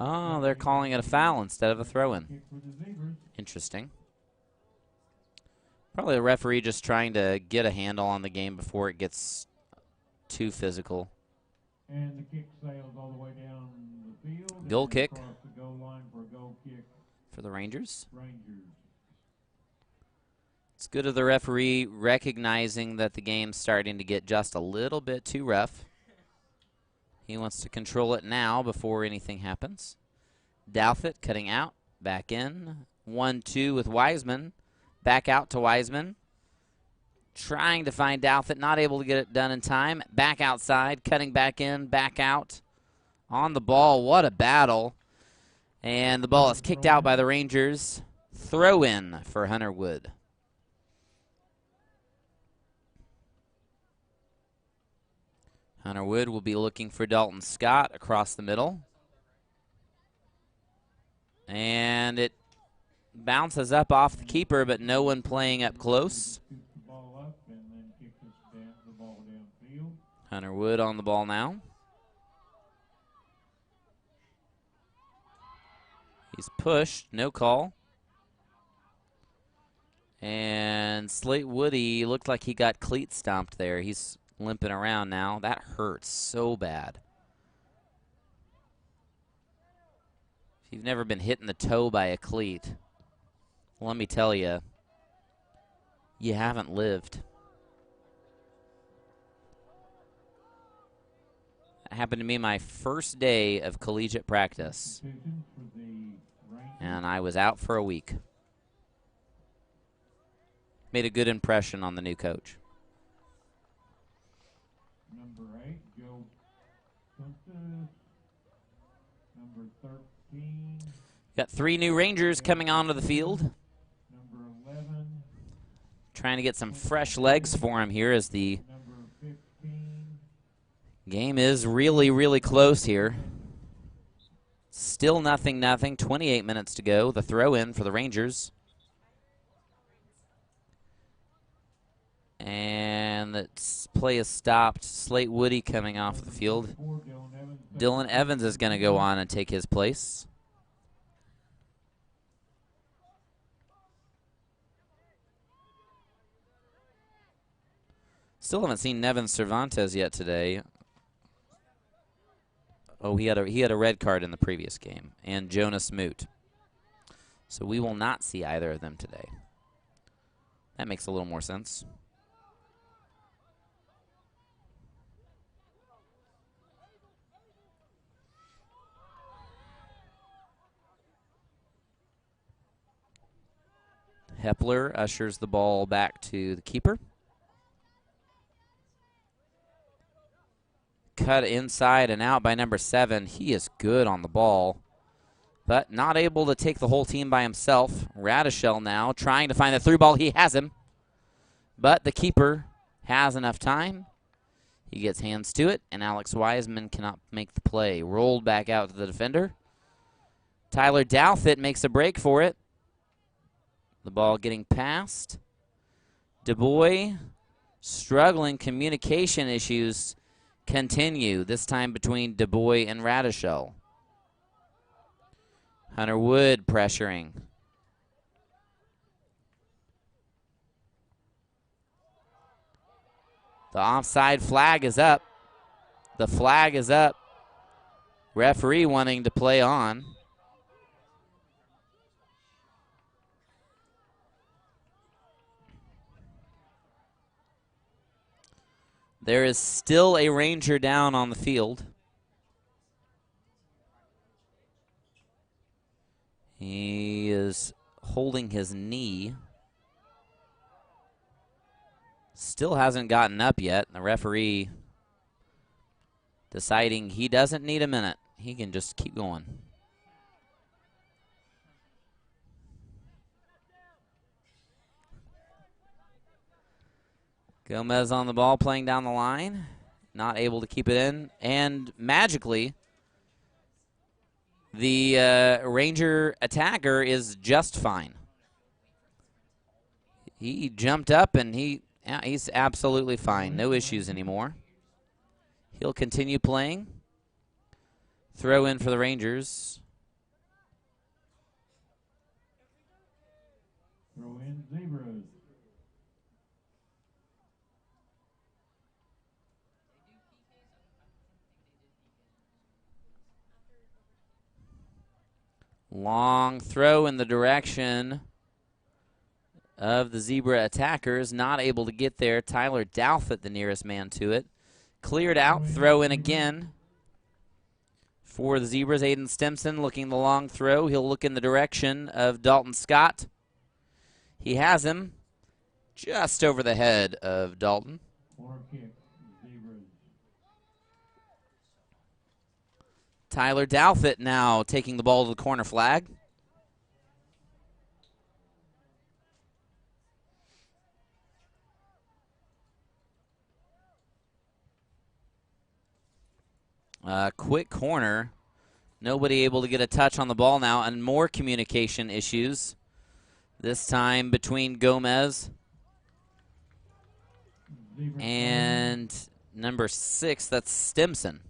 Oh, they're calling it a foul instead of a throw-in. Interesting. Probably the referee just trying to get a handle on the game before it gets too physical. And the kick sails all the way down the field. Goal kick. Across the goal line for a goal kick. For the Rangers. Rangers. It's good of the referee recognizing that the game's starting to get just a little bit too rough. He wants to control it now before anything happens. Douthit cutting out, back in. 1-2 with Wiseman. Back out to Wiseman. Trying to find Douthit, not able to get it done in time. Back outside, cutting back in, back out. On the ball, what a battle. And the ball is kicked out by the Rangers. Throw in for Hunter Wood. Hunter Wood will be looking for Dalton Scott across the middle. And it bounces up off the keeper, but no one playing up close. Hunter Wood on the ball now. He's pushed, no call. And Slate Woody looked like he got cleat stomped there. He's limping around now. That hurts so bad. If you've never been hit in the toe by a cleat, let me tell you, you haven't lived. That happened to me my first day of collegiate practice, and I was out for a week. Made a good impression on the new coach. Number 8, Joe Kuntis. Number 13. Got 3 new Rangers coming onto the field. Number 11. Trying to get some fresh legs for him here as the game is really, really close here. Still 0-0, 28 minutes to go. The throw in for the Rangers. And the play is stopped. Slate Woody coming off the field. Dylan Evans is going to go on and take his place. Still haven't seen Nevin Cervantes yet today. Oh, he had a red card in the previous game, and Jonas Moot. So we will not see either of them today. That makes a little more sense. Hepler ushers the ball back to the keeper. Cut inside and out by number 7. He is good on the ball, but not able to take the whole team by himself. Radishell now trying to find the through ball. He has him, but the keeper has enough time. He gets hands to it, and Alex Wiseman cannot make the play. Rolled back out to the defender. Tyler Douthit makes a break for it. The ball getting passed. DuBois struggling. Communication issues continue, this time between DuBois and Radishell. Hunter Wood pressuring. The offside flag is up. The flag is up. Referee wanting to play on. There is still a Ranger down on the field. He is holding his knee. Still hasn't gotten up yet. The referee deciding he doesn't need a minute. He can just keep going. Gomez on the ball, playing down the line. Not able to keep it in. And magically, the Ranger attacker is just fine. He jumped up, and he's absolutely fine. No issues anymore. He'll continue playing. Throw in for the Rangers. Throw in Zebras. Long throw in the direction of the Zebra attackers. Not able to get there. Tyler Douthit, the nearest man to it. Cleared out. Throw in again for the Zebras. Aiden Stimson looking the long throw. He'll look in the direction of Dalton Scott. He has him just over the head of Dalton. Corner kick, Zebras. Tyler Douthit now taking the ball to the corner flag. Quick corner. Nobody able to get a touch on the ball now, and more communication issues. This time between Gomez and number 6, that's Stimson.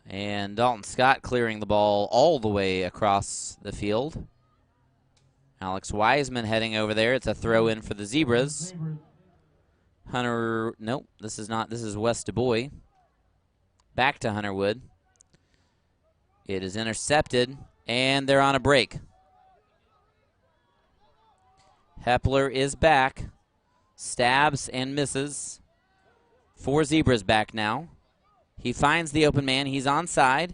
And Dalton Scott clearing the ball all the way across the field. Alex Wiseman heading over there. It's a throw in for the Zebras. Hunter, nope, this is not. This is West Du Bois. Back to Hunter Wood. It is intercepted, and they're on a break. Hepler is back. Stabs and misses. 4 Zebras back now. He finds the open man. He's onside.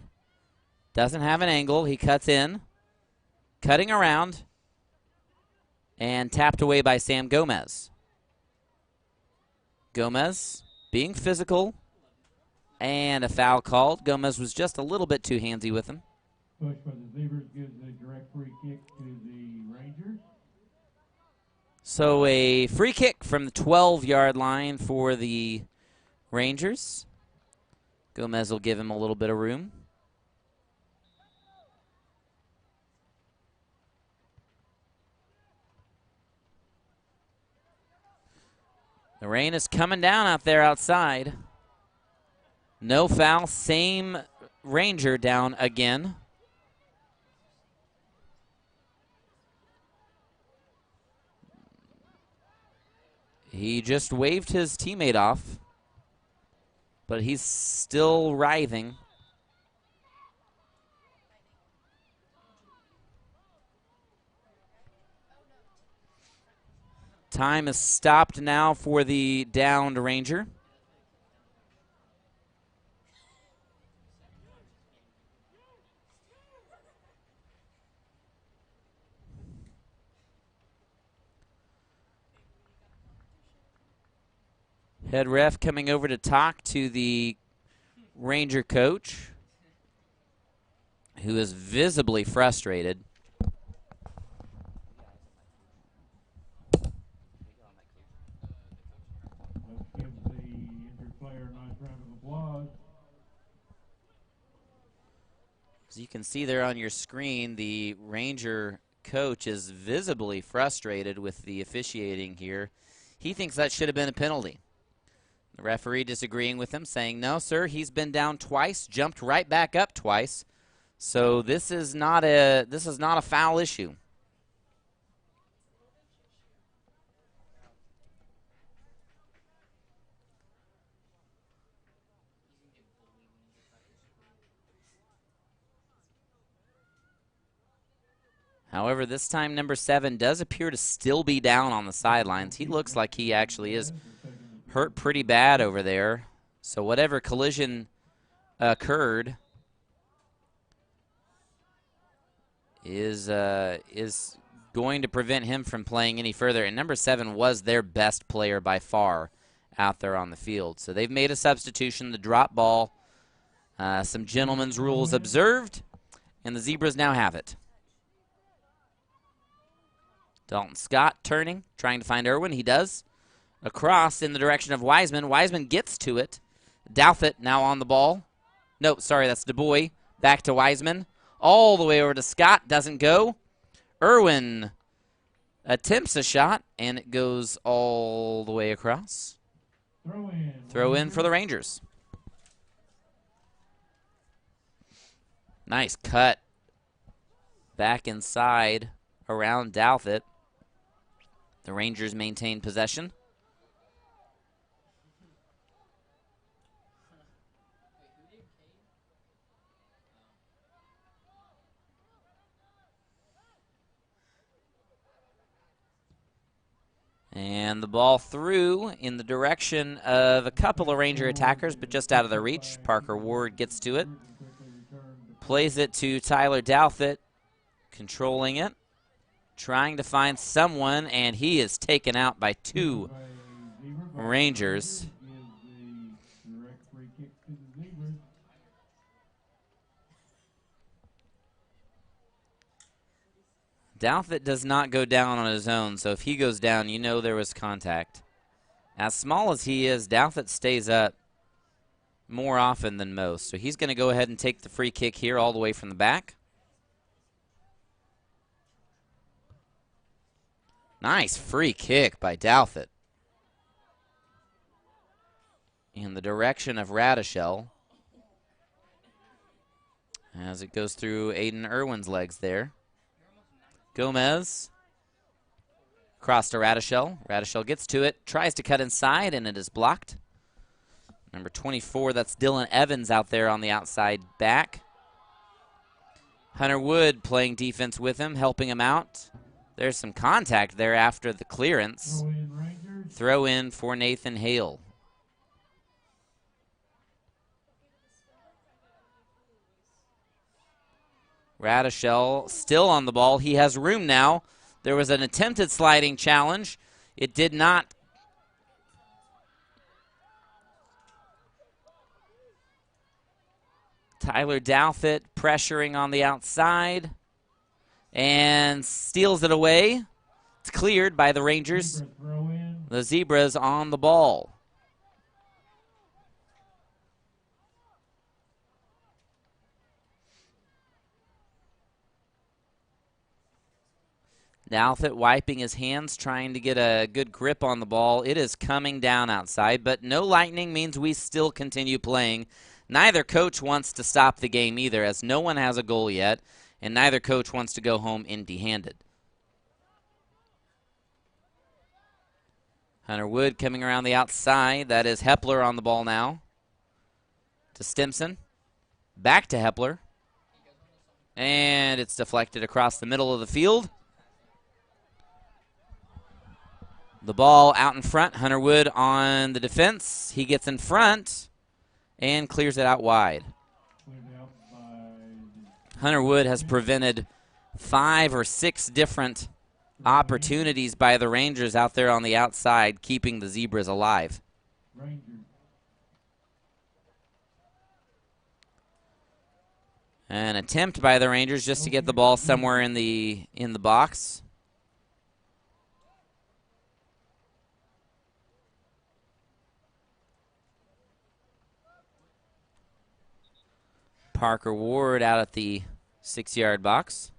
Doesn't have an angle. He cuts in. Cutting around. And tapped away by Sam Gomez. Gomez being physical. And a foul called. Gomez was just a little bit too handsy with him. Push by the Zebras gives a direct free kick to the Rangers. So a free kick from the 12-yard line for the Rangers. Gomez will give him a little bit of room. The rain is coming down out there outside. No foul, same Ranger down again. He just waved his teammate off, but he's still writhing. Time is stopped now for the downed Ranger. Head ref coming over to talk to the Ranger coach, who is visibly frustrated. Let's give the injured player a nice round of applause. As you can see there on your screen, the Ranger coach is visibly frustrated with the officiating here. He thinks that should have been a penalty. The referee disagreeing with him, saying, no, sir, he's been down twice, jumped right back up twice. So this is not a foul issue. However, this time number 7 does appear to still be down on the sidelines. He looks like he actually is hurt pretty bad over there. So whatever collision occurred is going to prevent him from playing any further. And number 7 was their best player by far out there on the field. So they've made a substitution, the drop ball, some gentleman's rules observed, and the Zebras now have it. Dalton Scott turning, trying to find Irwin. He does. across in the direction of Wiseman. Wiseman gets to it. Douthit now on the ball. No, sorry, that's DuBois. Back to Wiseman. All the way over to Scott. Doesn't go. Irwin attempts a shot, and it goes all the way across. Throw in for the Rangers. Nice cut. Back inside around Douthit. The Rangers maintain possession. And the ball through in the direction of a couple of Ranger attackers, but just out of their reach. Parker Ward gets to it. Plays it to Tyler Douthit, controlling it. Trying to find someone, and he is taken out by two Rangers. Douthit does not go down on his own, so if he goes down, you know there was contact. As small as he is, Douthit stays up more often than most. So he's going to go ahead and take the free kick here all the way from the back. Nice free kick by Douthit. In the direction of Radishell. As it goes through Aiden Irwin's legs there. Gomez. Across to Radishell. Radishell gets to it. Tries to cut inside, and it is blocked. Number 24, that's Dylan Evans out there on the outside back. Hunter Wood playing defense with him, helping him out. There's some contact there after the clearance. Throw in for Nathan Hale. Radishell still on the ball. He has room now. There was an attempted sliding challenge. It did not. Tyler Douthit pressuring on the outside and steals it away. It's cleared by the Rangers. The Zebras on the ball. Douthit wiping his hands, trying to get a good grip on the ball. It is coming down outside, but no lightning means we still continue playing. Neither coach wants to stop the game either, as no one has a goal yet, and neither coach wants to go home empty-handed. Hunter Wood coming around the outside. That is Hepler on the ball now. To Stimson. Back to Hepler. And it's deflected across the middle of the field. The ball out in front. Hunter Wood on the defense. He gets in front and clears it out wide. Hunter Wood has prevented 5 or 6 different opportunities by the Rangers out there on the outside, keeping the Zebras alive. An attempt by the Rangers just to get the ball somewhere in the box. Parker Ward out at the 6-yard box.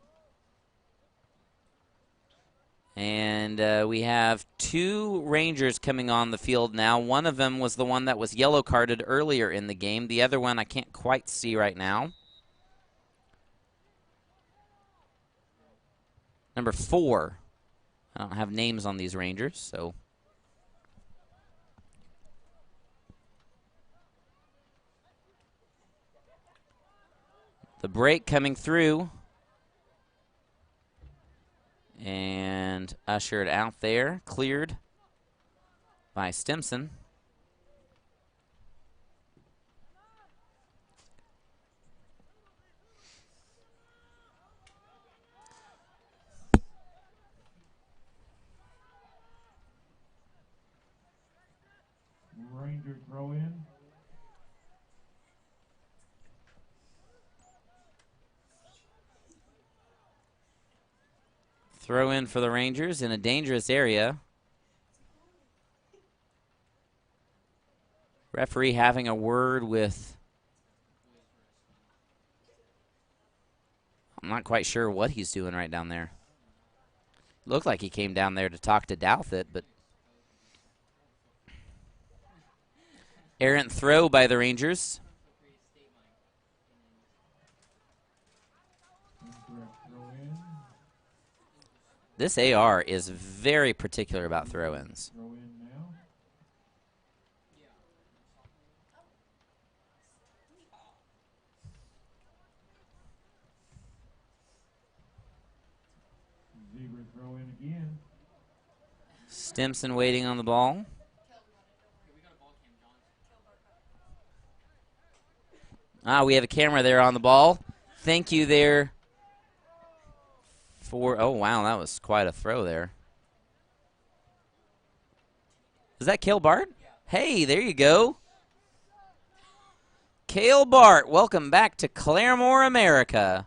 And we have 2 Rangers coming on the field now. One of them was the one that was yellow carded earlier in the game. The other one I can't quite see right now. Number 4. I don't have names on these Rangers, so. The break coming through. And ushered out there, cleared by Stimson. Ranger throw in. Throw in for the Rangers in a dangerous area. Referee having a word with, I'm not quite sure what he's doing right down there. Looked like he came down there to talk to Douthit, but errant throw by the Rangers. This AR is very particular about throw-ins. Zebra throw in again. Stimson waiting on the ball. We have a camera there on the ball. Thank you there for, oh, wow, that was quite a throw there. Is that Cale Bart? Hey, there you go. Cale Bart, welcome back to Claremore, America.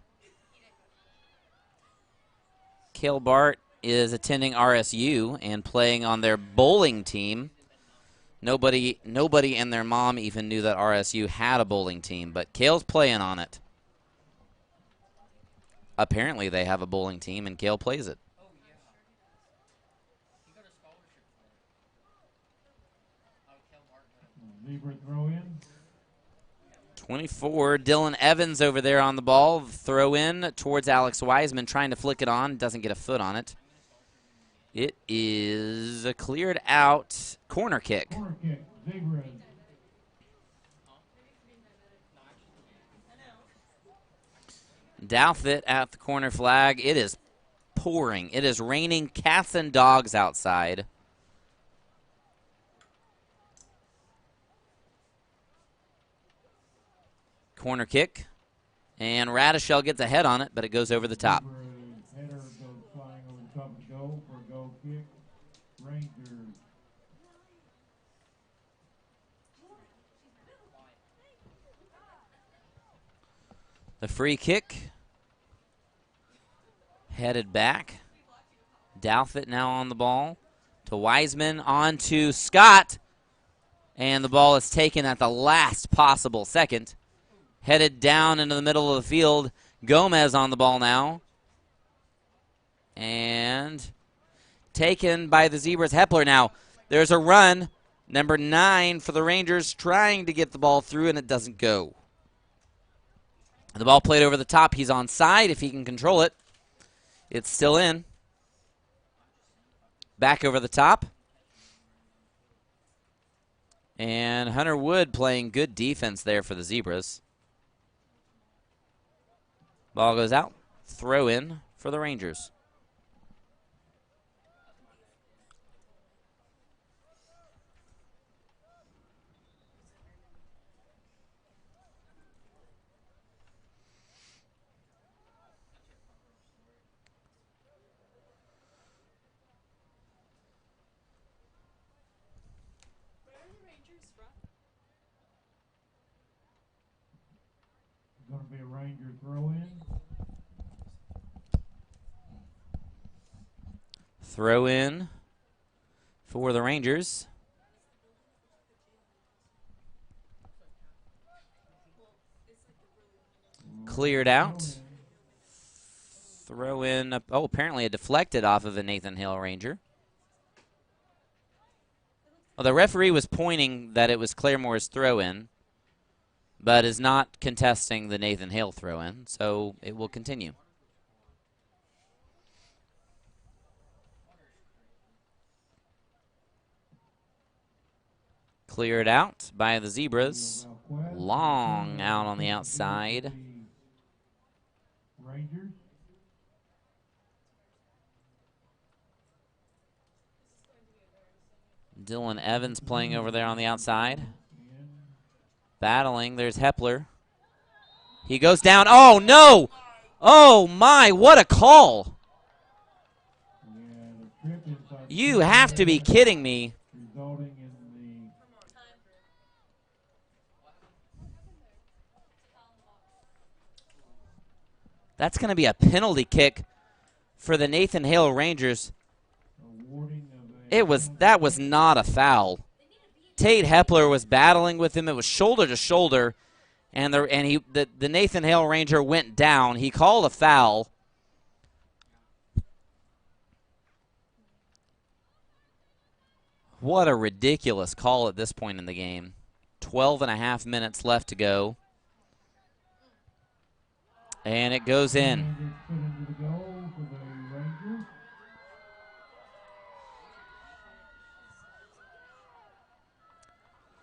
Cale Bart is attending RSU and playing on their bowling team. Nobody and their mom even knew that RSU had a bowling team, but Cale's playing on it. Apparently they have a bowling team, and Cale plays it. Zebra throw in. 24, Dylan Evans over there on the ball. Throw in towards Alex Wiseman, trying to flick it on. Doesn't get a foot on it. It is a cleared out corner kick. Corner kick. Zebra. Douthit at the corner flag. It is pouring. It is raining cats and dogs outside. Corner kick. And Radichelle gets a head on it, but it goes over the top. Header goes flying over the top of the goal for a goal kick. Rangers. The free kick. Headed back. Douthit now on the ball. To Wiseman, on to Scott. And the ball is taken at the last possible second. Headed down into the middle of the field. Gomez on the ball now. And taken by the Zebras. Hepler now. There's a run. Number 9 for the Rangers trying to get the ball through, and it doesn't go. The ball played over the top. He's onside if he can control it. It's still in. Back over the top. And Hunter Wood playing good defense there for the Zebras. Ball goes out. Throw in for the Rangers. Going to be a Ranger throw in. Throw in for the Rangers. Cleared out. Throw in. Oh, apparently a deflected off of a Nathan Hale Ranger. Well, the referee was pointing that it was Claremore's throw in, but is not contesting the Nathan Hale throw in, so it will continue. Cleared out by the Zebras. Long out on the outside. Rangers. Dylan Evans playing over there on the outside. Battling. There's Hepler. He goes down. Oh, no! Oh, my. What a call. You have to be kidding me. That's going to be a penalty kick for the Nathan Hale Rangers. That was not a foul. Tate Hepler was battling with him. It was shoulder to shoulder, and the Nathan Hale Ranger went down. He called a foul. What a ridiculous call at this point in the game. 12.5 minutes left to go. And it goes in.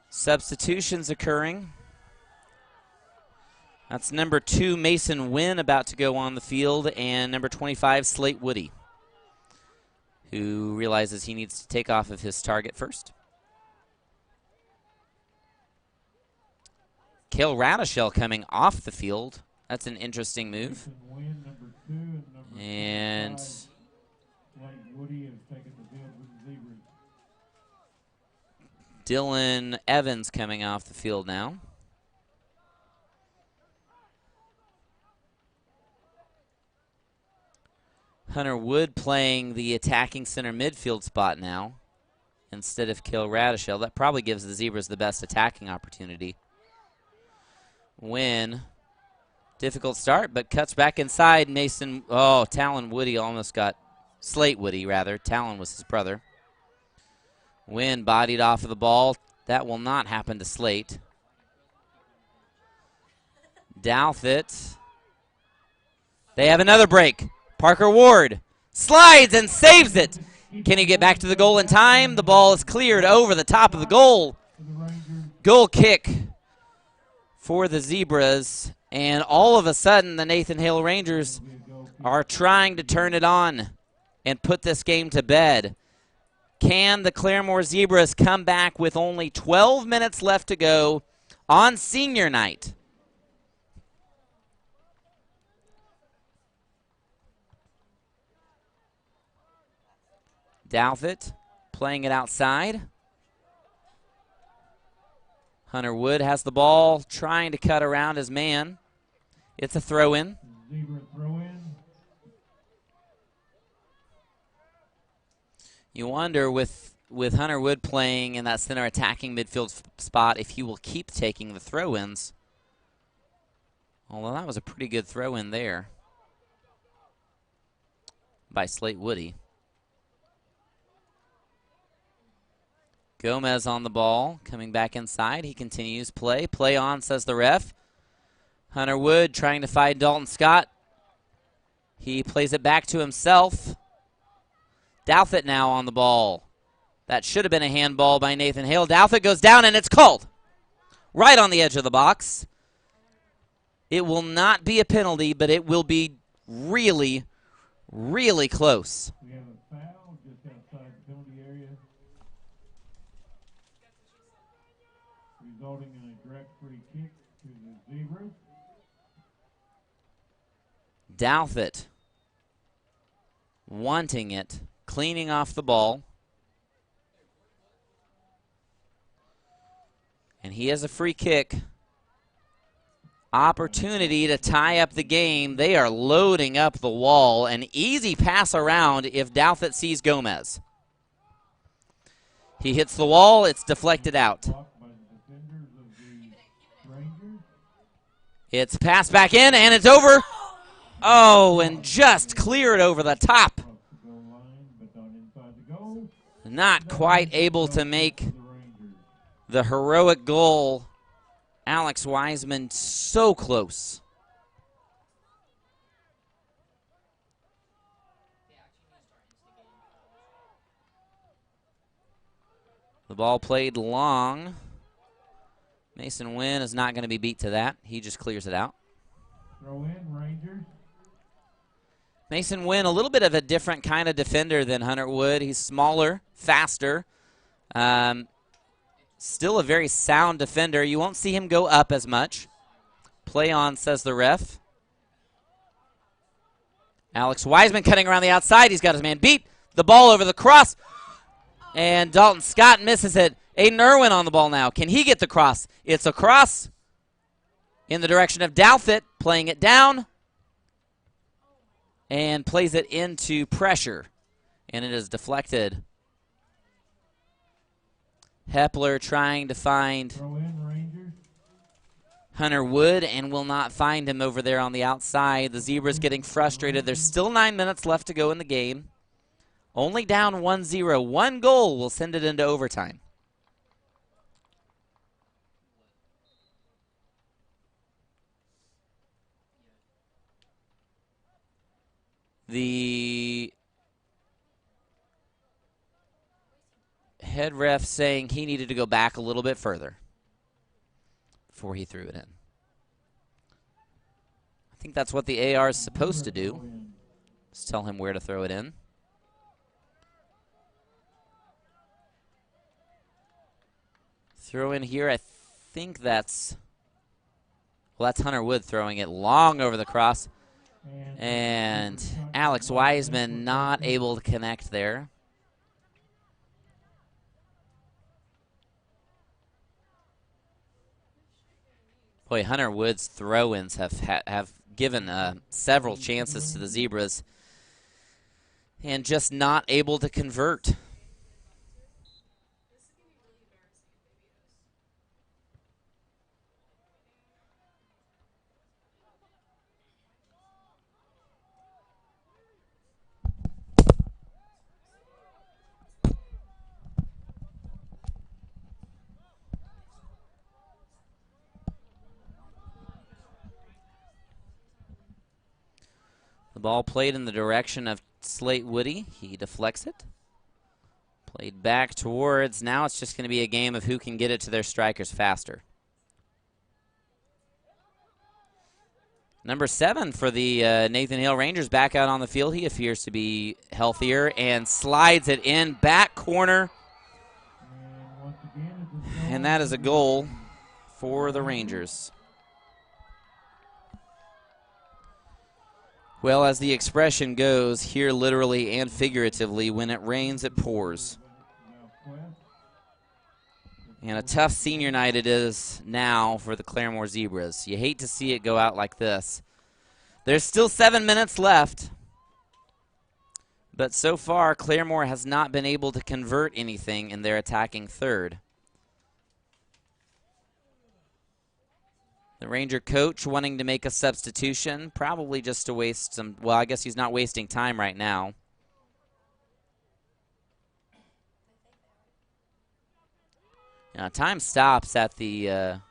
Substitutions occurring. That's number 2, Mason Wynn, about to go on the field, and number 25, Slate Woody, who realizes he needs to take off of his target first. Hale Radishell coming off the field. That's an interesting move. And Dylan Evans coming off the field now. Hunter Wood playing the attacking center midfield spot now instead of Hale Radishell. That probably gives the Zebras the best attacking opportunity. Wynn, difficult start, but cuts back inside. Mason, Talon Woody almost got, Slate Woody rather. Talon was his brother. Wynn bodied off of the ball. That will not happen to Slate. Douthit. They have another break. Parker Ward slides and saves it. Can he get back to the goal in time? The ball is cleared over the top of the goal. Goal kick for the Zebras. And all of a sudden, the Nathan Hale Rangers are trying to turn it on and put this game to bed. Can the Claremore Zebras come back with only 12 minutes left to go on senior night? Douthit playing it outside. Hunter Wood has the ball, trying to cut around his man. It's a throw-in. You wonder with Hunter Wood playing in that center attacking midfield spot if he will keep taking the throw-ins. Although that was a pretty good throw-in there by Slate Woody. Gomez on the ball, coming back inside. He continues play. Play on, says the ref. Hunter Wood trying to find Dalton Scott. He plays it back to himself. Douthit now on the ball. That should have been a handball by Nathan Hale. Douthit goes down, and it's called. Right on the edge of the box. It will not be a penalty, but it will be really, really close. We have a foul just outside the penalty area, resulting in a direct free kick to the Zebras. Douthit wanting it, cleaning off the ball. And he has a free kick. Opportunity to tie up the game. They are loading up the wall. An easy pass around if Douthit sees Gomez. He hits the wall. It's deflected out. It's passed back in, and it's over. Oh, and just cleared over the top. Not quite able to make the heroic goal. Alex Wiseman so close. The ball played long. Mason Wynn is not going to be beat to that. He just clears it out. Throw in, Rangers. Mason Wynn, a little bit of a different kind of defender than Hunter Wood. He's smaller, faster. Still a very sound defender. You won't see him go up as much. Play on, says the ref. Alex Wiseman cutting around the outside. He's got his man beat. The ball over the cross. And Dalton Scott misses it. Aiden Irwin on the ball now. Can he get the cross? It's a cross in the direction of Douthit, playing it down. And plays it into pressure. And it is deflected. Hepler trying to find Throw in Rangers. Hunter Wood and will not find him over there on the outside. The Zebras getting frustrated. There's still 9 minutes left to go in the game. Only down 1-0. One goal will send it into overtime. The head ref saying he needed to go back a little bit further before he threw it in. I think that's what the AR is supposed to do. Just tell him where to throw it in. Throw in here, I think that's, well, that's Hunter Wood throwing it long over the cross. And Alex Wiseman not able to connect there. Boy, Hunter Wood's throw-ins have given several chances to the Zebras and just not able to convert. The ball played in the direction of Slate Woody. He deflects it. Played back towards, now it's just going to be a game of who can get it to their strikers faster. Number 7 for the Nathan Hale Rangers back out on the field. He appears to be healthier and slides it in back corner. And that is a goal for the Rangers. Well, as the expression goes, here literally and figuratively, when it rains, it pours. And a tough senior night it is now for the Claremore Zebras. You hate to see it go out like this. There's still 7 minutes left. But so far, Claremore has not been able to convert anything in their attacking third. The Ranger coach wanting to make a substitution, probably just to waste some, well, I guess he's not wasting time right now. Now, time stops at the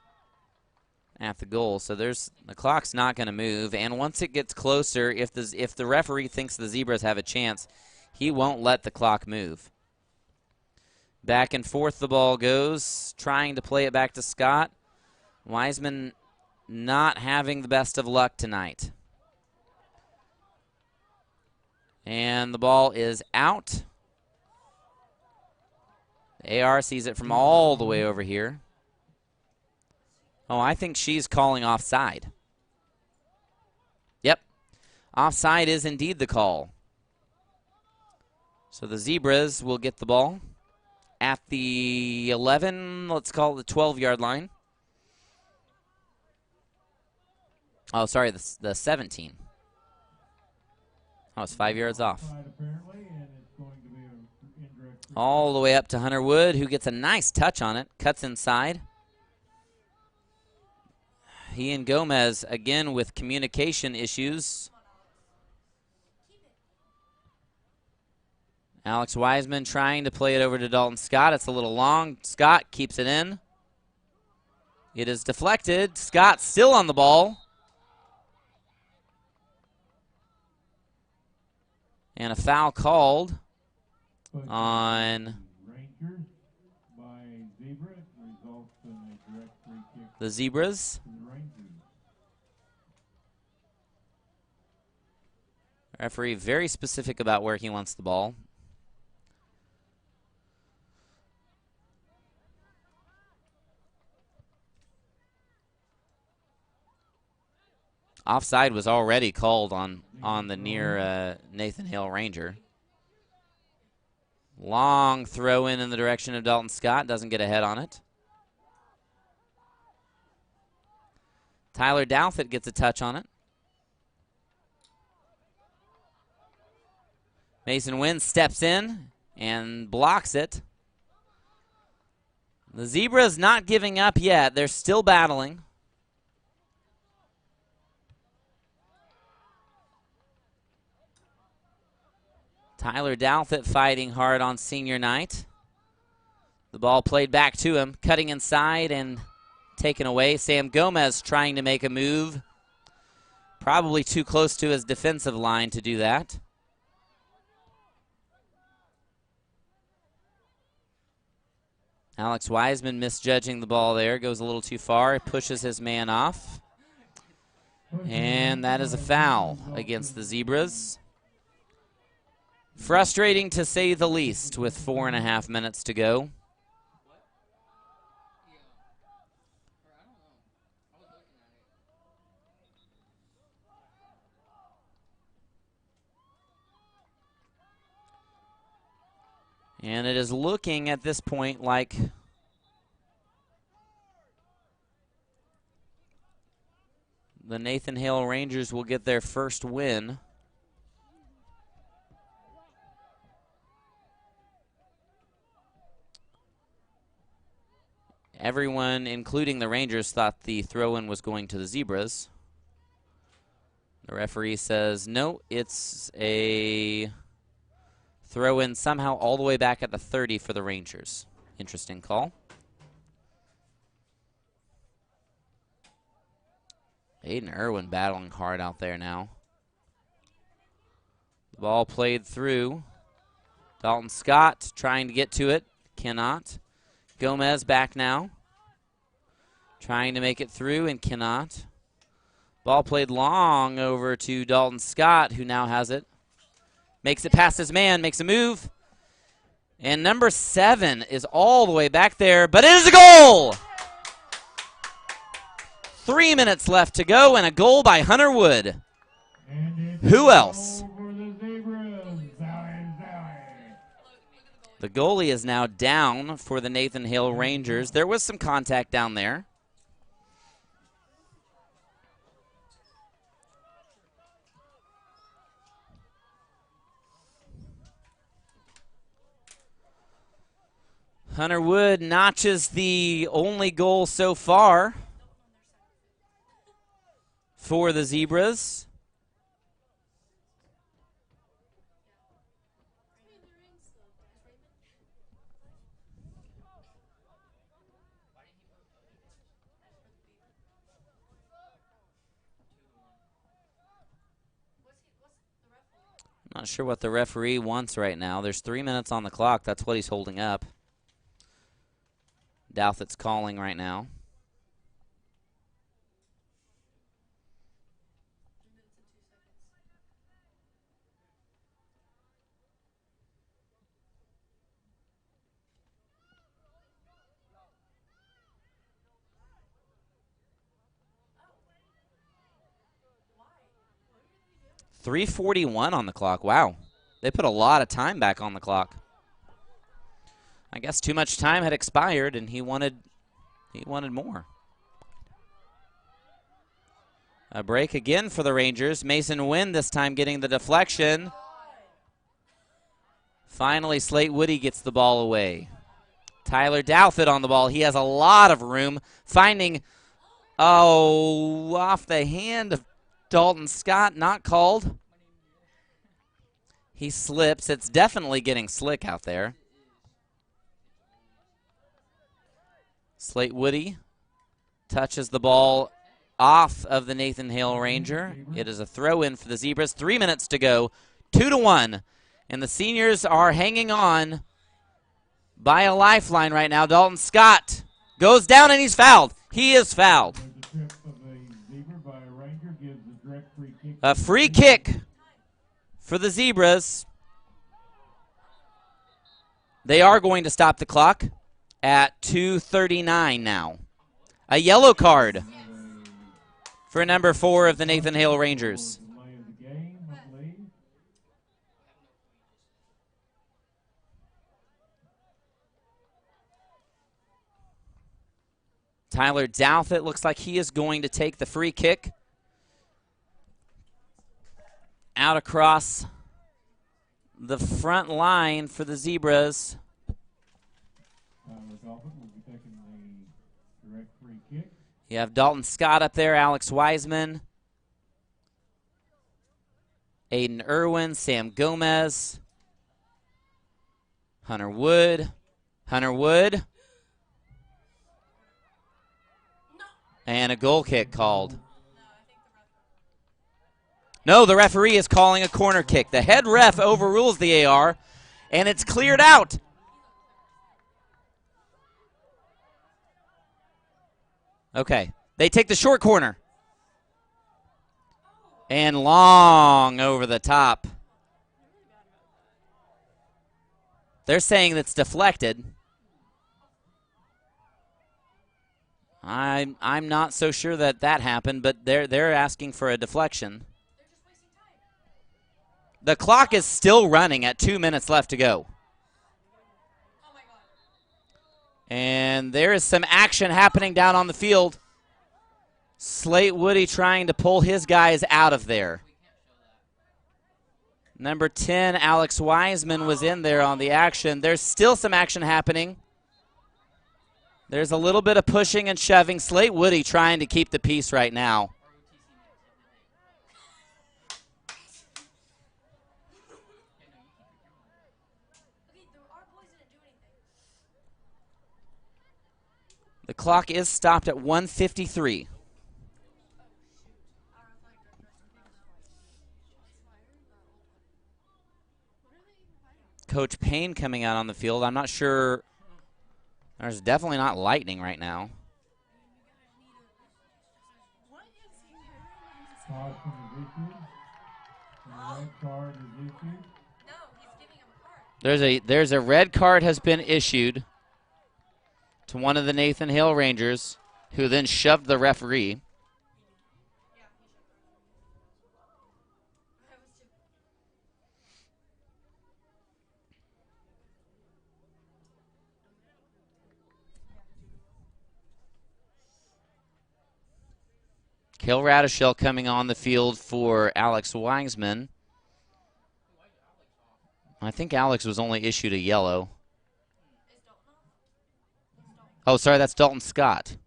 goal, so the clock's not going to move. And once it gets closer, if the referee thinks the Zebras have a chance, he won't let the clock move. Back and forth the ball goes, trying to play it back to Scott. Wiseman not having the best of luck tonight. And the ball is out. The AR sees it from all the way over here. Oh, I think she's calling offside. Yep. Offside is indeed the call. So the Zebras will get the ball at the 11, let's call it the 12-yard line. Oh, sorry, the 17. Oh, it's 5 yards off. All the way up to Hunter Wood, who gets a nice touch on it. Cuts inside. He and Gomez, again, with communication issues. Alex Wiseman trying to play it over to Dalton Scott. It's a little long. Scott keeps it in. It is deflected. Scott still on the ball. And a foul called on the Zebras. Referee very specific about where he wants the ball. Offside was already called on the near Nathan Hale Ranger. Long throw in the direction of Dalton Scott. Doesn't get a head on it. Tyler Douthit gets a touch on it. Mason Wynn steps in and blocks it. The Zebras not giving up yet. They're still battling. Tyler Douthit fighting hard on senior night. The ball played back to him, cutting inside and taken away. Sam Gomez trying to make a move. Probably too close to his defensive line to do that. Alex Wiseman misjudging the ball there. Goes a little too far. Pushes his man off. And that is a foul against the Zebras. Frustrating to say the least with 4.5 minutes to go. And it is looking at this point like the Nathan Hale Rangers will get their first win. Everyone, including the Rangers, thought the throw-in was going to the Zebras. The referee says, no, it's a throw-in somehow all the way back at the 30 for the Rangers. Interesting call. Aiden Irwin battling hard out there now. The ball played through. Dalton Scott trying to get to it. Cannot. Gomez back now. Trying to make it through and cannot. Ball played long over to Dalton Scott, who now has it. Makes it past his man, makes a move. And number 7 is all the way back there, but it is a goal! 3 minutes left to go, and a goal by Hunter Wood. Who else? The goalie is now down for the Nathan Hale Rangers. There was some contact down there. Hunter Wood notches the only goal so far for the Zebras. Not sure what the referee wants right now. There's 3 minutes on the clock. That's what he's holding up. Douthit's calling right now. .341 on the clock. Wow. They put a lot of time back on the clock. I guess too much time had expired, and he wanted more. A break again for the Rangers. Mason Wynn this time getting the deflection. Finally, Slate Woody gets the ball away. Tyler Douthit on the ball. He has a lot of room. Finding, off the hand of Dalton Scott, not called. He slips. It's definitely getting slick out there. Slate Woody touches the ball off of the Nathan Hale Ranger. It is a throw-in for the Zebras. 3 minutes to go, 2-1. And the seniors are hanging on by a lifeline right now. Dalton Scott goes down and he's fouled. He is fouled. A free kick for the Zebras. They are going to stop the clock at 2:39 now. A yellow card for number 4 of the Nathan Hale Rangers. Tyler Douthit looks like he is going to take the free kick out across the front line for the Zebras. You have Dalton Scott up there, Alex Wiseman, Aiden Irwin, Sam Gomez, Hunter Wood, and a goal kick called. No, the referee is calling a corner kick. The head ref overrules the AR, and it's cleared out. Okay, they take the short corner. And long over the top. They're saying that's deflected. I'm not so sure that happened, but they're asking for a deflection. The clock is still running at 2 minutes left to go. And there is some action happening down on the field. Slate Woody trying to pull his guys out of there. Number 10, Alex Wiseman, was in there on the action. There's still some action happening. There's a little bit of pushing and shoving. Slate Woody trying to keep the peace right now. The clock is stopped at 1:53. Coach Payne coming out on the field. I'm not sure. There's definitely not lightning right now. Caution is issued. And red card is issued. There's a red card has been issued to one of the Nathan Hale Rangers, who then shoved the referee. Hale Radishell coming on the field for Alex Wiseman. I think Alex was only issued a yellow. Oh, sorry, that's Dalton Scott.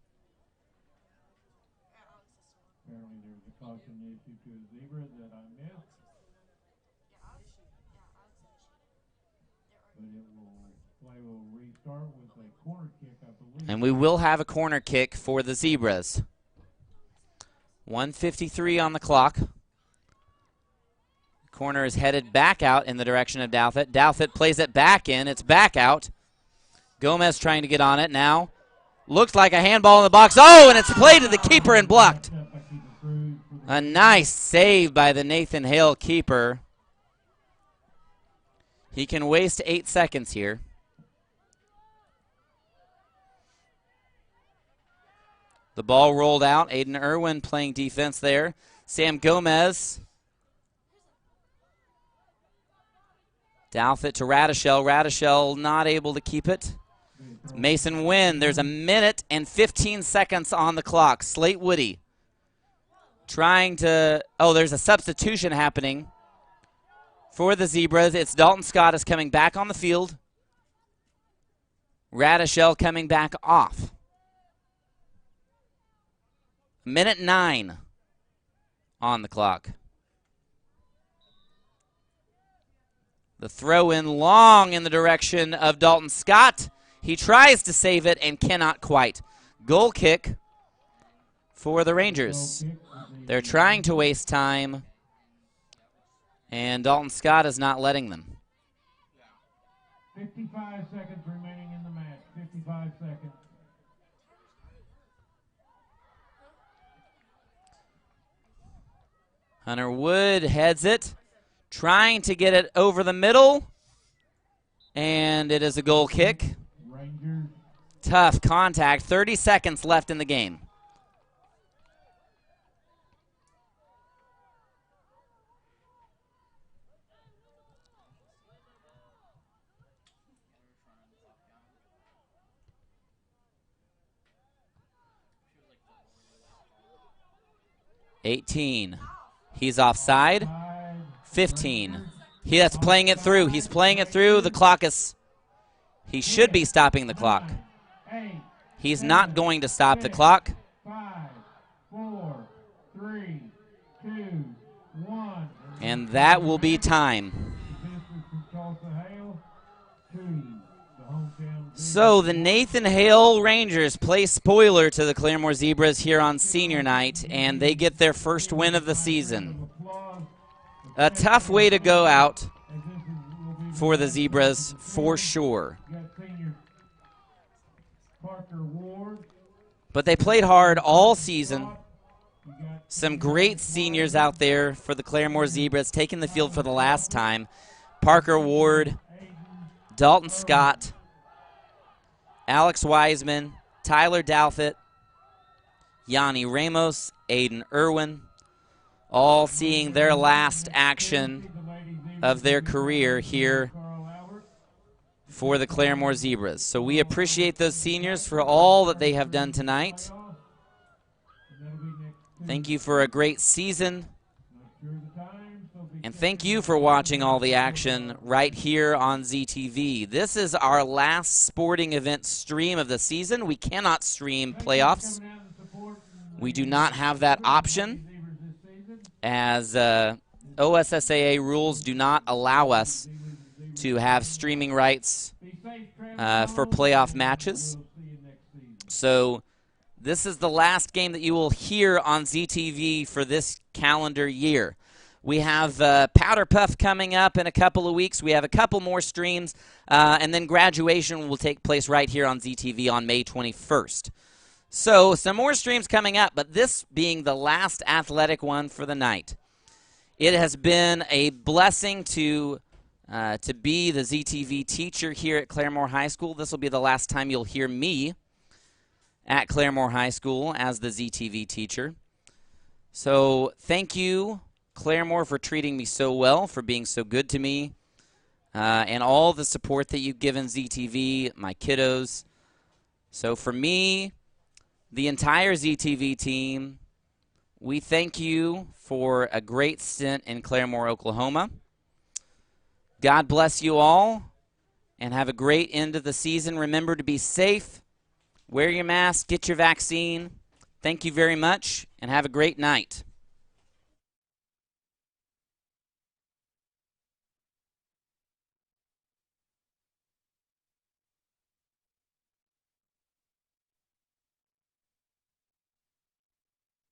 Apparently there was a caution issued to a zebra that I missed. But play will restart with a corner kick, I believe. And we will have a corner kick for the Zebras. 1:53 on the clock. Corner is headed back out in the direction of Douthit. Douthit plays it back in. It's back out. Gomez trying to get on it now. Looks like a handball in the box. Oh, and it's played to the keeper and blocked. A nice save by the Nathan Hale keeper. He can waste 8 seconds here. The ball rolled out. Aiden Irwin playing defense there. Sam Gomez. Douthit to Radishell. Radishell not able to keep it. Mason Wynn. There's a minute and 15 seconds on the clock. Slate Woody trying to... Oh, there's a substitution happening for the Zebras. It's Dalton Scott is coming back on the field. Radishell coming back off. Minute 9 on the clock. The throw in long in the direction of Dalton Scott. He tries to save it and cannot quite. Goal kick for the Rangers. They're trying to waste time, and Dalton Scott is not letting them. 55 seconds remaining in the match. 55 seconds. Hunter Wood heads it, trying to get it over the middle, and it is a goal kick. Rangers. Tough contact, 30 seconds left in the game. $18. He's offside. 15. That's playing it through. He's playing it through. The clock is... He should be stopping the clock. He's not going to stop the clock. 5, And that will be time. So the Nathan Hale Rangers play spoiler to the Claremore Zebras here on senior night, and they get their first win of the season. A tough way to go out for the Zebras, for sure. But they played hard all season. Some great seniors out there for the Claremore Zebras, taking the field for the last time. Parker Ward, Dalton Scott, Alex Wiseman, Tyler Douthit, Yanni Ramos, Aiden Irwin, all seeing their last action of their career here for the Claremore Zebras. So we appreciate those seniors for all that they have done tonight. Thank you for a great season. And thank you for watching all the action right here on ZTV. This is our last sporting event stream of the season. We cannot stream playoffs. We do not have that option, as OSSAA rules do not allow us to have streaming rights for playoff matches. So this is the last game that you will hear on ZTV for this calendar year. We have Powder Puff coming up in a couple of weeks. We have a couple more streams, and then graduation will take place right here on ZTV on May 21st. So some more streams coming up, but this being the last athletic one for the night. It has been a blessing to be the ZTV teacher here at Claremore High School. This will be the last time you'll hear me at Claremore High School as the ZTV teacher. So thank you, Claremore, for treating me so well, for being so good to me, and all the support that you've given ZTV, my kiddos. So for me, the entire ZTV team, we thank you for a great stint in Claremore, Oklahoma. God bless you all, and have a great end of the season. Remember to be safe, wear your mask, get your vaccine. Thank you very much, and have a great night.